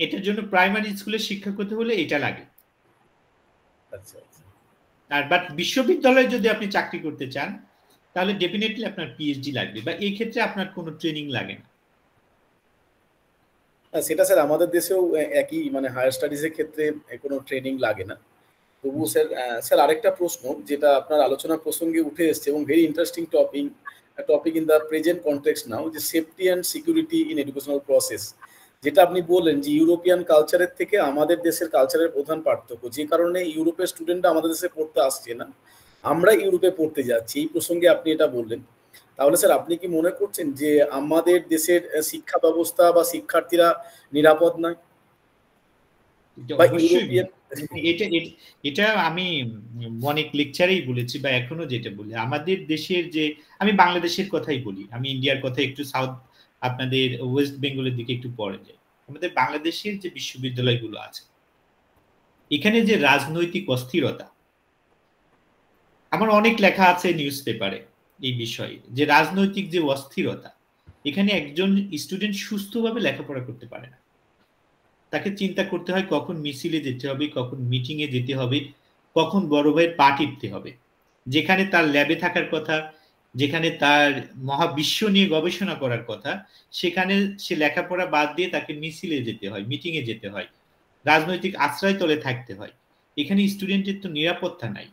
এটার জন্য প্রাইমারি স্কুলের শিক্ষক হতে হলে এটা লাগে। আচ্ছা আচ্ছা। আর বাট বিশ্ববিদ্যালয়ে যদি আপনি চাকরি করতে চান তাহলে ডেফিনেটলি আপনার পিএইচডি লাগবে, বা এই ক্ষেত্রে আপনার কোনো ট্রেনিং লাগে না। সেটা স্যার আমাদের দেশেও একই, মানে হায়ার স্টাডিজের ক্ষেত্রে কোনো ট্রেনিং লাগে না। তবুও স্যার স্যার আরেকটা প্রশ্ন যেটা আপনার আলোচনার প্রসঙ্গে উঠে এসছে এবং very interesting topic in the present context now, যে safety and security in educational process, যেটা আপনি বললেন যে ইউরোপিয়ান কালচারের থেকে আমাদের দেশের কালচারের প্রধান পার্থক্য, যে কারণে ইউরোপের স্টুডেন্টরা আমাদের দেশে পড়তে আসছে না, আমরা ইউরোপে পড়তে যাচ্ছি, এই প্রসঙ্গে আপনি এটা বললেন। তাহলে স্যার আপনি কি মনে করছেন যে আমাদের দেশের শিক্ষা ব্যবস্থা বা শিক্ষার্থীরা নিরাপদ নয়? এটা আমি অনেক লেকচারেই বলেছি, বা এখনো যেটা বলি, আমাদের দেশের যে, আমি বাংলাদেশের কথাই বলি, আমি ইন্ডিয়ার কথা একটু সাউথ আপনাদের ওয়েস্ট বেঙ্গলের দিকে একটু পরে যাই। আমাদের বাংলাদেশের যে বিশ্ববিদ্যালয়গুলো আছে এখানে যে রাজনৈতিক অস্থিরতা, আমার অনেক লেখা আছে নিউজ পেপারে এই বিষয়ে, যে রাজনৈতিক যে অস্থিরতা, এখানে একজন স্টুডেন্ট সুস্থভাবে লেখাপড়া করতে পারে না। তাকে চিন্তা করতে হয় কখন মিছিলে যেতে হবে, কখন মিটিং এ যেতে হবে, কখন বড় ভাইয়ের পা টিপতে হবে। যেখানে তার ল্যাবে থাকার কথা, যেখানে তার মহাবিশ্ব নিয়ে গবেষণা করার কথা, সেখানে সে লেখাপড়া বাদ দিয়ে তাকে মিছিলে যেতে হয়, মিটিং এ যেতে হয়, রাজনৈতিক আশ্রয়তলে থাকতে হয়। এখানে স্টুডেন্টের তো নিরাপত্তা নাই,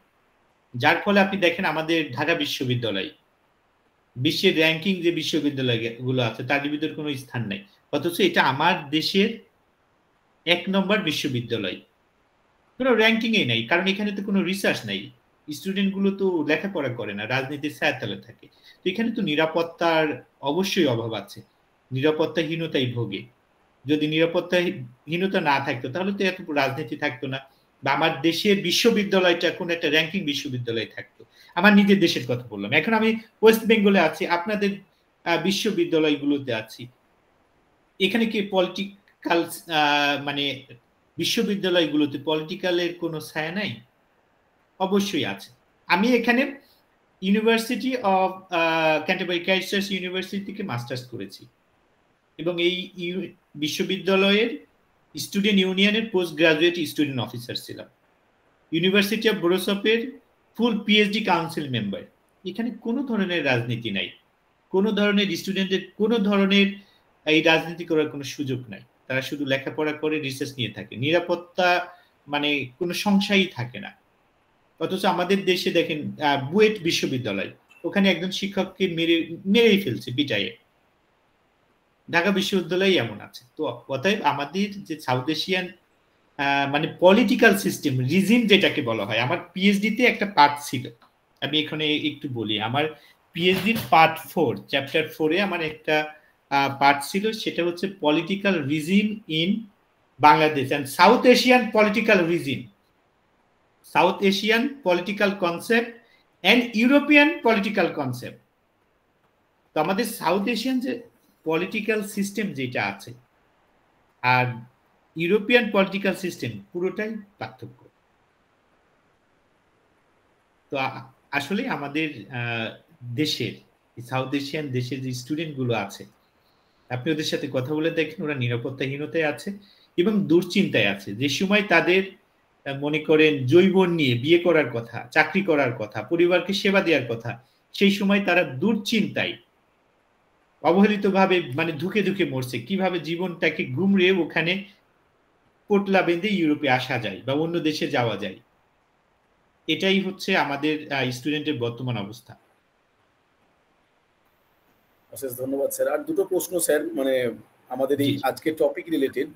যার ফলে আপনি দেখেন আমাদের ঢাকা বিশ্ববিদ্যালয়, বিশ্বের র্যাঙ্কিং যে বিশ্ববিদ্যালয়গুলো আছে তার ভিতরে কোনো স্থান নাই, অথচ এটা আমার দেশের 1 নম্বর বিশ্ববিদ্যালয়, কোনো র্যাঙ্কিং এ নাই, কারণ এখানে তো কোনো রিসার্চ নাই, স্টুডেন্ট গুলো তো লেখাপড়া করে না, রাজনীতির ছায়াতলে থাকে। তো এখানে তো নিরাপত্তার অবশ্যই অভাব আছে, নিরাপত্তাহীনতাই ভোগে। যদি নিরাপত্তাহীনতা না থাকতো তাহলে তো এত রাজনীতি থাকতো না, বা আমার দেশের বিশ্ববিদ্যালয়টা কোন একটা র্যাঙ্কিং বিশ্ববিদ্যালয় থাকতো। আমার নিজের দেশের কথা বললাম, এখন আমি ওয়েস্ট বেঙ্গলে আছি, আপনাদের বিশ্ববিদ্যালয়গুলোতে আছি, এখানে কি পলিটিক্যাল মানে বিশ্ববিদ্যালয়গুলোতে পলিটিক্যালের কোনো ছায়া নাই? অবশ্যই আছে। আমি এখানে University of Canterbury Christ Church University থেকে মাস্টার্স করেছি, এবং এই বিশ্ববিদ্যালয়ের স্টুডেন্ট ইউনিয়নের পোস্ট গ্রাজুয়েট স্টুডেন্ট অফিসার ছিলাম। ইউনিভার্সিটি অফ ব্রোসপের ফুল পিএইচডি কাউন্সিল মেম্বার। এখানে কোনো ধরনের রাজনীতি নাই, কোনো ধরনের স্টুডেন্টের কোনো ধরনের এই রাজনীতি করার কোনো সুযোগ নাই, তারা শুধু লেখাপড়া করে রিসার্চ নিয়ে থাকে, নিরাপত্তা মানে কোনো সংশয়ই থাকে না। অথচ আমাদের দেশে দেখেন বুয়েট বিশ্ববিদ্যালয়, ওখানে একজন শিক্ষককে মেরেই ফেলছে পিটাইয়ে। ঢাকা বিশ্ববিদ্যালয় এমন আছে। তো অতএব আমাদের যে সাউথ এশিয়ান মানে পলিটিক্যাল সিস্টেম, রিজিম যেটাকে বলা হয়, আমার পিএইচডিতে একটা পার্ট ছিল, আমি এখানে একটু বলি, আমার পিএইচডির পার্ট 4 চ্যাপ্টার 4-এ আমার একটা পার্ট ছিল, সেটা হচ্ছে political regime in Bangladesh and south Asian political regime, south Asian political concept and European political concept. তো আমাদের সাউথ এশিয়ান যে পলিটিক্যাল সিস্টেম যেটা আছে আর ইউরোপিয়ান পলিটিক্যাল সিস্টেম পুরোটাই পার্থক্য। তো আসলে আমাদের দেশের সাউথ এশিয়ান দেশের যে স্টুডেন্ট গুলো আছে, আপনি ওদের সাথে কথা বলে দেখেন, ওরা নিরাপত্তাহীনতায় আছে এবং দুশ্চিন্তায় আছে। যে সময় তাদের মনে করেন জৈবন নিয়ে বিয়ে করার কথা, চাকরি করার কথা, পরিবারকে সেবা দেওয়ার কথা, সেই সময় তারা দুশ্চিন্তায় অবহেলিতভাবে মানে ধুকে ধুকে মরছে, কিভাবে জীবনটাকে গুমড়ে ওখানে পোটলা বেঁধে ইউরোপে আসা যায় বা অন্য দেশে যাওয়া যায়। এটাই হচ্ছে আমাদের স্টুডেন্টের বর্তমান অবস্থা। অশেষ ধন্যবাদ স্যার। আর দুটো প্রশ্ন স্যার, মানে আমাদের এই আজকের টপিক রিলেটেড,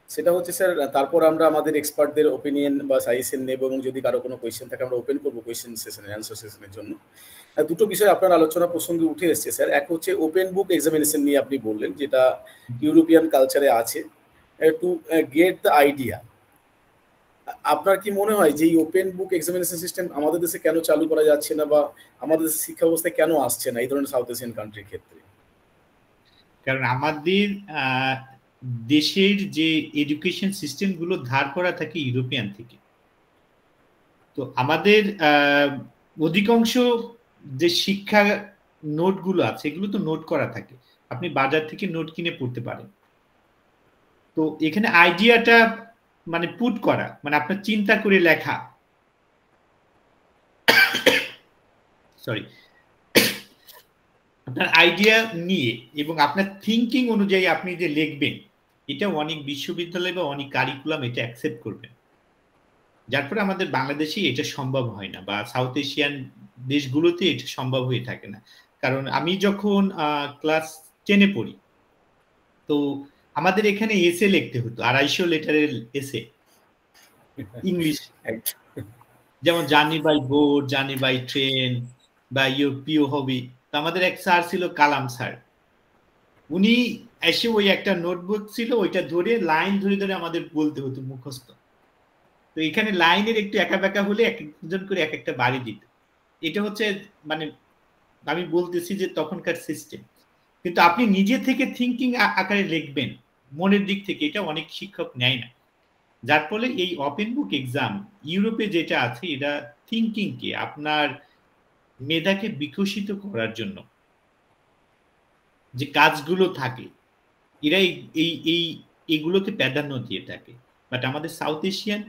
সেটা হচ্ছে স্যার তারপর আমরা আমাদের এক্সপার্টদের ওপিনিয়ন বা সাজেশন নেব, এবং যদি কারো কোনো কোয়েশ্চেন থাকে আমরা ওপেন করবো কোয়েশ্চেন সেশন অ্যান্সার সেশনের জন্য। দুটো বিষয় আপনার আলোচনা প্রসঙ্গে উঠে এসছে স্যার। এক হচ্ছে ওপেন বুক এক্সামিনেশন নিয়ে আপনি বললেন, যেটা ইউরোপিয়ান কালচারে আছে, টু গেট দ্য আইডিয়া। আপনার কি মনে হয় যে এই ওপেন বুক এক্সামিনেশন সিস্টেম আমাদের দেশে কেন চালু করা যাচ্ছে না, বা আমাদের শিক্ষা ব্যবস্থায় কেন আসছে না এই ধরনের সাউথ এশিয়ান কান্ট্রির ক্ষেত্রে? কারণ আমাদের দেশের যে এডুকেশন সিস্টেম গুলো ধার করা থাকে ইউরোপিয়ান থেকে, তো আমাদের অধিকাংশ যে শিক্ষা নোটগুলো আছে এগুলো তো নোট করা থাকে, আপনি বাজার থেকে নোট কিনে পড়তে পারেন। তো এখানে আইডিয়াটা মানে পুট করা, মানে আপনার চিন্তা করে লেখা, সরি, আপনার আইডিয়া নিয়ে এবং আপনার থিঙ্কিং অনুযায়ী আপনি যে লিখবেন, এটা অনেক বিশ্ববিদ্যালয় বা অনেক কারিকুলাম এটা অ্যাকসেপ্ট করবেন, যার ফলে আমাদের বাংলাদেশে এটা সম্ভব হয় না, বা সাউথ এশিয়ান দেশগুলোতে এটা সম্ভব হয়ে থাকে না। কারণ আমি যখন ক্লাস 10-এ পড়ি, তো আমাদের এখানে এসে লিখতে হতো 250 লেটারের এসে ইংলিশ, যেমন journey by boat, journey by train, বা ইউর প্রিয় হবি। তো আমাদের এক স্যার ছিল কালাম স্যার, উনি এসে ওই একটা নোটবুক ছিল, ওইটা ধরে লাইন ধরে ধরে আমাদের বলতে হতো মুখস্থ। তো এখানে লাইনের একটু একা বেঁকা হলে একজন করে এক একটা বাড়ি দিত। এটা হচ্ছে মানে আমি বলতেছি যে তখনকার সিস্টেম। কিন্তু আপনি নিজে থেকে থিঙ্কিং আকারে লিখবেন মনের দিক থেকে, এটা অনেক শিক্ষক নেয় না। যার ফলে এই ওপেন বুক এক্সাম ইউরোপে যেটা আছে, এটা থিঙ্কিংকে, আপনার মেধাকে বিকশিত করার জন্য যে কাজগুলো থাকে, এরা এইগুলোকে প্রাধান্য দিয়ে থাকে। বাট আমাদের সাউথ এশিয়ান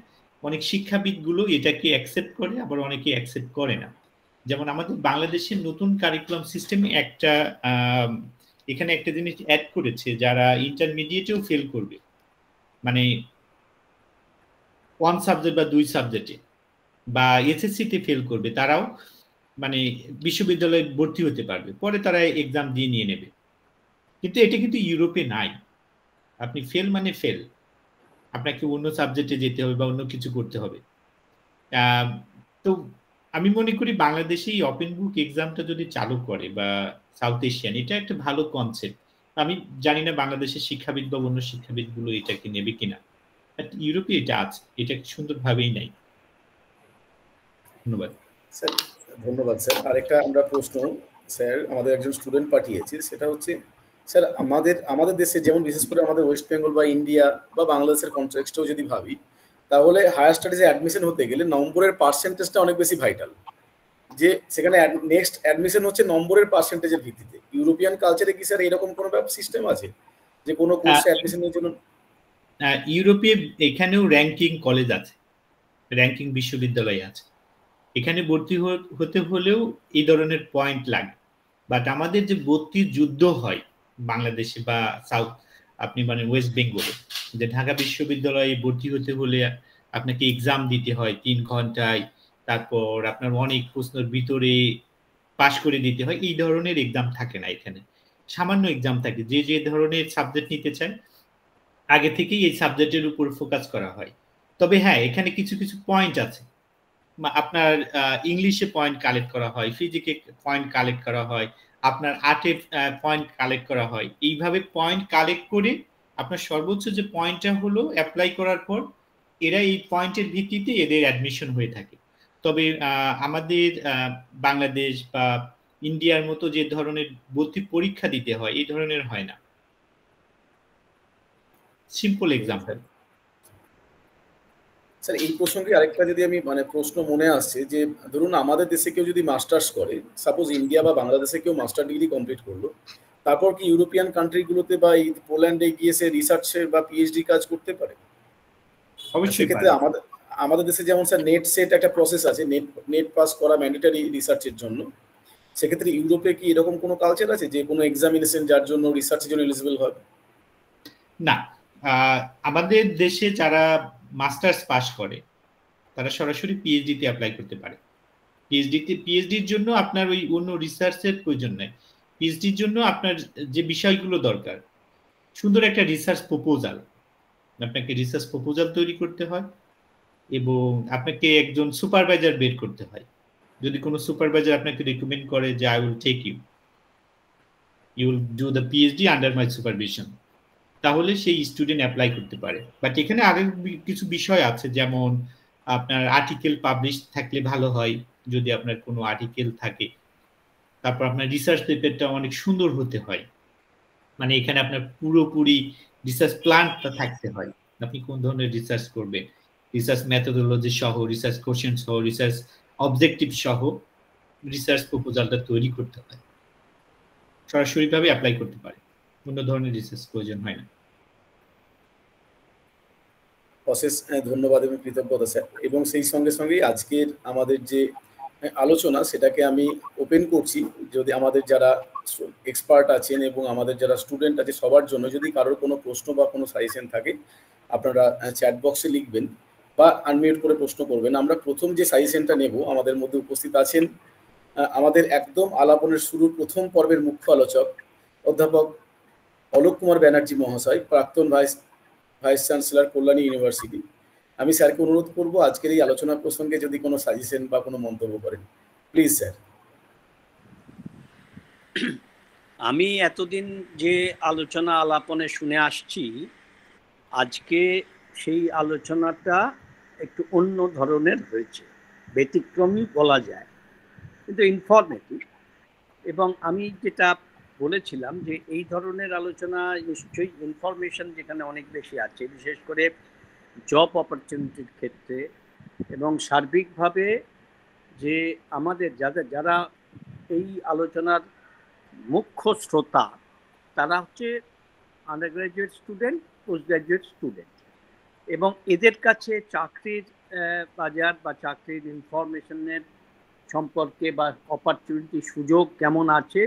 অনেক শিক্ষাবিদগুলো এটাকে অ্যাকসেপ্ট করে, আবার অনেকে অ্যাকসেপ্ট করে না। যেমন আমাদের বাংলাদেশের নতুন কারিকুলাম সিস্টেমে একটা এখানে একটা জিনিস অ্যাড করেছে, যারা ইন্টারমিডিয়েটেও ফেল করবে, মানে 1 সাবজেক্ট বা 2 সাবজেক্টে, বা এসএসসিতে ফেল করবে, তারাও মানে বিশ্ববিদ্যালয়ে ভর্তি হতে পারবে, পরে তারা এক্সাম দিয়ে নিয়ে নেবে। কিন্তু এটা কিন্তু ইউরোপে নাই। আপনি ফেল মানে ফেল, আপনাকে অন্য সাবজেক্টে যেতে হবে বা অন্য কিছু করতে হবে। তো আমি মনে করি বাংলাদেশে এই ওপেন বুক এক্সামটা যদি চালু করে, বা সাউথ এশিয়ান, এটা একটা ভালো কনসেপ্ট। আমি জানি না বাংলাদেশের শিক্ষাবিদ বা অন্য শিক্ষাবিদগুলো এটাকে নেবে কিনা, বাট ইউরোপে এটা আছে, এটা সুন্দরভাবেই নাই। ধন্যবাদ স্যার। ধন্যবাদ স্যার। আরেকটা আমরা প্রশ্ন স্যার আমাদের একজন স্টুডেন্ট পাঠিয়েছে, সেটা হচ্ছে স্যার আমাদের দেশে, যেমন বিশেষ করে আমাদের ওয়েস্ট বেঙ্গল বা ইন্ডিয়া বা বাংলাদেশের কনটেক্সটেও যদি ভাবি, তাহলে হায়ার স্টাডিজে অ্যাডমিশন হতে গেলে নম্বরের পার্সেন্টেজটা অনেক বেশি ভাইটাল। যে সেখানে নেক্সট অ্যাডমিশন হচ্ছে নম্বরের পার্সেন্টেজের ভিত্তিতে। ইউরোপিয়ান কালচারে কি স্যার এরকম কোনো সিস্টেম আছে যে কোনো কোর্সে অ্যাডমিশনের জন্য? ইউরোপে এখানেও র্যাঙ্কিং কলেজ আছে, র্যাঙ্কিং বিশ্ববিদ্যালয় আছে, এখানে ভর্তি হতে হলেও এই ধরনের পয়েন্ট লাগে। বাট আমাদের যে ভর্তির যুদ্ধ হয় বাংলাদেশে বা সাউথ, আপনি মানে ওয়েস্ট বেঙ্গলে, যে ঢাকা বিশ্ববিদ্যালয়ে ভর্তি হতে হলে আপনাকে এক্সাম দিতে হয় 3 ঘন্টায়, তারপর আপনার অনেক প্রশ্নের ভিতরে পাশ করে দিতে হয়, এই ধরনের এক্সাম থাকে না এখানে। সামান্য এক্সাম থাকে, যে যে ধরনের সাবজেক্ট নিতে চান আগে থেকেই এই সাবজেক্টের উপর ফোকাস করা হয়। তবে হ্যাঁ, এখানে কিছু কিছু পয়েন্ট আছে, আপনার ইংলিশে পয়েন্ট কালেক্ট করা হয়, ফিজিক্সে পয়েন্ট কালেক্ট করা হয়, আপনার আর্টে পয়েন্ট কালেক্ট করা হয়। এইভাবে পয়েন্ট কালেক্ট করে আপনার সর্বোচ্চ যে পয়েন্টটা হলো অ্যাপ্লাই করার পর এরা এই পয়েন্টের ভিত্তিতে এদের অ্যাডমিশন হয়ে থাকে। তবে আমাদের বাংলাদেশ বা ইন্ডিয়ার মতো যে ধরনের ভর্তি পরীক্ষা দিতে হয়, এই ধরনের হয় না। সিম্পল এক্সাম্পল স্যার এই প্রসঙ্গে আরেকটা যদি আমি মানে প্রশ্ন মনে আসছে, যে ধরুন আমাদের দেশে কেউ যদি মাস্টার্স করে, সাপোজ ইন্ডিয়া বা বাংলাদেশে কেউ মাস্টার ডিগ্রি কমপ্লিট করলো, তারপর কি ইউরোপিয়ান কান্ট্রিগুলোতে বা এই পোল্যান্ডে গিয়ে সে রিসার্চের বা পিএইচডি কাজ করতে পারে? অবশ্যই। সেক্ষেত্রে আমাদের দেশে যেমন স্যার নেট সেট একটা প্রসেস আছে, নেট পাস করা ম্যান্ডেটরি রিসার্চের জন্য। সেক্ষেত্রে ইউরোপে কি এরকম কোনো কালচার আছে যে কোনো এক্সামিনেশন যার জন্য রিসার্চের জন্য এলিজিবল হবে? না, আমাদের দেশে যারা মাস্টার্স পাস করে তারা সরাসরি পিএইচডি তে অ্যাপ্লাই করতে পারে। পিএইচডির জন্য আপনার ওই অন্য রিসার্চের প্রয়োজন নেই। পিএইচডির জন্য আপনার যে বিষয়গুলো দরকার, সুন্দর একটা রিসার্চ প্রপোজাল, আপনাকে রিসার্চ প্রপোজাল তৈরি করতে হয় এবং আপনাকে একজন সুপারভাইজার বের করতে হয়। যদি কোনো সুপারভাইজার আপনাকে রিকমেন্ড করে যে I will take you will do the PhD under my supervision, তাহলে সেই স্টুডেন্ট অ্যাপ্লাই করতে পারে। বাট এখানে আগে কিছু বিষয় আছে, যেমন আপনার আর্টিকেল পাবলিশ থাকলে ভালো হয়, যদি আপনার কোনো আর্টিকেল থাকে। তারপর আপনার রিসার্চ পেপারটা অনেক সুন্দর হতে হয়, মানে এখানে আপনার পুরোপুরি রিসার্চ প্ল্যানটা থাকতে হয়, আপনি কোন ধরনের রিসার্চ করবেন, রিসার্চ মেথোডোলজি সহ, রিসার্চ কোশ্চেন সহ, রিসার্চ অবজেক্টিভ সহ রিসার্চ প্রপোজালটা তৈরি করতে হয়। সরাসরিভাবে অ্যাপ্লাই করতে পারে, অন্য ধরনের রিসার্চ প্রয়োজন হয় না। অশেষ ধন্যবাদ এবং কৃতজ্ঞতা স্যার। এবং সেই সঙ্গে সঙ্গেই আজকের আমাদের যে আলোচনা সেটাকে আমি ওপেন করছি, যদি আমাদের যারা এক্সপার্ট আছেন এবং আমাদের যারা স্টুডেন্ট আছে সবার জন্য যদি কারোর কোনো প্রশ্ন বা কোনো সাজেশন থাকে আপনারা চ্যাট বক্সে লিখবেন বা আনমিউট করে প্রশ্ন করবেন। আমরা প্রথম যে সাজেশনটা নেব, আমাদের মধ্যে উপস্থিত আছেন আমাদের একদম আলাপনের শুরুর প্রথম পর্বের মুখ্য আলোচক অধ্যাপক অলোক কুমার ব্যানার্জি মহাশয়, প্রাক্তন ভাইস চ্যান্সেলর, কল্যাণী ইউনিভার্সিটি। আমি স্যারকে অনুরোধ করব আজকের এই আলোচনা প্রসঙ্গে যদি কোনো সাজেশন বা কোনো মন্তব্য করেন, প্লিজ স্যার। আমি এতদিন যে আলোচনা আলাপনে শুনে আসছি, আজকে সেই আলোচনাটা একটু অন্য ধরনের হয়েছে, ব্যতিক্রমী বলা যায়, কিন্তু ইনফরমেটিভ। এবং আমি যেটা বলেছিলাম যে এই ধরনের আলোচনা নিশ্চয়ই ইনফরমেশন যেখানে অনেক বেশি আছে, বিশেষ করে জব অপরচুনিটির ক্ষেত্রে, এবং সার্বিকভাবে যে আমাদের যারা এই আলোচনার মুখ্য শ্রোতা তারা হচ্ছে under graduate student, post graduate student, এবং এদের কাছে চাকরির বাজার বা চাকরির ইনফরমেশনের সম্পর্কে বা অপরচুনিটি সুযোগ কেমন আছে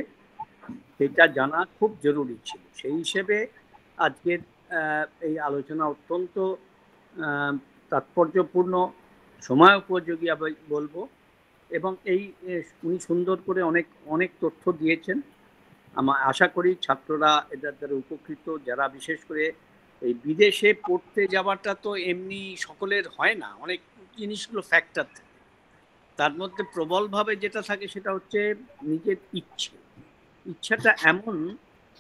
সেটা জানা খুব জরুরি ছিল। সেই হিসেবে আজকের এই আলোচনা অত্যন্ত তাৎপর্যপূর্ণ, সময় উপযোগী বলবো, এবং এই উনি সুন্দর করে অনেক তথ্য দিয়েছেন। আমার আশা করি ছাত্ররা এটার দ্বারা উপকৃত, যারা বিশেষ করে এই বিদেশে পড়তে যাওয়াটা তো এমনি সকলের হয় না, অনেক জিনিসগুলো ফ্যাক্টর থাকে, তার মধ্যে প্রবলভাবে যেটা থাকে সেটা হচ্ছে নিজের ইচ্ছাটা এমন,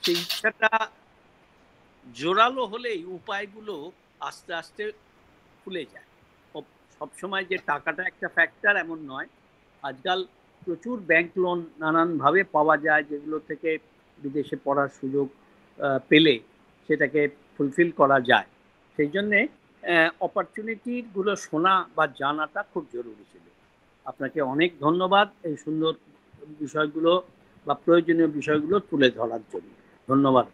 সেই ইচ্ছাটা জোরালো হলেই উপায়গুলো আস্তে আস্তে খুলে যায়। সবসময় যে টাকাটা একটা ফ্যাক্টর এমন নয়, আজকাল প্রচুর ব্যাংক লোন নানানভাবে পাওয়া যায়, যেগুলো থেকে বিদেশে পড়ার সুযোগ পেলে সেটাকে ফুলফিল করা যায়। সেই জন্যে অপরচুনিটিগুলো শোনা বা জানাটা খুব জরুরি ছিল। আপনাকে অনেক ধন্যবাদ এই সুন্দর বিষয়গুলো বা প্রয়োজনীয় বিষয়গুলো তুলে ধরার জন্য। ধন্যবাদ।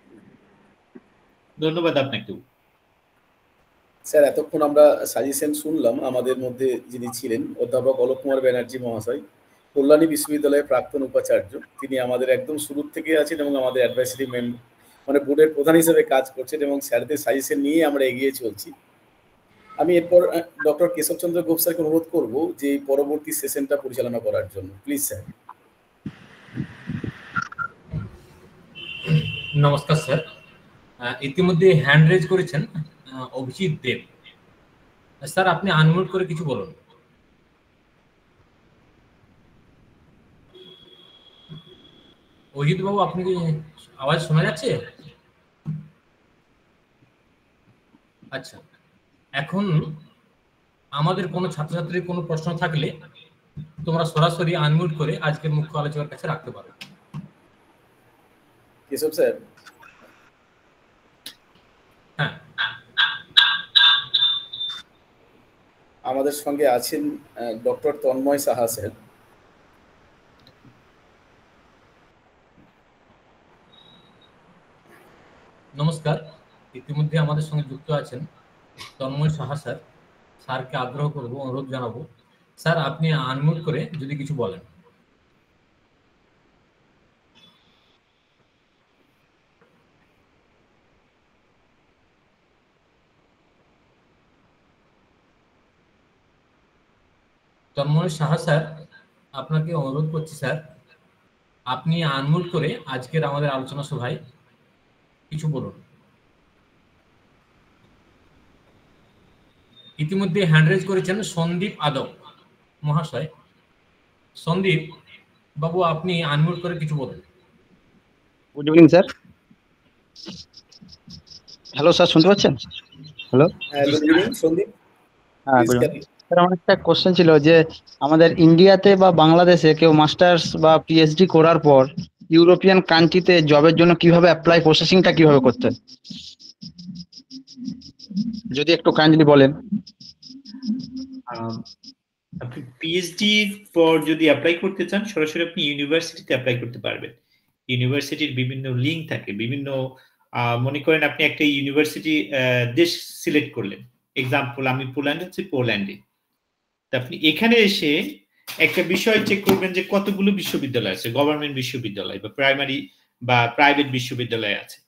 ধন্যবাদ আপনাকেও স্যার। এতক্ষণ আমরা সাজেশন শুনলাম। আমাদের মধ্যে যিনি ছিলেন অধ্যাপক অলোক কুমার ব্যানার্জি মহাশয়, কল্যাণী বিশ্ববিদ্যালয়ের প্রাক্তন উপাচার্য। তিনি আমাদের একদম শুরুর থেকে আছেন এবং আমাদের অ্যাডভাইসারি মানে বোর্ডের প্রধান হিসেবে কাজ করছেন, এবং স্যারদের সাজেশন নিয়ে আমরা এগিয়ে চলছি। আমি এরপর ডক্টর কেশবচন্দ্র গোপ স্যারকে অনুরোধ করবো যে পরবর্তী সেশনটা পরিচালনা করার জন্য, প্লিজ স্যার। নমস্কার স্যার। ইতিমধ্যে হ্যান্ড রেজ করেছেন অভিজিৎ দেব স্যার, আপনি আনমিউট করে কিছু বলুন। অভিজিৎ বাবু, আপনি কি আওয়াজ শোনা যাচ্ছে? আচ্ছা, এখন আমাদের কোনো ছাত্রছাত্রীর কোনো প্রশ্ন থাকলে তোমরা সরাসরি আনমিউট করে আজকের মুখ্য আলোচকের কাছে রাখতে পারো। কেশব স্যার। হ্যাঁ, আমাদের সঙ্গে আছেন ডক্টর তন্ময় সাহা স্যার। নমস্কার। ইতিমধ্যে আমাদের সঙ্গে যুক্ত আছেন তন্ময় সাহা স্যার। স্যারকে আগ্রহ করবো, অনুরোধ জানাবো, স্যার আপনি আনমিউট করে যদি কিছু বলেন। তন্ময় সাহা স্যার, আপনাকে অনুরোধ করছি স্যার, আপনি আনমিউট করে আজকের আমাদের আলোচনা সভায় কিছু বলুন। ইতিমধ্যে হ্যান্ড রেজ করেছেন সন্দীপ আদব মহাশয়। সন্দীপ বাবু, আপনি আনমিউট করে কিছু বলুন। Good evening sir. Hello sir, শুনতে পাচ্ছেন? হ্যালো, হ্যাঁ, গুড ইভিনিং সন্দীপ। হ্যাঁ, Please good carry. Evening sir. আমার একটা কোশ্চেন ছিল যে আমাদের ইন্ডিয়াতে বা বাংলাদেশে কেউ মাস্টার্স বা পিএইচডি করার পর ইউরোপিয়ান কান্ট্রিতে জবের জন্য কিভাবে অ্যাপ্লাই, প্রসেসিংটা কিভাবে করতেন, যদি একটু কাইন্ডলি বলেন। আপনি পিএইচডি পর যদি অ্যাপ্লাই করতে চান, সরাসরি আপনি ইউনিভার্সিটিতে অ্যাপ্লাই করতে পারবেন। ইউনিভার্সিটির বিভিন্ন লিঙ্ক থাকে, বিভিন্ন মনে করেন আপনি একটা ইউনিভার্সিটি দেশ সিলেক্ট করলেন, এক্সাম্পল আমি পোল্যান্ড হচ্ছে পোল্যান্ডে, তা আপনি এখানে এসে একটা বিষয় চেক করবেন যে কতগুলো বিশ্ববিদ্যালয় আছে, গভর্নমেন্ট বিশ্ববিদ্যালয় বা প্রাইমারি বা প্রাইভেট বিশ্ববিদ্যালয় আছে।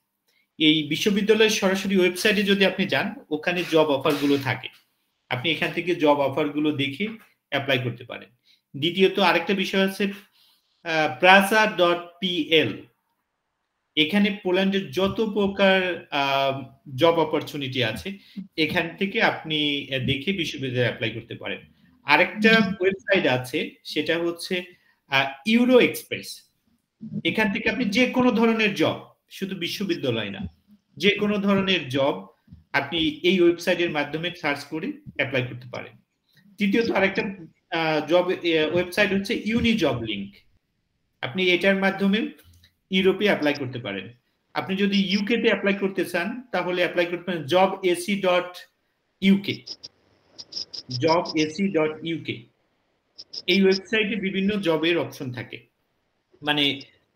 এই বিশ্ববিদ্যালয়ের সরাসরি ওয়েবসাইটে যদি আপনি যান, ওখানে জব অফার গুলো থাকে, আপনি এখান থেকে জব অফার গুলো দেখে অ্যাপ্লাই করতে পারেন। দ্বিতীয়ত আরেকটা বিষয় আছে praza.pl, এখানে পোল্যান্ডের যত প্রকার জব অপরচুনিটি আছে এখান থেকে আপনি দেখে বিশ্ববিদ্যালয়ে অ্যাপ্লাই করতে পারেন। আরেকটা ওয়েবসাইট আছে, সেটা হচ্ছে ইউরো এক্সপ্রেস। এখান থেকে আপনি যে কোনো ধরনের জব, শুধু বিশ্ববিদ্যালয় না, যে কোনো ধরনের জব আপনি এই ওয়েবসাইটের মাধ্যমে সার্চ করে অ্যাপ্লাই করতে পারেন। তৃতীয়ত আরেকটা জব ওয়েবসাইট হচ্ছে ইউনি জব লিঙ্ক, আপনি এটার মাধ্যমে ইউরোপে অ্যাপ্লাই করতে পারেন। আপনি যদি ইউকে তে অ্যাপ্লাই করতে চান তাহলে অ্যাপ্লাই করতে পারেন jobac.uk, jobac.uk। এই ওয়েবসাইটে বিভিন্ন জবের অপশন থাকে, মানে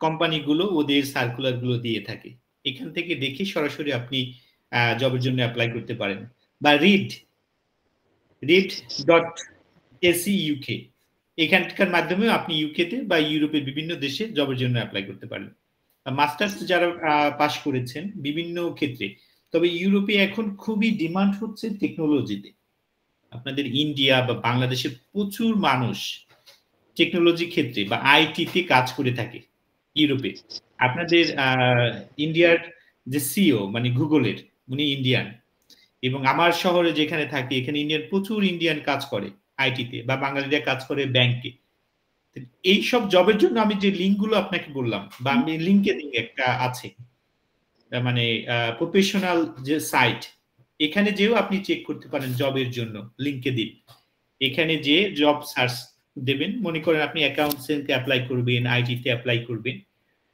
কোম্পানিগুলো ওদের সার্কুলার গুলো দিয়ে থাকে, এখান থেকে দেখে সরাসরি আপনি জবের জন্য অ্যাপ্লাই করতে পারেন। বা read.ac.uk, এখানকার মাধ্যমে আপনি ইউকেতে বা ইউরোপের বিভিন্ন দেশে জবের জন্য অ্যাপ্লাই করতে পারেন। মাস্টার্স যারা পাস করেছেন বিভিন্ন ক্ষেত্রে, তবে ইউরোপে এখন খুবই ডিমান্ড হচ্ছে টেকনোলজিতে। আপনাদের ইন্ডিয়া বা বাংলাদেশের প্রচুর মানুষ টেকনোলজি ক্ষেত্রে বা আইটিতে কাজ করে থাকে ইউরোপে। আপনাদের ইন্ডিয়ার যে সিও মানে গুগলের, উনি ইন্ডিয়ান, এবং আমার শহরে যেখানে থাকি এখানে ইন্ডিয়ান প্রচুর ইন্ডিয়ান কাজ করে আইটিতে, বা বাঙালিরা কাজ করে ব্যাংকে। এই সব জবের জন্য আমি যে লিঙ্কগুলো আপনাকে বললাম, বা আমি লিঙ্কডিন একটা আছে, মানে প্রফেশনাল যে সাইট, এখানে যেও আপনি চেক করতে পারেন জবের জন্য। লিঙ্কডিন, এখানে যে জব সার্চ দেবেন, মনে করেন আপনি অ্যাকাউন্টসেন্টে অ্যাপ্লাই করবেন, আইটিতে অ্যাপ্লাই করবেন,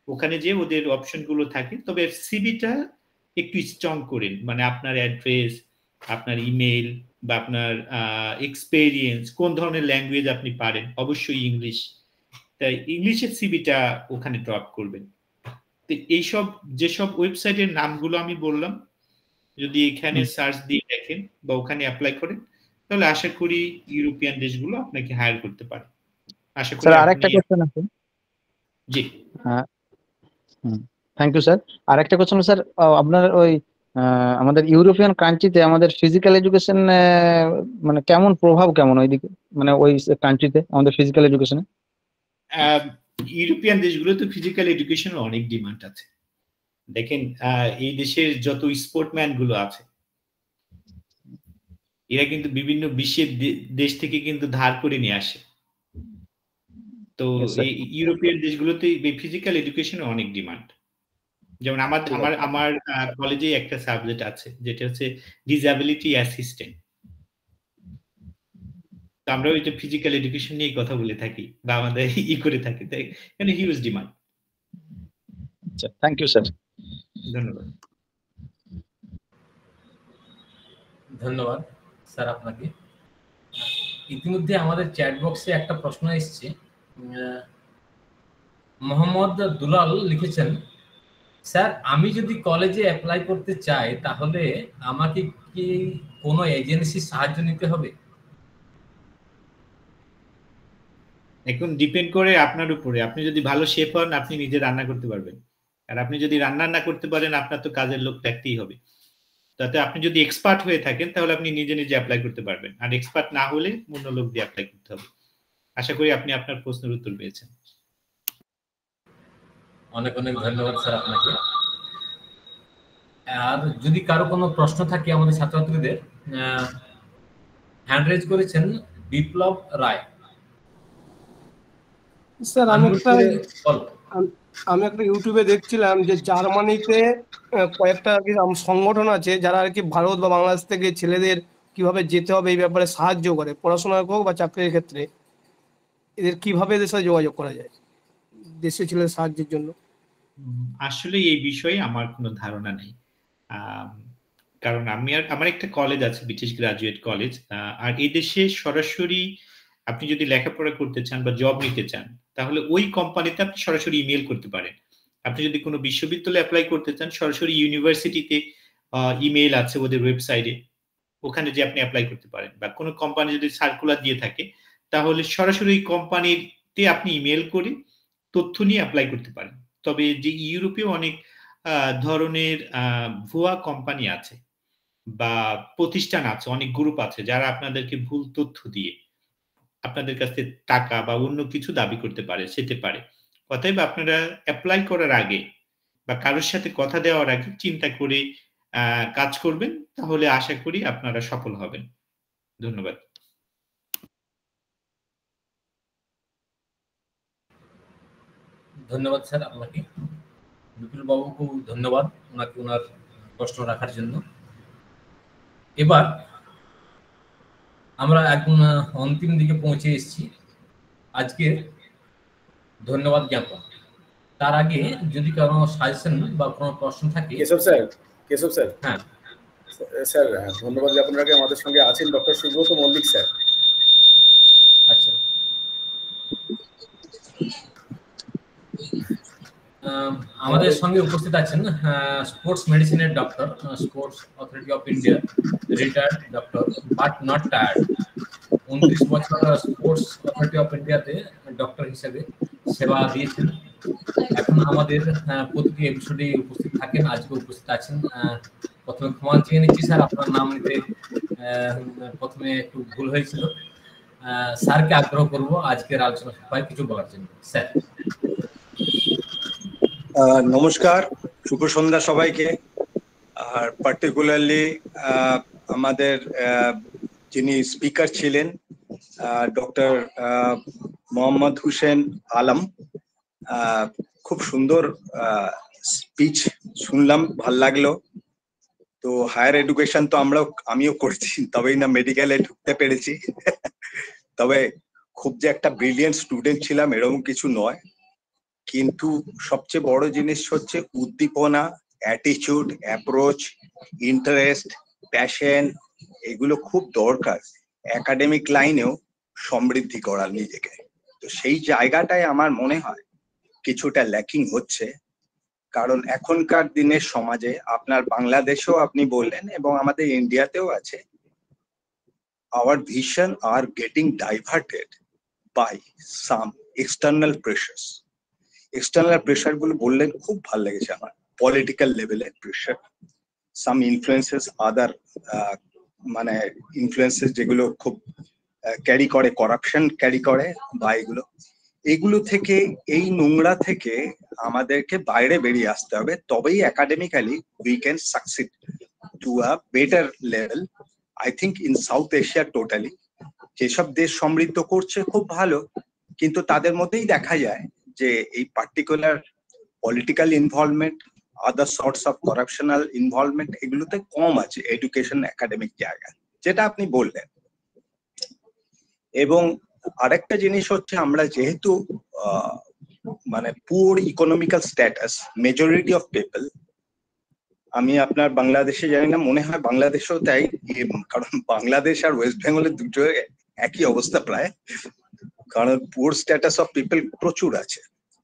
ওখানে যে ওদের অপশনগুলো থাকে, তবে সিভিটা একটু স্ট্রং করেন, মানে আপনার অ্যাড্রেস, আপনার ইমেল বা আপনার এক্সপেরিয়েন্স, কোন ধরনের ল্যাঙ্গুয়েজ আপনি পারেন, অবশ্যই ইংলিশ, তাই ইংলিশের সিভিটা ওখানে ড্রপ করবেন। তো এইসব যেসব ওয়েবসাইটের নামগুলো আমি বললাম, যদি এখানে সার্চ দিয়ে দেখেন বা ওখানে অ্যাপ্লাই করেন, তাহলে আশা করি ইউরোপিয়ান দেশগুলো আপনাকে হায়ার করতে পারে। আশা করি। স্যার আরেকটা কোশ্চেন আছে। জি, হ্যাঁ, থ্যাংক ইউ স্যার। আরেকটা কোশ্চেন স্যার, আপনার ওই আমাদের ইউরোপিয়ান কান্ট্রিতে আমাদের ফিজিক্যাল এডুকেশন মানে কেমন প্রভাব, কেমন ওইদিকে, মানে ওই কান্ট্রিতে আমাদের ফিজিক্যাল এডুকেশনে? ইউরোপিয়ান দেশগুলোতে ফিজিক্যাল এডুকেশনের অনেক ডিমান্ড আছে। দেখেন এই দেশের যত স্পোর্টম্যান গুলো আছে, এরা কিন্তু বিভিন্ন বিশ্বের দেশ থেকে কিন্তু ধার করে নিয়ে আসে। তো এই ইউরোপিয়ান দেশগুলোতে ফিজিক্যাল এডুকেশনের অনেক ডিমান্ড। যেমন আমার কলেজে একটা সাবজেক্ট আছে যেটা হচ্ছে ডিসএবিলিটি অ্যাসিস্ট্যান্ট। তো আমরা ওই যে ফিজিক্যাল এডুকেশন নিয়ে কথা বলে থাকি বা আমাদের করে থাকি, তাই এখানে হিউজ ডিমান্ড। আচ্ছা, থ্যাংক ইউ স্যার। ধন্যবাদ। ধন্যবাদ স্যার আপনাকে। ইতিমধ্যে আমাদের চ্যাট বক্সে একটা প্রশ্ন এসেছে। মোহাম্মদ দুলাল লিখেছেন, স্যার আমি যদি কলেজে অ্যাপ্লাই করতে চাই তাহলে আমাকে কি কোনো এজেন্সির সাহায্য নিতে হবে? এখন ডিপেন্ড করে আপনার উপরে। আপনি যদি ভালো শেফ হন, আপনি নিজে রান্না করতে পারবেন। আর আপনি যদি রান্না না করতে পারেন, আপনার তো কাজের লোক রাখতেই হবে। তাতে আপনি যদি এক্সপার্ট হয়ে থাকেন তাহলে আপনি নিজে নিজে অ্যাপ্লাই করতে পারবেন, আর এক্সপার্ট না হলে অন্য লোক দিয়ে অ্যাপ্লাই করতে হবে। আশা করি আপনি আপনার প্রশ্নের উত্তর পেয়েছেন। অনেক অনেক ধন্যবাদ স্যার আপনাকে। আর যদি কারো কোনো প্রশ্ন থাকে আমাদের ছাত্রছাত্রীদের, হ্যান্ড রেজ করেছেন বিপ্লব রায়। স্যার আমি একটা ইউটিউবে দেখছিলাম যে জার্মানিতে কয়েকটা আর কি সংগঠন আছে যারা আর কি ভারত বা বাংলাদেশ থেকে ছেলেদের কিভাবে যেতে হবে এই ব্যাপারে সাহায্য করে, পড়াশোনার হোক বা চাকরির ক্ষেত্রে। এদের কিভাবে এদের সাথে যোগাযোগ করা যায় দেশে ছেলেদের সাহায্যের জন্য? আসলে এই বিষয়ে আমার কোনো ধারণা নেই, কারণ আমার একটা কলেজ আছে, ব্রিটিশ গ্রাজুয়েট কলেজ, আর এই দেশে সরাসরি আপনি যদি লেখাপড়া করতে চান বা জব নিতে চান তাহলে ওই কোম্পানিতে আপনি সরাসরি ইমেল করতে পারেন। আপনি যদি কোনো বিশ্ববিদ্যালয়ে অ্যাপ্লাই করতে চান সরাসরি ইউনিভার্সিটিতে ইমেল আছে ওদের ওয়েবসাইটে, ওখানে যে আপনি অ্যাপ্লাই করতে পারেন। বা কোনো কোম্পানি যদি সার্কুলার দিয়ে থাকে তাহলে সরাসরি ওই কোম্পানিতে আপনি ইমেল করে তথ্য নিয়ে অ্যাপ্লাই করতে পারেন। তবে যে ইউরোপীয় অনেক ধরনের ভুয়া কোম্পানি আছে বা প্রতিষ্ঠান আছে, অনেক গ্রুপ আছে যারা আপনাদেরকে ভুল তথ্য দিয়ে আপনাদের কাছে টাকা বা অন্য কিছু দাবি করতে পারে, সেতে পারে। অতএব আপনারা অ্যাপ্লাই করার আগে বা কারোর সাথে কথা দেওয়ার আগে চিন্তা করে কাজ করবেন, তাহলে আশা করি আপনারা সফল হবেন। ধন্যবাদ। ধন্যবাদ স্যার আপনাকে। বিপুল বাবুকে ধন্যবাদ ওনাকে ওনার প্রশ্ন রাখার জন্য। এবার আমরা একদম অন্তিম দিকে পৌঁছে এসেছি আজকে ধন্যবাদ জ্ঞাপন। তার আগে যদি কারো সাজেশন বা কোনো প্রশ্ন থাকে। কেশব স্যার। হ্যাঁ স্যার, ধন্যবাদ জ্ঞাপনের আগে আমাদের সঙ্গে আছেন ডক্টর সুব্রত মল্লিক স্যার। আচ্ছা, আমাদের সঙ্গে উপস্থিত আছেন স্পোর্টস মেডিসিনের doctor, sports authority of India retired doctor but not tired. 29 বছর স্পোর্টস অথরিটি অফ ইন্ডিয়াতে ডক্টর হিসেবে সেবা দিয়েছেন। এখন আমাদের প্রতিটি এপিসোডে উপস্থিত থাকেন, আজকে উপস্থিত আছেন। প্রথমে ক্ষমা চেয়ে নিচ্ছি স্যার, আপনার নাম নিতে প্রথমে একটু ভুল হয়েছিল। স্যারকে আগ্রহ করব আজকের আলোচনা সভায় কিছু বলার জন্য। স্যার। নমস্কার, শুভ সন্ধ্যা সবাইকে। আর পার্টিকুলারলি আমাদের যিনি স্পিকার ছিলেন ডক্টর মোহাম্মদ হোসেন আলম, খুব সুন্দর স্পিচ শুনলাম, ভাল লাগলো। তো হায়ার এডুকেশন তো আমিও করেছি, তবেই না মেডিকেলে ঢুকতে পেরেছি। তবে খুব যে একটা ব্রিলিয়েন্ট স্টুডেন্ট ছিলাম এরকম কিছু নয়, কিন্তু সবচেয়ে বড় জিনিস হচ্ছে উদ্দীপনা, অ্যাটিটিউড, অ্যাপ্রোচ, ইন্টারেস্ট, প্যাশন, এগুলো খুব দরকার একাডেমিক লাইনেও সমৃদ্ধি করার নিজেকে। তো সেই জায়গাটায় আমার মনে হয় কিছুটা ল্যাকিং হচ্ছে, কারণ এখনকার দিনের সমাজে আপনার বাংলাদেশেও আপনি বললেন এবং আমাদের ইন্ডিয়াতেও আছে, our vision are getting diverted by some external pressures. External pressure গুলো বললেন, খুব ভালো লেগেছে আমার। পলিটিক্যাল লেভেলের প্রেশার, সাম ইনফ্লুয়েন্সেস, আদার মানে ইনফ্লুয়েন্সেস যেগুলো খুব ক্যারি করে, করাপশন ক্যারি করে, বা এগুলো থেকে, এই নোংরা থেকে আমাদেরকে বাইরে বেরিয়ে আসতে হবে, তবেই academically we can succeed to a better level. I think in south Asia totally যেসব দেশ সমৃদ্ধ করছে খুব ভালো, কিন্তু তাদের মধ্যেই দেখা যায় যে এই particular political involvement, other sorts of corruptional involvement এগুলোতে কম আছে এডুকেশন একাডেমিক জায়গা, যেটা আপনি বললেন। এবং আরেকটা জিনিস হচ্ছে, আমরা যেহেতু মানে poor economical status majority of people, আমি আপনার বাংলাদেশে জানি না, মনে হয় বাংলাদেশেও তাই, কারণ বাংলাদেশ আর ওয়েস্ট বেঙ্গলের দুটো একই অবস্থা প্রায়, কারণ পুয়ার স্ট্যাটাস অফ পিপল প্রচুর আছে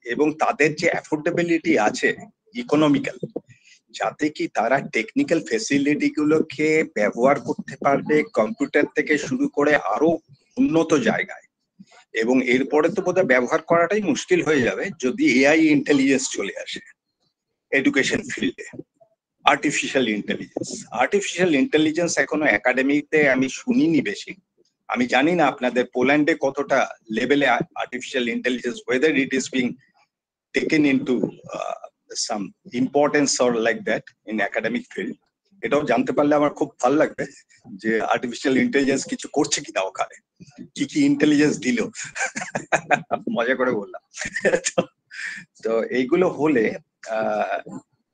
এবং তাদের যে অ্যাফোর্ডেবিলিটি আছে ইকোনমিক্যাল, যাতে কি তারা টেকনিক্যাল ফেসিলিটি গুলোকে ব্যবহার করতে পারবে, কম্পিউটার থেকে শুরু করে আরো উন্নত জায়গায়। এবং এরপরে তো বোধহয় ব্যবহার করাটাই মুশকিল হয়ে যাবে যদি এআই ইন্টেলিজেন্স চলে আসে এডুকেশন ফিল্ডে। আর্টিফিশিয়াল ইন্টেলিজেন্স এখনো একাডেমিতে আমি শুনিনি বেশি, আমি জানি না আপনাদের পোল্যান্ডে কতটা লেভেলে artificial intelligence, whether it is being taken into some importance or like that in academic field. এটাও জানতে পারলে আমার খুব ভালো লাগবে যে আর্টিফিশিয়াল ইন্টেলিজেন্স কিছু করছে কিনা ওখানে, কি কি ইন্টেলিজেন্স দিল, মজা করে বললাম। তো এইগুলো হলে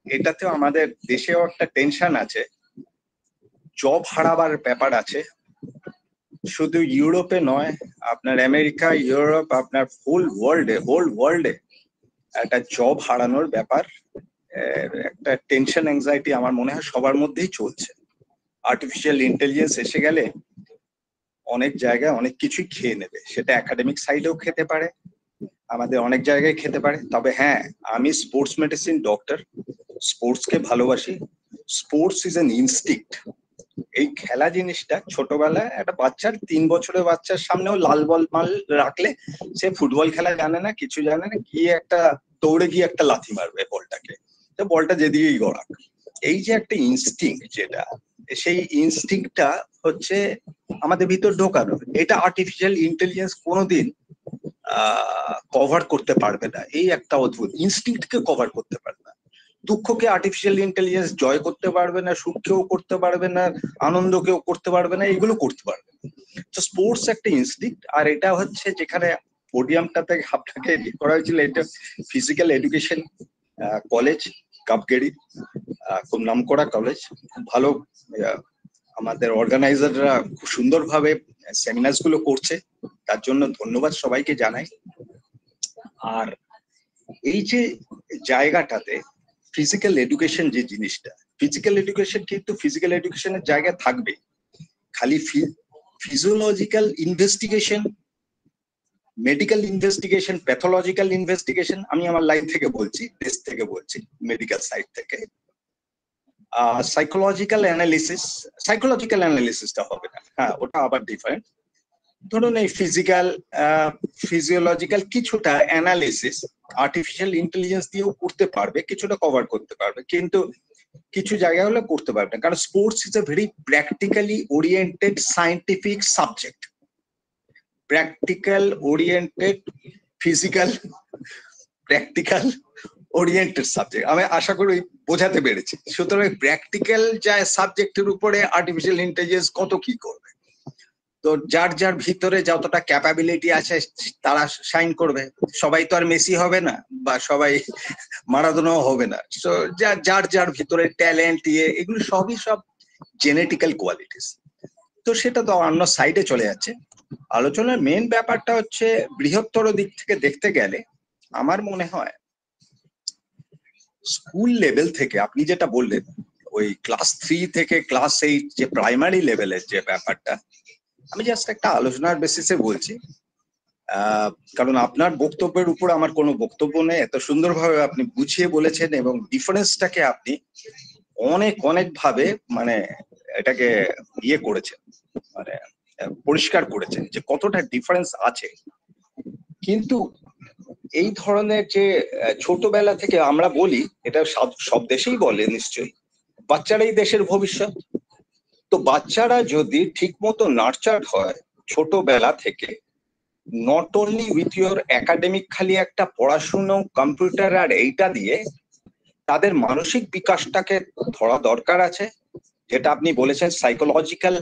এটাতেও আমাদের দেশেও একটা টেনশন আছে, জব হারাবার ব্যাপার আছে। শুধু ইউরোপে নয়, আপনার আমেরিকা, ইউরোপ, আপনার হোল ওয়ার্ল্ডে একটা জব হারানোর ব্যাপার, একটা টেনশন অ্যাংজাইটি আমার মনে হয় সবার মধ্যেই চলছে। আর্টিফিশিয়াল ইন্টেলিজেন্স এসে গেলে অনেক জায়গায় অনেক কিছুই খেয়ে নেবে, সেটা একাডেমিক সাইডেও খেতে পারে, আমাদের অনেক জায়গায় খেতে পারে। তবে হ্যাঁ, আমি স্পোর্টস মেডিসিন ডক্টর, স্পোর্টসকে ভালোবাসি। Sports is an instinct. এই খেলা জিনিসটা ছোটবেলায় একটা বাচ্চার, 3 বছরের বাচ্চার সামনেও লাল বল মাল রাখলে সে ফুটবল খেলা জানে না, কিছু জানে না, গিয়ে একটা দৌড়ে গিয়ে একটা লাথি মারবে বলটাকে, তো বলটা যেদিকেই গড়াক। এই যে একটা ইনস্টিংক্ট, যেটা সেই ইনস্টিংক্টটা হচ্ছে আমাদের ভিতর ঢোকানো, এটা আর্টিফিশিয়াল ইন্টেলিজেন্স কোনোদিন কভার করতে পারবে না। এই একটা অদ্ভুত ইনস্টিংক্টকে কভার করতে পারবে না। দুঃখকে আর্টিফিশিয়াল ইন্টেলিজেন্স জয় করতে পারবে না, সুখকেও করতে পারবে না, আনন্দকেও করতে পারবে না, এগুলো করতে পারবে না। তো স্পোর্টস একটা ইনস্টিংক্ট। আর এটা হচ্ছে যেখানে পোডিয়ামটাতে আপনাকে করা হয়েছিল, এটা ফিজিক্যাল এডুকেশন কলেজ, কাপগেড়ি, খুব নামকরা কলেজ, খুব ভালো। আমাদের অর্গানাইজাররা খুব সুন্দরভাবে সেমিনার্স গুলো করছে, তার জন্য ধন্যবাদ সবাইকে জানাই। আর এই যে জায়গাটাতে ফিজিক্যাল এডুকেশন, যে জিনিসটা, ফিজিক্যাল এডুকেশন কিন্তু ফিজিক্যাল এডুকেশনের জায়গায় থাকবে, খালি physiological investigation, medical investigation, pathological investigation, আমি আমার লাইন থেকে বলছি, দেশ থেকে বলছি, মেডিকেল সাইড থেকে। সাইকোলজিক্যাল অ্যানালিসিসটা হবে না, হ্যাঁ ওটা আবার ডিফারেন্ট। ধরুন এই ফিজিওলজিক্যাল কিছুটা অ্যানালিসিস আর্টিফিশিয়াল ইন্টেলিজেন্স দিয়েও করতে পারবে, কিছুটা কভার করতে পারবে, কিন্তু কিছু জায়গায় হলে করতে পারবে না। কারণ sports is a very practically oriented scientific subject, practical oriented, physical practical oriented subject. আমি আশা করি বোঝাতে পেরেছি। সুতরাং প্র্যাকটিক্যাল যা সাবজেক্টের উপরে আর্টিফিশিয়াল ইন্টেলিজেন্স কত কি করবে, তো যার যার ভিতরে যতটা ক্যাপাবিলিটি আছে তারা শাইন করবে। সবাই তো আর মেসি হবে না, বা সবাই মারাদোনাও হবে না। সো যার যার ভিতরে ট্যালেন্ট, এগুলো সবই সব জেনেটিক্যাল কোয়ালিটিস। তো সেটা তো অন্য সাইডে চলে যাচ্ছে। আলোচনার মেন ব্যাপারটা হচ্ছে বৃহত্তর দিক থেকে দেখতে গেলে আমার মনে হয় স্কুল লেভেল থেকে, আপনি যেটা বললেন ওই ক্লাস 3 থেকে ক্লাস 8 যে প্রাইমারি লেভেলের যে ব্যাপারটা, আমি জাস্ট একটা আলোচনার বেসিসে বলছি, কারণ আপনার বক্তব্যের উপর আমার কোনো বক্তব্য নেই। এত সুন্দরভাবে আপনি বুঝিয়ে বলেছেন এবং ডিফারেন্সটাকে আপনি অনেক ভাবে মানে এটাকে ইয়ে করেছেন, মানে পরিষ্কার করেছেন যে কতটা ডিফারেন্স আছে। কিন্তু এই ধরনের যে ছোটবেলা থেকে আমরা বলি, এটা সব দেশেই বলে নিশ্চয়ই, বাচ্চারাই দেশের ভবিষ্যৎ। তো বাচ্চারা যদি ঠিক মতো নার্চার্ড হয় ছোটবেলা থেকে, not only with your academic খালি একটা পড়াশুনো, কম্পিউটার আর এইটা দিয়ে, তাদের মানসিক বিকাশটাকে ধরা দরকার আছে। যেটা আপনি বলেছেন সাইকোলজিক্যাল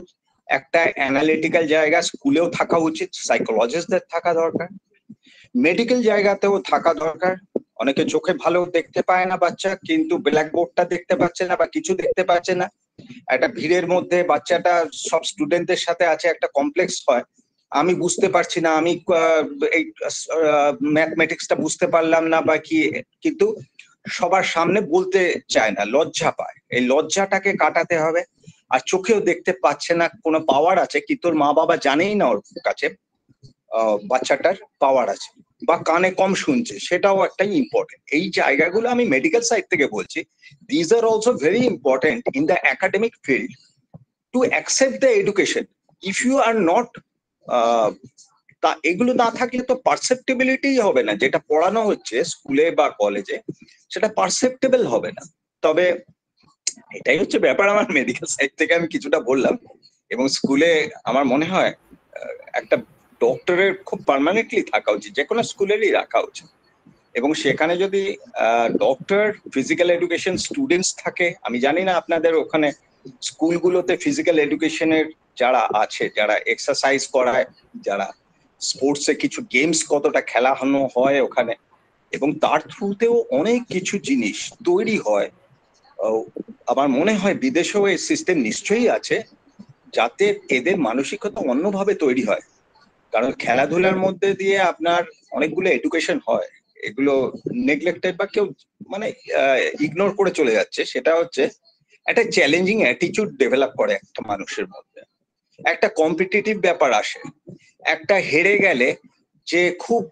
একটা অ্যানালিটিক্যাল জায়গা স্কুলেও থাকা উচিত, সাইকোলজিস্টদের থাকা দরকার, মেডিকেল জায়গাতেও থাকা দরকার। অনেকে চোখে ভালো দেখতে পায় না বাচ্চা, কিন্তু ব্ল্যাকবোর্ডটা দেখতে পাচ্ছে না বা কিছু দেখতে পাচ্ছে না। একটা ভিড়ের মধ্যে বাচ্চাটা সব স্টুডেন্টদের সাথে আছে, একটা কমপ্লেক্স হয়, আমি বুঝতে পারছি না, আমি এই ম্যাথমেটিক্সটা বুঝতে পারলাম না বা কি, কিন্তু সবার সামনে বলতে চায় না, লজ্জা পায়। এই লজ্জাটাকে কাটাতে হবে। আর চোখেও দেখতে পাচ্ছে না, কোনো পাওয়ার আছে কিন্তু ওর মা বাবা জানেই না ওর কাছে বাচ্চাটার পাওয়ার আছে, বা কানে কম শুনছে, সেটাও একটা ইম্পর্টেন্ট। এই জায়গাগুলো আমি মেডিকেল সাইড থেকে বলছি, these are also very important in the academic field to accept the education. If you are not, তা এগুলো না থাকলে তো পারসেপ্টেবিলিটি হবে না, যেটা পড়ানো হচ্ছে স্কুলে বা কলেজে সেটা পারসেপ্টেবল হবে না। তবে এটাই হচ্ছে ব্যাপার। আমার মেডিকেল সাইড থেকে আমি কিছুটা বললাম, এবং স্কুলে আমার মনে হয় একটা ডক্টরের খুব পার্মানেন্টলি থাকা উচিত, যে কোনো স্কুলেরই রাখা উচিত। এবং সেখানে যদি ডক্টর, ফিজিক্যাল এডুকেশন স্টুডেন্টস থাকে, আমি জানি না আপনাদের ওখানে স্কুলগুলোতে ফিজিক্যাল এডুকেশনের যারা আছে, যারা এক্সারসাইজ করায়, যারা স্পোর্টসে কিছু গেমস কতটা খেলানো হয় ওখানে, এবং তার থ্রুতেও অনেক কিছু জিনিস তৈরি হয়। আমার মনে হয় বিদেশেও এই সিস্টেম নিশ্চয়ই আছে, যাতে এদের মানসিকতা অন্যভাবে তৈরি হয়। কারণ খেলাধুলার মধ্যে দিয়ে আপনার অনেকগুলো এডুকেশন হয়, এগুলো নেগলেক্টেড বা কেউ মানে ইগনোর করে চলে যাচ্ছে। সেটা হচ্ছে একটা চ্যালেঞ্জিং অ্যাটিটিউড ডেভেলপ করে একটা মানুষের মধ্যে, একটা কম্পিটিটিভ ব্যাপার আসে, একটা হেরে গেলে যে খুব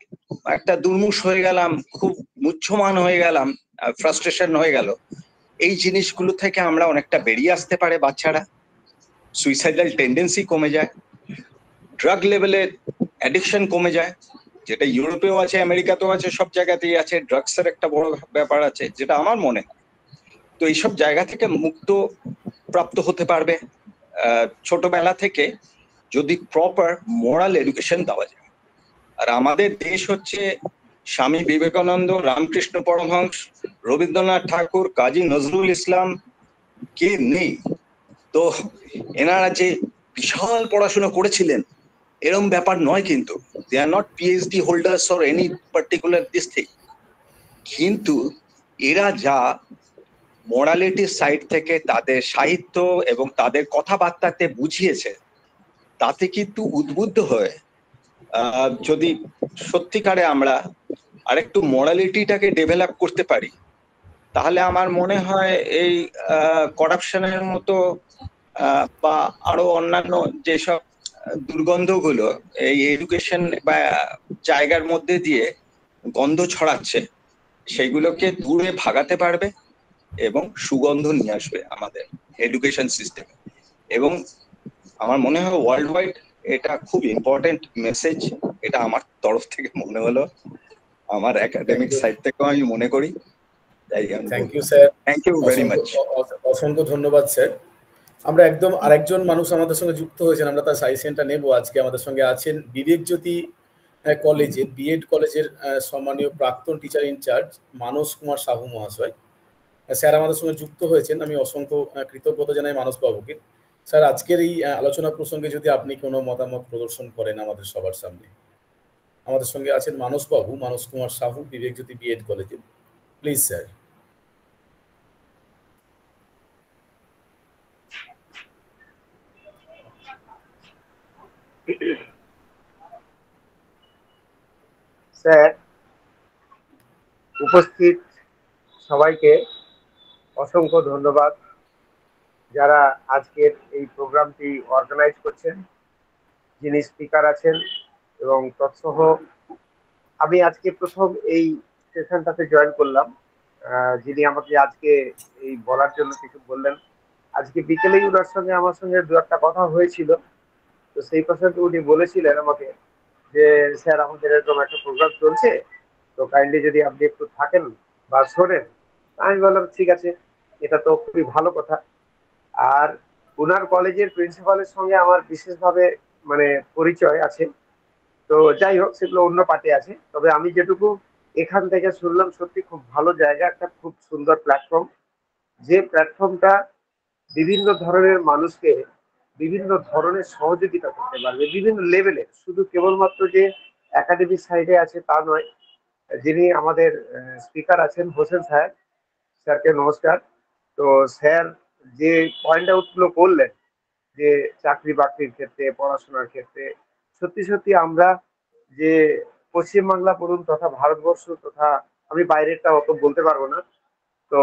একটা দুর্মুষ হয়ে গেলাম, খুব মুচ্ছমান হয়ে গেলাম, ফ্রাস্ট্রেশন হয়ে গেল, এই জিনিসগুলো থেকে আমরা অনেকটা বেরিয়ে আসতে পারে বাচ্চারা। সুইসাইডাল টেন্ডেন্সি কমে যায়, ড্রাগ লেভেলের অ্যাডিকশন কমে যায়, যেটা ইউরোপেও আছে, আমেরিকাতেও আছে, সব জায়গাতেই আছে। ড্রাগসের একটা বড় ব্যাপার আছে, যেটা আমার মনে হয়। তো এইসব জায়গা থেকে মুক্ত প্রাপ্ত হতে পারবে ছোটবেলা থেকে, যদি প্রপার মোরাল এডুকেশন দেওয়া যায়। আর আমাদের দেশ হচ্ছে স্বামী বিবেকানন্দ, রামকৃষ্ণ পরমহংস, রবীন্দ্রনাথ ঠাকুর, কাজী নজরুল ইসলাম কে নেই? তো এনারা যে বিশাল পড়াশোনা করেছিলেন এরম ব্যাপার নয়, কিন্তু they are not PhD holders or any particular this thing. কিন্তু এরা যা মোরালিটি সাইড থেকে তাদের সাহিত্য এবং তাদের কথাবার্তাতে বুঝিয়েছে, তাতে কিন্তু উদ্বুদ্ধ হয়ে যদি সত্যিকারে আমরা আরেকটু মোরালিটিটাকে ডেভেলপ করতে পারি, তাহলে আমার মনে হয় এই করাপশনের মতো বা আরো অন্যান্য যেসব দুর্গন্ধগুলো এই এডুকেশন বা জায়গার মধ্যে দিয়ে গন্ধ ছড়াচ্ছে, সেগুলোকে দূরে ভাগাতে পারবে এবং সুগন্ধ নিয়ে আসবে আমাদের এডুকেশন সিস্টেমে। এবং আমার মনে হয় ওয়ার্ল্ড ওয়াইড এটা খুব ইম্পর্টেন্ট মেসেজ, এটা আমার তরফ থেকে মনে হলো, আমার একাডেমিক সাইড থেকেও আমি মনে করি। Thank you sir, thank you very much, অসংখ্য ধন্যবাদ স্যার। আমরা একদম আরেকজন মানুষ আমাদের সঙ্গে যুক্ত হয়েছেন, আমরা তার সাজেশনটা নেব। আজকে আমাদের সঙ্গে আছেন বিবেকজ্যোতি কলেজের, বিএড কলেজের সম্মানীয় প্রাক্তন টিচার ইনচার্জ মানস কুমার সাহু মহাশয়। স্যার আমাদের সঙ্গে যুক্ত হয়েছেন, আমি অসংখ্য কৃতজ্ঞতা জানাই মানস বাবুকে। স্যার, আজকের এই আলোচনা প্রসঙ্গে যদি আপনি কোনো মতামত প্রদর্শন করেন আমাদের সবার সামনে। আমাদের সঙ্গে আছেন মানস বাবু, মানস কুমার সাহু, বিবেকজ্যোতি বিএড কলেজে। Please sir. স্যার, উপস্থিত সবাইকে অসংখ্য ধন্যবাদ, যারা আজকের এই প্রোগ্রামটি অর্গানাইজ করছেন, যিনি স্পিকার আছেন এবং তৎসহ আমি আজকে প্রথম এই সেশনটাতে জয়েন করলাম। যিনি আমাকে আজকে এই বলার জন্য কিছু বললেন। আজকে বিকেলেই ওনার সঙ্গে আমার সঙ্গে দু একটা কথা হয়েছিল, তো সেই প্রসঙ্গে উনি বলেছিলেন আমাকে যে স্যার আমাদের এরকম একটা প্রোগ্রাম চলছে, তো কাইন্ডলি যদি আপনি একটু থাকেন বা শোনেন। আমি বললাম ঠিক আছে, এটা তো খুবই ভালো কথা। আর উনার কলেজের প্রিন্সিপালের সঙ্গে আমার বিশেষভাবে মানে পরিচয় আছে, তো যাই হোক সেগুলো অন্য পার্টে আছে। তবে আমি যেটুকু এখান থেকে শুনলাম, সত্যি খুব ভালো জায়গা, একটা খুব সুন্দর প্ল্যাটফর্ম, যে প্ল্যাটফর্মটা বিভিন্ন ধরনের মানুষকে বিভিন্ন ধরনের সহযোগিতা করতে পারবে বিভিন্ন লেভেলে, শুধু কেবলমাত্র যে একাডেমিক সাইডে আছে তা নয়। যিনি আমাদের স্পিকার আছেন হোসেন স্যার, স্যারকে নমস্কার। তো স্যার যে পয়েন্ট আউটগুলো করলেন, যে চাকরি বাকরির ক্ষেত্রে, পড়াশোনার ক্ষেত্রে, সত্যি সত্যি আমরা যে পশ্চিমবাংলা বলুন তথা ভারতবর্ষ তথা আমি বাইরেরটা অত বলতে পারবো না, তো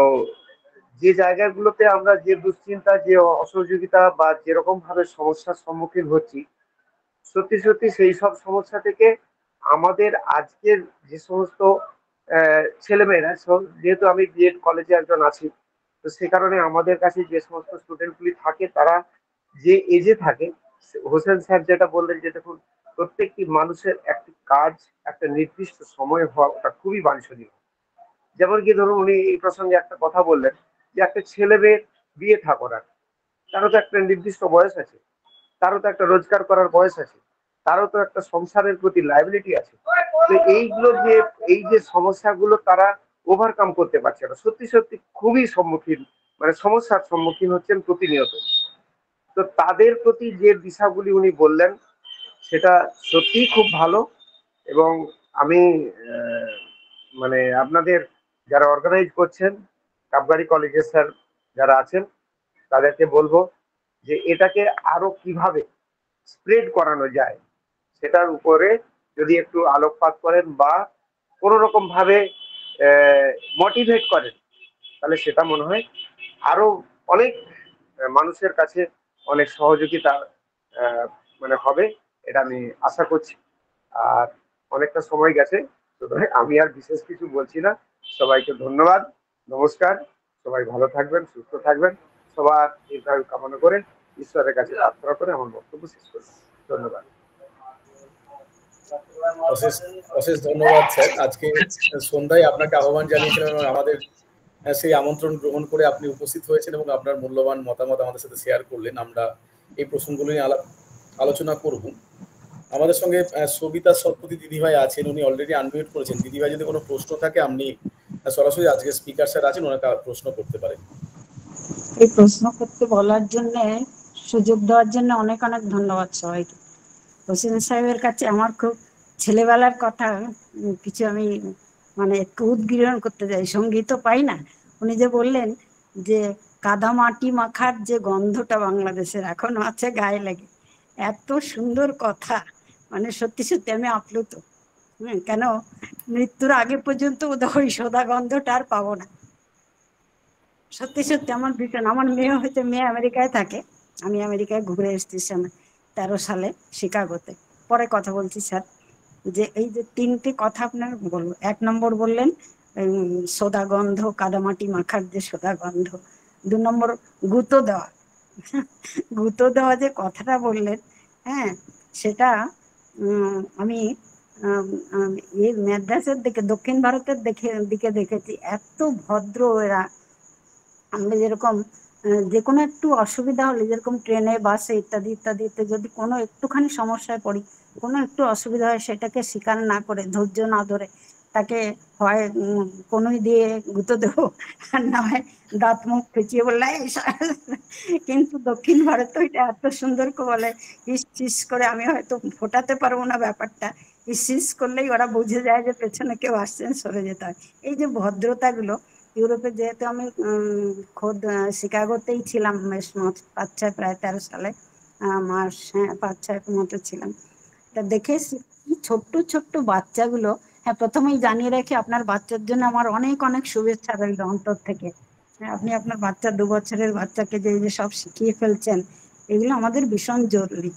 যে জায়গাগুলোতে আমরা যে দুশ্চিন্তা, যে অসহযোগিতা বা যেরকম ভাবে সমস্যার সম্মুখীন হচ্ছি, সত্যি সত্যি সেই সব সমস্যা থেকে আমাদের আজকের যে সমস্ত ছেলেমেয়েরা, যেহেতু আমি বিএড কলেজে একজন আছি, তো সে কারণে আমাদের কাছে যে সমস্ত স্টুডেন্টগুলি থাকে, তারা যে এজে থাকে, হোসেন স্যার যেটা বললেন যে দেখুন, প্রত্যেকটি মানুষের একটি কাজ একটা নির্দিষ্ট সময় হওয়া ওটা খুবই বাঞ্ছনীয়। যেমন কি ধরুন, উনি এই প্রসঙ্গে একটা কথা বললেন যে একটা ছেলে মেয়ের বিয়ে থা করার, তারও তো একটা নির্দিষ্ট বয়স আছে, তারও তো একটা রোজগার করার বয়স আছে। তারও তো একটা সংসারের প্রতি লাইবিলিটি আছে। তো এইগুলো যে এই যে সমস্যাগুলো তারা ওভারকাম করতে পারছে না, সত্যি সত্যি খুবই সম্মুখীন, মানে সমস্যার সম্মুখীন হচ্ছেন প্রতিনিয়ত। তো তাদের প্রতি যে দিশাগুলি উনি বললেন সেটা সত্যিই খুব ভালো। এবং আমি মানে আপনাদের যারা অর্গানাইজ করছেন, কাপগাড়ি কলেজের স্যার যারা আছেন, তাদেরকে বলবো যে এটাকে আরো কিভাবে স্প্রেড করানো যায় সেটার উপরে যদি একটু আলোকপাত করেন বা কোনো রকম ভাবে মোটিভেট করেন, তাহলে সেটা মনে হয় আরো অনেক মানুষের কাছে অনেক সহযোগিতা মানে হবে, এটা আমি আশা করছি। আর অনেকটা সময় গেছে, সুতরাং আমি আর বিশেষ কিছু বলছি না। সবাইকে ধন্যবাদ, নমস্কার। সবাই ভালো থাকবেন, সুস্থ থাকবেন। সবার দীর্ঘায়ু কামনা করে ঈশ্বরের কাছে প্রার্থনা করে আমার বক্তব্য শেষ করছি। ধন্যবাদ। অশেষ অশেষ ধন্যবাদ স্যার। আজকে সন্ধ্যায় আপনাকে আহ্বান জানিয়েছিলাম এবং আমাদের সেই আমন্ত্রণ গ্রহণ করে আপনি উপস্থিত হয়েছেন এবং আপনার মূল্যবান মতামত আমাদের সাথে শেয়ার করলেন। আমরা এই প্রসঙ্গগুলো নিয়ে আলোচনা করব। আমাদের সঙ্গে সবিতা শতপথী দিদিভাই আছেন, উনি অলরেডি আনমিউট করেছেন। দিদিভাই যদি কোনো প্রশ্ন থাকে আপনি সরাসরি আজকে স্পিকার স্যার আছেন, ওনাকে প্রশ্ন করতে পারেন। এই প্রশ্ন করতে বলার জন্য, সুযোগ দেওয়ার জন্য অনেক অনেক ধন্যবাদ সবাইকে। হোসেন সাহেবের কাছে আমার খুব ছেলেবেলার কথা কিছু আমি মানে একটু উদ্গীরণ করতে যাই, সঙ্গীতও পাই না। উনি যে বললেন যে কাদা মাটি মাখার যে গন্ধটা বাংলাদেশের এখনো আছে গায়ে লাগে, এত সুন্দর কথা, মানে সত্যি সত্যি আমি আপ্লুত। কেন মৃত্যুর আগে পর্যন্ত ওই সোদা গন্ধটা আর পাবো না। সত্যি সত্যি আমার ভীষণ, আমার মেয়ে হয়তো মেয়ে আমেরিকায় থাকে, আমি আমেরিকায় ঘুরে এসেছি 13 সালে শিকাগোতে। পরে কথা বলছি স্যার, যে এই যে 3টে কথা আপনার বলবো। 1 নম্বর বললেন সোদা গন্ধ, কাদামাটি মাখার যে সোদা গন্ধ। 2 নম্বর গুঁতো দেওয়া। গুঁতো দেওয়া যে কথাটা বললেন, হ্যাঁ সেটা আমি এই মাদ্রাসের দিকে, দক্ষিণ ভারতের দিকে দেখেছি। এত ভদ্র এরা। আমরা যেরকম যে কোনো একটু অসুবিধা হলে, যেরকম ট্রেনে বাসে ইত্যাদি ইত্যাদিতে যদি কোনো একটুখানি সমস্যায় পড়ি, কোনো একটু অসুবিধা হয়, সেটাকে স্বীকার না করে, ধৈর্য না ধরে, তাকে হয় কোনোই দিয়ে গুঁতো দেবো, আর না হয় দাঁত মুখ ফেঁচিয়ে বললে। কিন্তু দক্ষিণ ভারতে ওইটা এত সুন্দর করে বলে, ইস করে। আমি হয়তো ফোটাতে পারবো না ব্যাপারটা, ইস করলেই ওরা বুঝে যায় যে পেছনে কেউ আসছেন, সরে যেতে হয়। এই যে ভদ্রতাগুলো, ইউরোপে যেহেতু আমি খোদ শিকাগোতেই ছিলাম 5-6 প্রায় 13 সালে, মাস 5-6 মতো ছিলাম। তা দেখে ছোট্ট ছোট্ট বাচ্চাগুলো। হ্যাঁ, প্রথমেই জানিয়ে রাখি, আপনার বাচ্চার জন্য আমার অনেক অনেক শুভেচ্ছা রইল অন্তর থেকে। আপনি আপনার বাচ্চা 2 বছরের বাচ্চাকে যে সব শিখিয়ে ফেলছেন, এগুলো আমাদের ভীষণ জরুরি।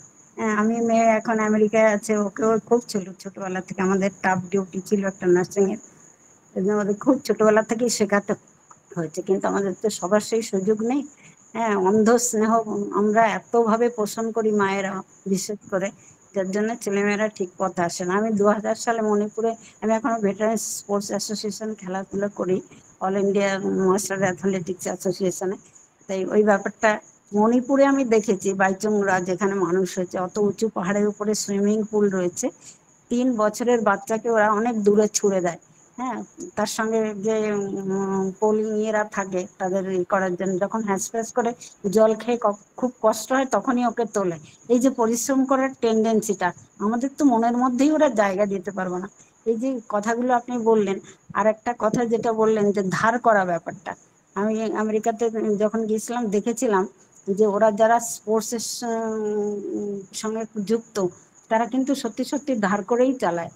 আমি মেয়ে এখন আমেরিকায় আছে, ওকেও খুব ছোটবেলা থেকে আমাদের টাফ ডিউটি ছিল একটা নার্সিং এর, আমাদের খুব ছোটবেলা থেকেই শেখাতে হয়েছে। কিন্তু আমাদের তো সবার সেই সুযোগ নেই। হ্যাঁ, অন্ধ স্নেহ আমরা এতভাবে পোষণ করি মায়েরা, বিশেষ করে, যার জন্য ছেলেমেয়েরা ঠিক পথে আসে না। আমি 2000 সালে মণিপুরে, আমি এখনো ভেটারেন স্পোর্টস অ্যাসোসিয়েশন খেলাধুলা করি, অল ইন্ডিয়া মাস্টার অ্যাথলেটিক্স অ্যাসোসিয়েশনে। তাই ওই ব্যাপারটা মণিপুরে আমি দেখেছি। বাইচুংরা যেখানে মানুষ হয়েছে, অত উঁচু পাহাড়ের উপরে সুইমিং পুল রয়েছে, 3 বছরের বাচ্চাকে ওরা অনেক দূরে ছুড়ে দেয়। হ্যাঁ, তার সঙ্গে যে পোলিং ইয়েরা থাকে তাদের করার জন্য, যখন হ্যাঁস করে জল খেয়ে খুব কষ্ট হয়, তখনই ওকে তোলে। এই যে পরিশ্রম করার টেন্ডেন্সিটা, আমাদের তো মনের মধ্যেই ওরা জায়গা দিতে পারবো না। এই যে কথাগুলো আপনি বললেন, আর একটা কথা যেটা বললেন যে ধার করা ব্যাপারটা, আমি আমেরিকাতে যখন গিয়েছিলাম দেখেছিলাম যে ওরা যারা স্পোর্টসের সঙ্গে যুক্ত, তারা কিন্তু সত্যি সত্যি ধার করেই চালায়।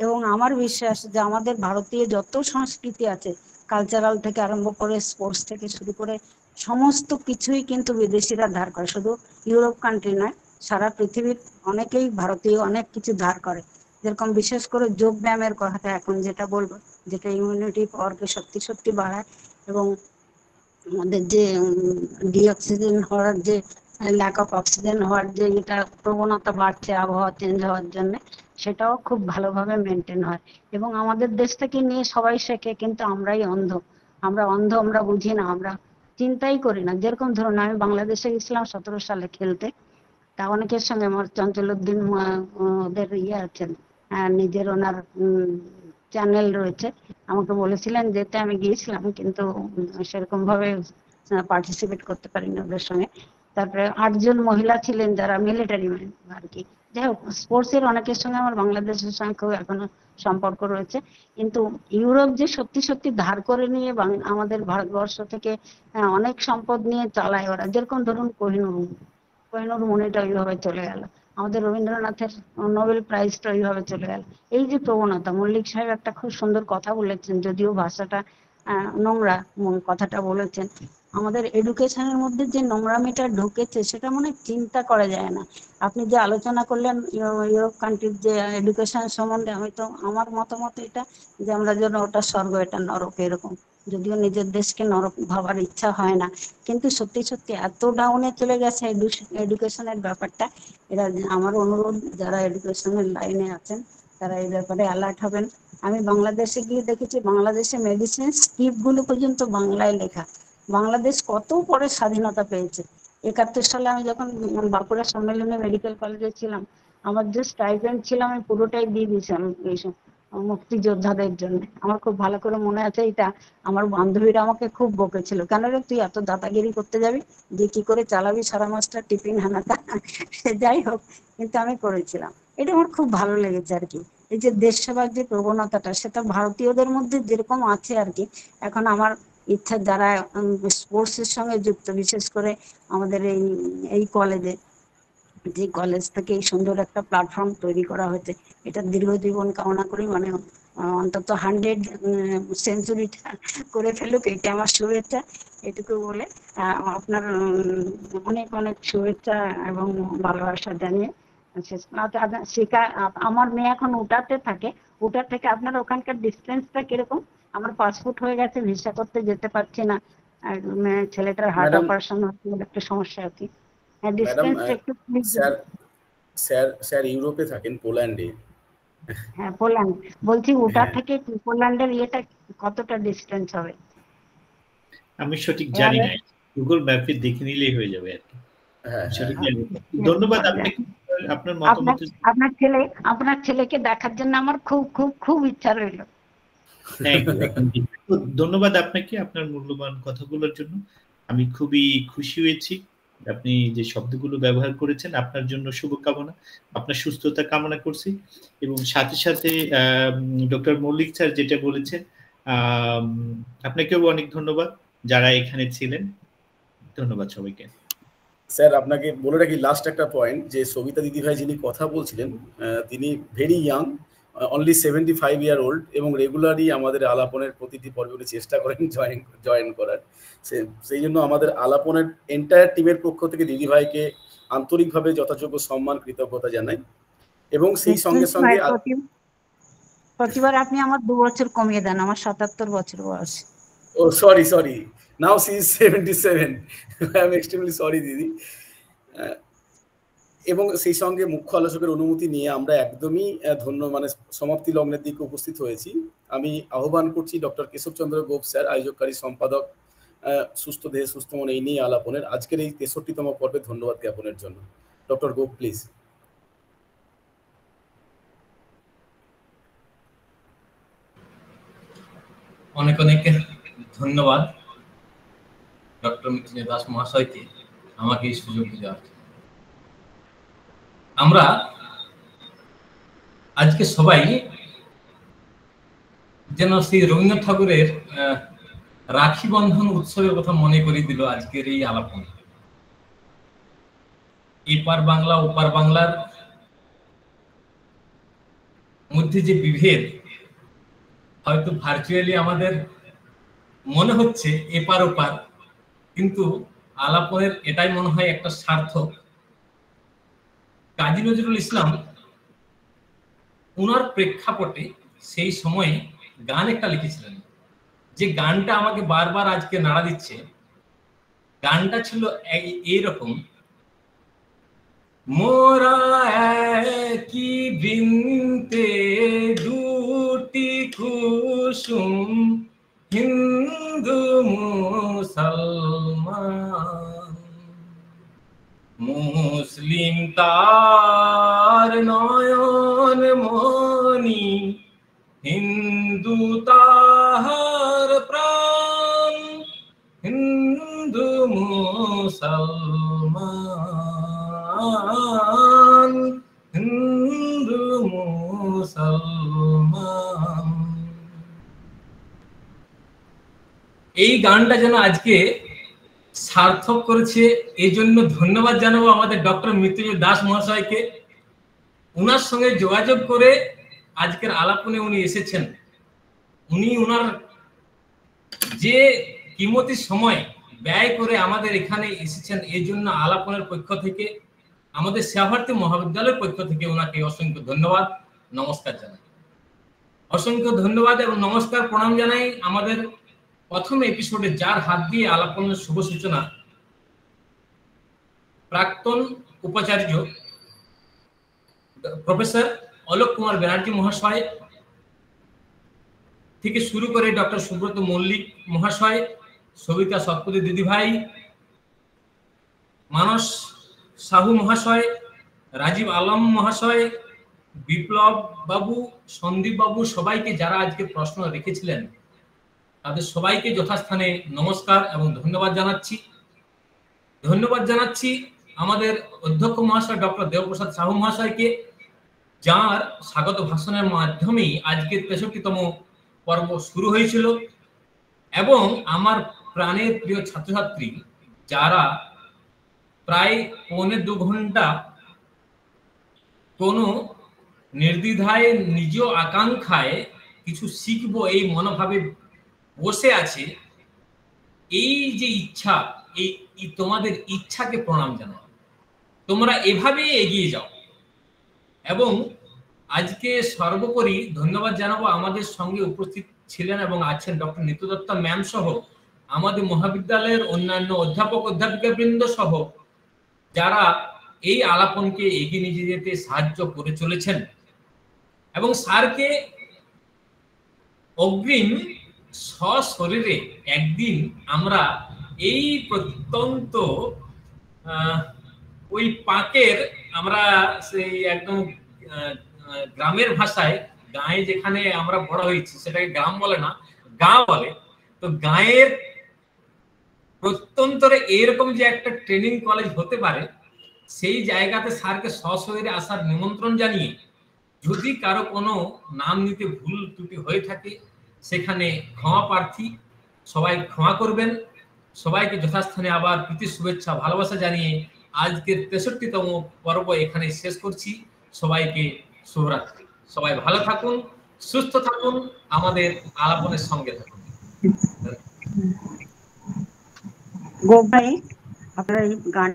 এবং আমার বিশ্বাস যে আমাদের ভারতীয় যত সংস্কৃতি আছে, কালচারাল থেকে আরম্ভ করে, স্পোর্টস থেকে শুরু করে, সমস্ত কিছুই কিন্তু বিদেশিরা ধার করে। শুধু ইউরোপ কান্ট্রি নয়, সারা পৃথিবীর অনেকেই ভারতীয় অনেক কিছু ধার করে। যেরকম বিশেষ করে যোগ ব্যায়ামের কথা এখন যেটা বলবো, যেটা ইমিউনিটি পাওয়ারকে সত্যি সত্যি বাড়ায়, এবং আমাদের যে ডিঅক্সিজেন হওয়ার যে ল্যাক অফ অক্সিজেন হওয়ার যে এটা প্রবণতা বাড়ছে আবহাওয়া চেঞ্জ হওয়ার জন্য, সেটাও খুব ভালোভাবে মেনটেন হয়। এবং আমাদের দেশটাকে নিয়ে সবাই শেখে, কিন্তু আমরাই অন্ধ। আমরা বুঝি না, আমরা চিন্তাই করি না। যেরকম ধরুন, আমি বাংলাদেশে গেছিলাম 17 সালে খেলতে, তা অনেকের সঙ্গে আমার চঞ্চল উদ্দিন ওদের ইয়ে আছেন, নিজের ওনার চ্যানেল রয়েছে, আমাকে বলেছিলেন যেতে, আমি গিয়েছিলাম কিন্তু সেরকম ভাবে পার্টিসিপেট করতে পারিনি ওদের সঙ্গে। তারপরে 8 জন মহিলা ছিলেন যারা মিলিটারি ম্যান আর কি। যাই হোক, স্পোর্টস এর অনেকের সঙ্গে আমার বাংলাদেশের সঙ্গে খুব এখনো সম্পর্ক রয়েছে, কিন্তু ইউরোপ যে সত্যি সত্যি ধার করে নিয়ে আমাদের ভারতবর্ষ থেকে অনেক সম্পদ নিয়ে চালায় ওরা, যেরকম ধরুন কোহিনুর মনিটা ওইভাবে চলে গেল, আমাদের রবীন্দ্রনাথের নোবেল প্রাইজটা ওইভাবে চলে গেল। এই যে প্রবণতা, মল্লিক সাহেব একটা খুব সুন্দর কথা বলেছেন, যদিও ভাষাটা নোংরা কথাটা বলেছেন, আমাদের এডুকেশনের মধ্যে যে নোংরামিটা ঢুকেছে সেটা মনে চিন্তা করা যায় না। আপনি যে আলোচনা করলেন ইউরোপ কান্ট্রির যে এডুকেশন সম্বন্ধে, আমি তো আমার মতামত এটা যে আমরা যেন ওটা স্বর্গ এটা নরক এরকম, যদিও নিজের দেশকে নরক ভাবার ইচ্ছা হয় না, কিন্তু সত্যি সত্যি এত ডাউনে চলে গেছে এডুকেশনের ব্যাপারটা। এরা আমার অনুরোধ, যারা এডুকেশনের লাইনে আছেন তারা এই ব্যাপারে অ্যালার্ট হবেন। আমি বাংলাদেশে গিয়ে দেখেছি, বাংলাদেশে মেডিসিন স্ক্রিপ্ট গুলো পর্যন্ত বাংলায় লেখা। বাংলাদেশ কত পরে স্বাধীনতা পেয়েছে। 71 সালে আমি যখন বাঁকুড়া সম্মেলনে মেডিকেল কলেজে ছিলাম, আমার যে স্টাইপেন্ড ছিল আমি পুরোটাই দিয়ে দিয়েছিলাম এইসব মুক্তিযোদ্ধাদের জন্য। আমার খুব ভালো করে মনে আছে এটা। আমার বান্ধবীরা আমাকে খুব বকেছিল, কেন রে তুই এত দাদাগিরি করতে যাবি, যে কি করে চালাবি সারা মাসটা টিফিন হানাটা। যাই হোক, কিন্তু আমি করেছিলাম। এটা আমার খুব ভালো লেগেছে আর কি। এই যে দেশ সেবার যে প্রবণতাটা, সেটা ভারতীয়দের মধ্যে যেরকম আছে আর কি। এখন আমার ইচ্ছা, যারা স্পোর্টস এর সঙ্গে যুক্ত, বিশেষ করে আমাদের এই কলেজে, যে কলেজ থেকে এই সুন্দর একটা প্ল্যাটফর্ম তৈরি করা হয়েছে, এটা দীর্ঘজীবন কামনা করি, মানে অন্তত 100 সেঞ্চুরিটা করে ফেলুক, এটা আমার শুভেচ্ছা। এটুকু বলে আপনার অনেক অনেক শুভেচ্ছা এবং ভালোবাসা জানিয়ে আমার মেয়ে এখন উটাতে থাকে। উটা থেকে আপনার ওখানকার ডিস্টেন্সটা কিরকম? আমার পাসপোর্ট হয়ে গেছে, ভিসা করতে যেতে পারছি না, আর ছেলেটার হার্ট অপারেশন হচ্ছে, একটা সমস্যা আর কি। ডিস্টেন্সটা একটু স্যার ইউরোপে থাকেন, পোল্যান্ডে। হ্যাঁ, পোল্যান্ড বলছি, উটা থেকে পোল্যান্ডের ইয়েটা কতটা ডিস্টেন্স হবে? আমি সঠিক জানি না, গুগল ম্যাপে দেখে নিলেই হয়ে যাবে আর কি। সঠিক জানি না। ধন্যবাদ আপনাকে, আপনার মতামত। আপনার ছেলেকে দেখার জন্য আমার খুব খুব খুব ইচ্ছা রইল। ধন্যবাদ আপনাকে আপনার মূল্যবান কথাগুলোর জন্য। আমি খুবই খুশি হয়েছি আপনি যে শব্দগুলো ব্যবহার করেছেন। আপনার জন্য শুভকামনা, আপনার সুস্থতা কামনা করছি। এবং সাথে সাথে ডক্টর মল্লিক স্যার যেটা বলেছেন, আপনাকেও অনেক ধন্যবাদ যারা এখানে ছিলেন। ধন্যবাদ সবাইকে। স্যার আপনাকে বলে রাখি লাস্ট একটা পয়েন্ট, যে সবিতা দিদিভাই যিনি কথা বলছিলেন, তিনি very young, only 75 year old, এবং রেগুলারই আমাদের আলাপনের প্রতিটি পর্বে উনি চেষ্টা করেন জয়েন করার। সেই জন্য আমাদের আলাপনের এন্টায়ার টিমের পক্ষ থেকে দিদিভাইকে আন্তরিকভাবে যথাযোগ্য সম্মান কৃতজ্ঞতা জানাই। এবং সেই সঙ্গে সঙ্গে প্রতিবার আপনি আমার 2 বছর কমিয়ে দেন, আমার 77 বছর বয়স। ও sorry, now she is 77। I am extremely sorry দিদি। এবং সেই সঙ্গে মুখ্য আলোচকের অনুমতি নিয়ে আমরা একদমই মানে সমাপ্তি লগ্নের দিকে উপস্থিত হয়েছি। আমি আহ্বান করছি ডক্টর কেশবচন্দ্র গোপ স্যার, আয়োজককারী সম্পাদক, সুস্থ দেহে সুস্থ মন, এই নিয়ে আলাপনের আজকের এই 63তম পর্বে ধন্যবাদ জ্ঞাপনের জন্য। Doctor Gope please. অনেক অনেক ধন্যবাদ ডক্টর মৃত্যুঞ্জয় দাস মহাশয়কে আমাকে এই সুযোগ দেওয়ার। আমরা আজকে সবাই যেন শ্রী রবীন্দ্রনাথ ঠাকুরের রাখি বন্ধন উৎসবের কথা মনে করিয়ে দিল আজকের এই আলাপন। এপার বাংলা ওপার বাংলার মধ্যে যে বিভেদ, হয়তো ভার্চুয়ালি আমাদের মনে হচ্ছে এপার ওপার, কিন্তু আলাপনের এটাই মনে হয় একটা সার্থক। কাজী নজরুল ইসলাম ওনার প্রেক্ষাপটে সেই সময়ে গান একটা লিখেছিলেন, যে গানটা আমাকে বারবার আজকে নাড়া দিচ্ছে। গানটা ছিল এইরকম: মোরা একই বৃন্তে দুটি কুসুম, হিন্দু মুসলমান। মুসলিম তার নয়ন মনি, হিন্দু তাহার প্রাণ, হিন্দু মুসলমান, হিন্দু মুসলমান। এই গানটা যেন আজকে সার্থক করেছে, এই জন্য ধন্যবাদ জানাবো আমাদের ডক্টর মৃত্যুঞ্জয় দাস মহাশয়কে। উনার সঙ্গে যোগাযোগ করে আজকের আলাপনে উনি এসেছেন। উনি উনার যে কিমতি সময় ব্যয় করে আমাদের এখানে এসেছেন, এই জন্য আলাপনের পক্ষ থেকে, আমাদের সেবাভারতী মহাবিদ্যালয়ের পক্ষ থেকে ওনাকে অসংখ্য ধন্যবাদ, নমস্কার জানাই। অসংখ্য ধন্যবাদ এবং নমস্কার প্রণাম জানাই আমাদের প্রথম এপিসোডে যার হাত দিয়ে আলাপনের শুভ সূচনা, প্রাক্তন উপাচার্য প্রফেসর অলোক কুমার ব্যানার্জি মহাশয় থেকে শুরু করে ডক্টর সুব্রত মল্লিক মহাশয়, সবিতা সৎপতি দিদিভাই, মানস সাহু মহাশয়, রাজীব আলম মহাশয়, বিপ্লব বাবু, সন্দীপ বাবু, সবাইকে যারা আজকে প্রশ্ন রেখেছিলেন তাদের সবাইকে যথাস্থানে নমস্কার এবং ধন্যবাদ জানাচ্ছি। ধন্যবাদ জানাচ্ছি আমাদের অধ্যক্ষ মহাশয় ডক্টর দেবপ্রসাদ সাহু মহাশয়কে, যার স্বাগত ভাষণের মাধ্যমেই আজকের ৬৩তম পর্ব শুরু হয়েছিল। এবং আমার প্রাণের প্রিয় ছাত্রছাত্রী যারা প্রায় ১.৫-২ ঘন্টা কোনো নির্দ্বিধায় নিজ আকাঙ্ক্ষায় কিছু শিখবো এই মনোভাবে বসে আছে, এই যে ইচ্ছা, এই তোমাদের ইচ্ছাকে প্রণাম জানাও। তোমরা এভাবেই এগিয়ে যাও। এবং আজকে সর্বোপরি ধন্যবাদ জানাবো আমাদের সঙ্গে উপস্থিত ছিলেন এবং আছেন ডক্টর নিতু দত্ত ম্যাম সহ আমাদের মহাবিদ্যালয়ের অন্যান্য অধ্যাপক অধ্যাপিকা বৃন্দ সহ যারা এই আলাপনকে এগিয়ে নিয়ে যেতে সাহায্য করে চলেছেন। এবং স্যারকে অগ্রিম সশরীরে একদিন আমরা এই প্রত্যন্ত ওই পাকের, আমরা সেই একদম গ্রামের ভাষায়, গাঁয়ে যেখানে আমরা বড় হয়েছি সেটাকে গ্রাম বলে না, গাঁ বলে, তো গাঁয়ের প্রত্যন্তরে এরকম যে একটা ট্রেনিং কলেজ হতে পারে, সেই জায়গাতে স্যারকে সশরীরে আসার নিমন্ত্রণ জানিয়ে, যদি কারো কোনো নাম নিতে ভুল ত্রুটি হয়ে থাকে সেখানে ক্ষমা প্রার্থী, সবাই ক্ষমা করবেন। সবাইকে যথাস্থানে আবার প্রীতি শুভেচ্ছা ভালোবাসা জানিয়ে আজকের ৬৩তম পর্ব এখানে শেষ করছি। সবাইকে শুভরাত্রি। সবাই ভালো থাকুন, সুস্থ থাকুন, আমাদের আলাপনের সঙ্গে থাকুন। গোপাই আপনার এই গান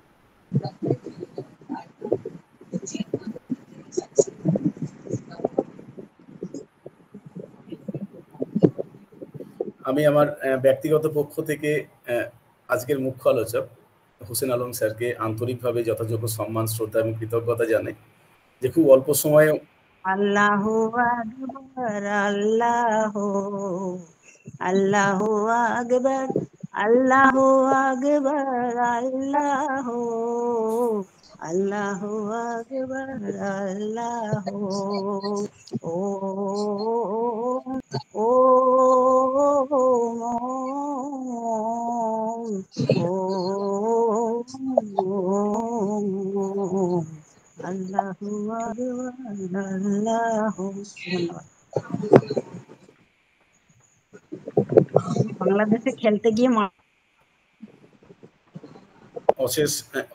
আমি আমার ব্যক্তিগত পক্ষ থেকে আজকের মুখ্য আলোচক হোসেন আলম স্যারকে আন্তরিকভাবে যথাযোগ্য সম্মান, শ্রদ্ধা এবং কৃতজ্ঞতা জানাই যে খুব অল্প সময়ে আল্লাহু আকবার, আল্লাহু আল্লাহু আকবার, আল্লাহু আকবার, আল্লাহু আল্লাহু আকবার, আল্লাহু ও ও আল্লাহু আকবার, আল্লাহু। ধন্যবাদ। বাংলাদেশে খেলতে গিয়ে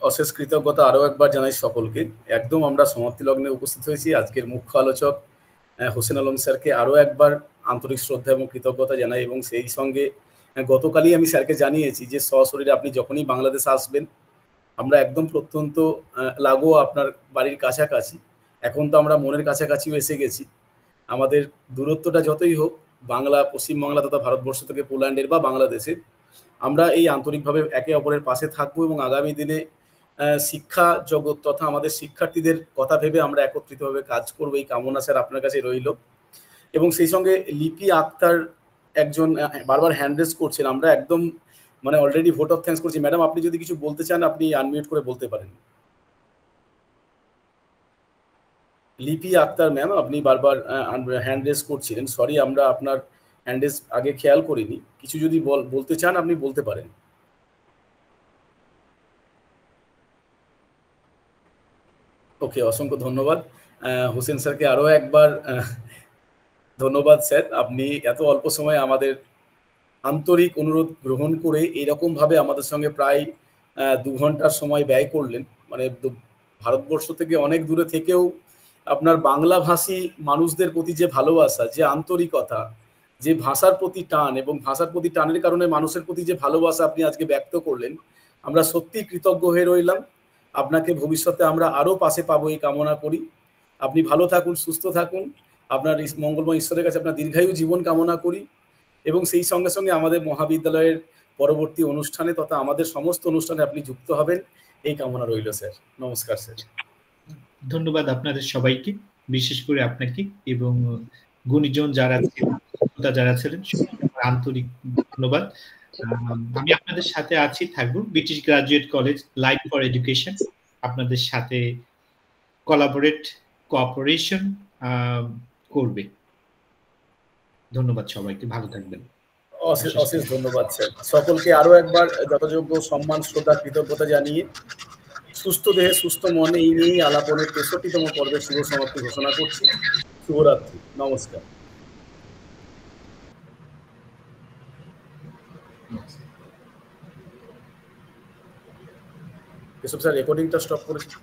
অশেষ কৃতজ্ঞতা আরো একবার জানাই সকলকে। একদম আমরা সমাপ্তি লগ্নে উপস্থিত হয়েছি। আজকের মুখ্য আলোচক হোসেন আলম স্যারকে আরো একবার আন্তরিক শ্রদ্ধা এবং কৃতজ্ঞতা জানাই। এবং সেই সঙ্গে গতকালই আমি স্যারকে জানিয়েছি যে সশরীরে আপনি যখনই বাংলাদেশে আসবেন, আমরা একদম প্রত্যন্ত লাগোয়া আপনার বাড়ির কাছাকাছি। এখন তো আমরা মনের কাছাকাছিও এসে গেছি। আমাদের দূরত্বটা যতই হোক, বাংলা, পশ্চিমবাংলা তথা ভারতবর্ষ থেকে পোল্যান্ডের বা বাংলাদেশের, আমরা এই আন্তরিকভাবে একে অপরের পাশে থাকবো এবং আগামী দিনে শিক্ষা জগৎ তথা আমাদের শিক্ষার্থীদের কথা ভেবে আমরা একত্রিতভাবে কাজ করবো, এই কামনা স্যার আপনার কাছে রইল। এবং সেই সঙ্গে লিপি আক্তার একজন বারবার হ্যান্ড রেজ করছেন, আমরা একদম অলরেডি ভোট অফ থ্যাঙ্কস করছি। ম্যাডাম, আপনি যদি কিছু বলতে চান আপনি আনমিউট করে বলতে পারেন। লিপি আক্তার ম্যাম, আপনি বারবার হ্যান্ড রেজ করছিলেন, সরি আমরা আপনার হ্যান্ড রেজ আগে খেয়াল করিনি, কিছু যদি বলতে চান আপনি বলতে পারেন। ওকে, অসংখ্য ধন্যবাদ হোসেন স্যারকে, আরও একবার ধন্যবাদ স্যার, আপনি এত অল্প সময়ে আমাদের আন্তরিক অনুরোধ গ্রহণ করে এরকমভাবে আমাদের সঙ্গে প্রায় 2 ঘন্টার সময় ব্যয় করলেন। মানে ভারতবর্ষ থেকে অনেক দূরে থেকেও আপনার বাংলাভাষী মানুষদের প্রতি যে ভালোবাসা, যে আন্তরিকতা, যে ভাষার প্রতি টান, এবং ভাষার প্রতি টানের কারণে মানুষের প্রতি যে ভালোবাসা আপনি আজকে ব্যক্ত করলেন, আমরা সত্যি কৃতজ্ঞ হয়ে রইলাম। আপনাকে ভবিষ্যতে আমরা আরও পাশে পাবো এই কামনা করি। আপনি ভালো থাকুন, সুস্থ থাকুন, আপনার মঙ্গলময় ঈশ্বরের কাছে আপনার দীর্ঘায়ু জীবন কামনা করি, এবং সেই সঙ্গে সঙ্গে আমাদের মহাবিদ্যালয়ের পরবর্তী অনুষ্ঠানে তথা আমাদের সমস্ত অনুষ্ঠানে আপনি যুক্ত হবেন এই কামনা রইল স্যার। নমস্কার স্যার। ধন্যবাদ আপনাদের সবাইকে, বিশেষ করে আপনাকে এবং গুণীজন যারা ছিলেন আন্তরিক ধন্যবাদ। আমি আপনাদের সাথে আছি, থাকবো। British graduate college light for education আপনাদের সাথে কোঅপারেশন করবে। ধন্যবাদ সবাইকে, ভালো থাকবেন। অশেষ ধন্যবাদ স্যার। সকলকে আরো একবার যথাযোগ্য সম্মান, শ্রদ্ধা, কৃতজ্ঞতা জানিয়ে সুস্থ দেহে সুস্থ মনে এই নিয়েই আলাপনের 63তম পর্বের শুভ সমাপ্তি ঘোষণা করছি। শুভরাত্রি, নমস্কার। কেশব স্যার রেকর্ডিংটা স্টপ করেছি।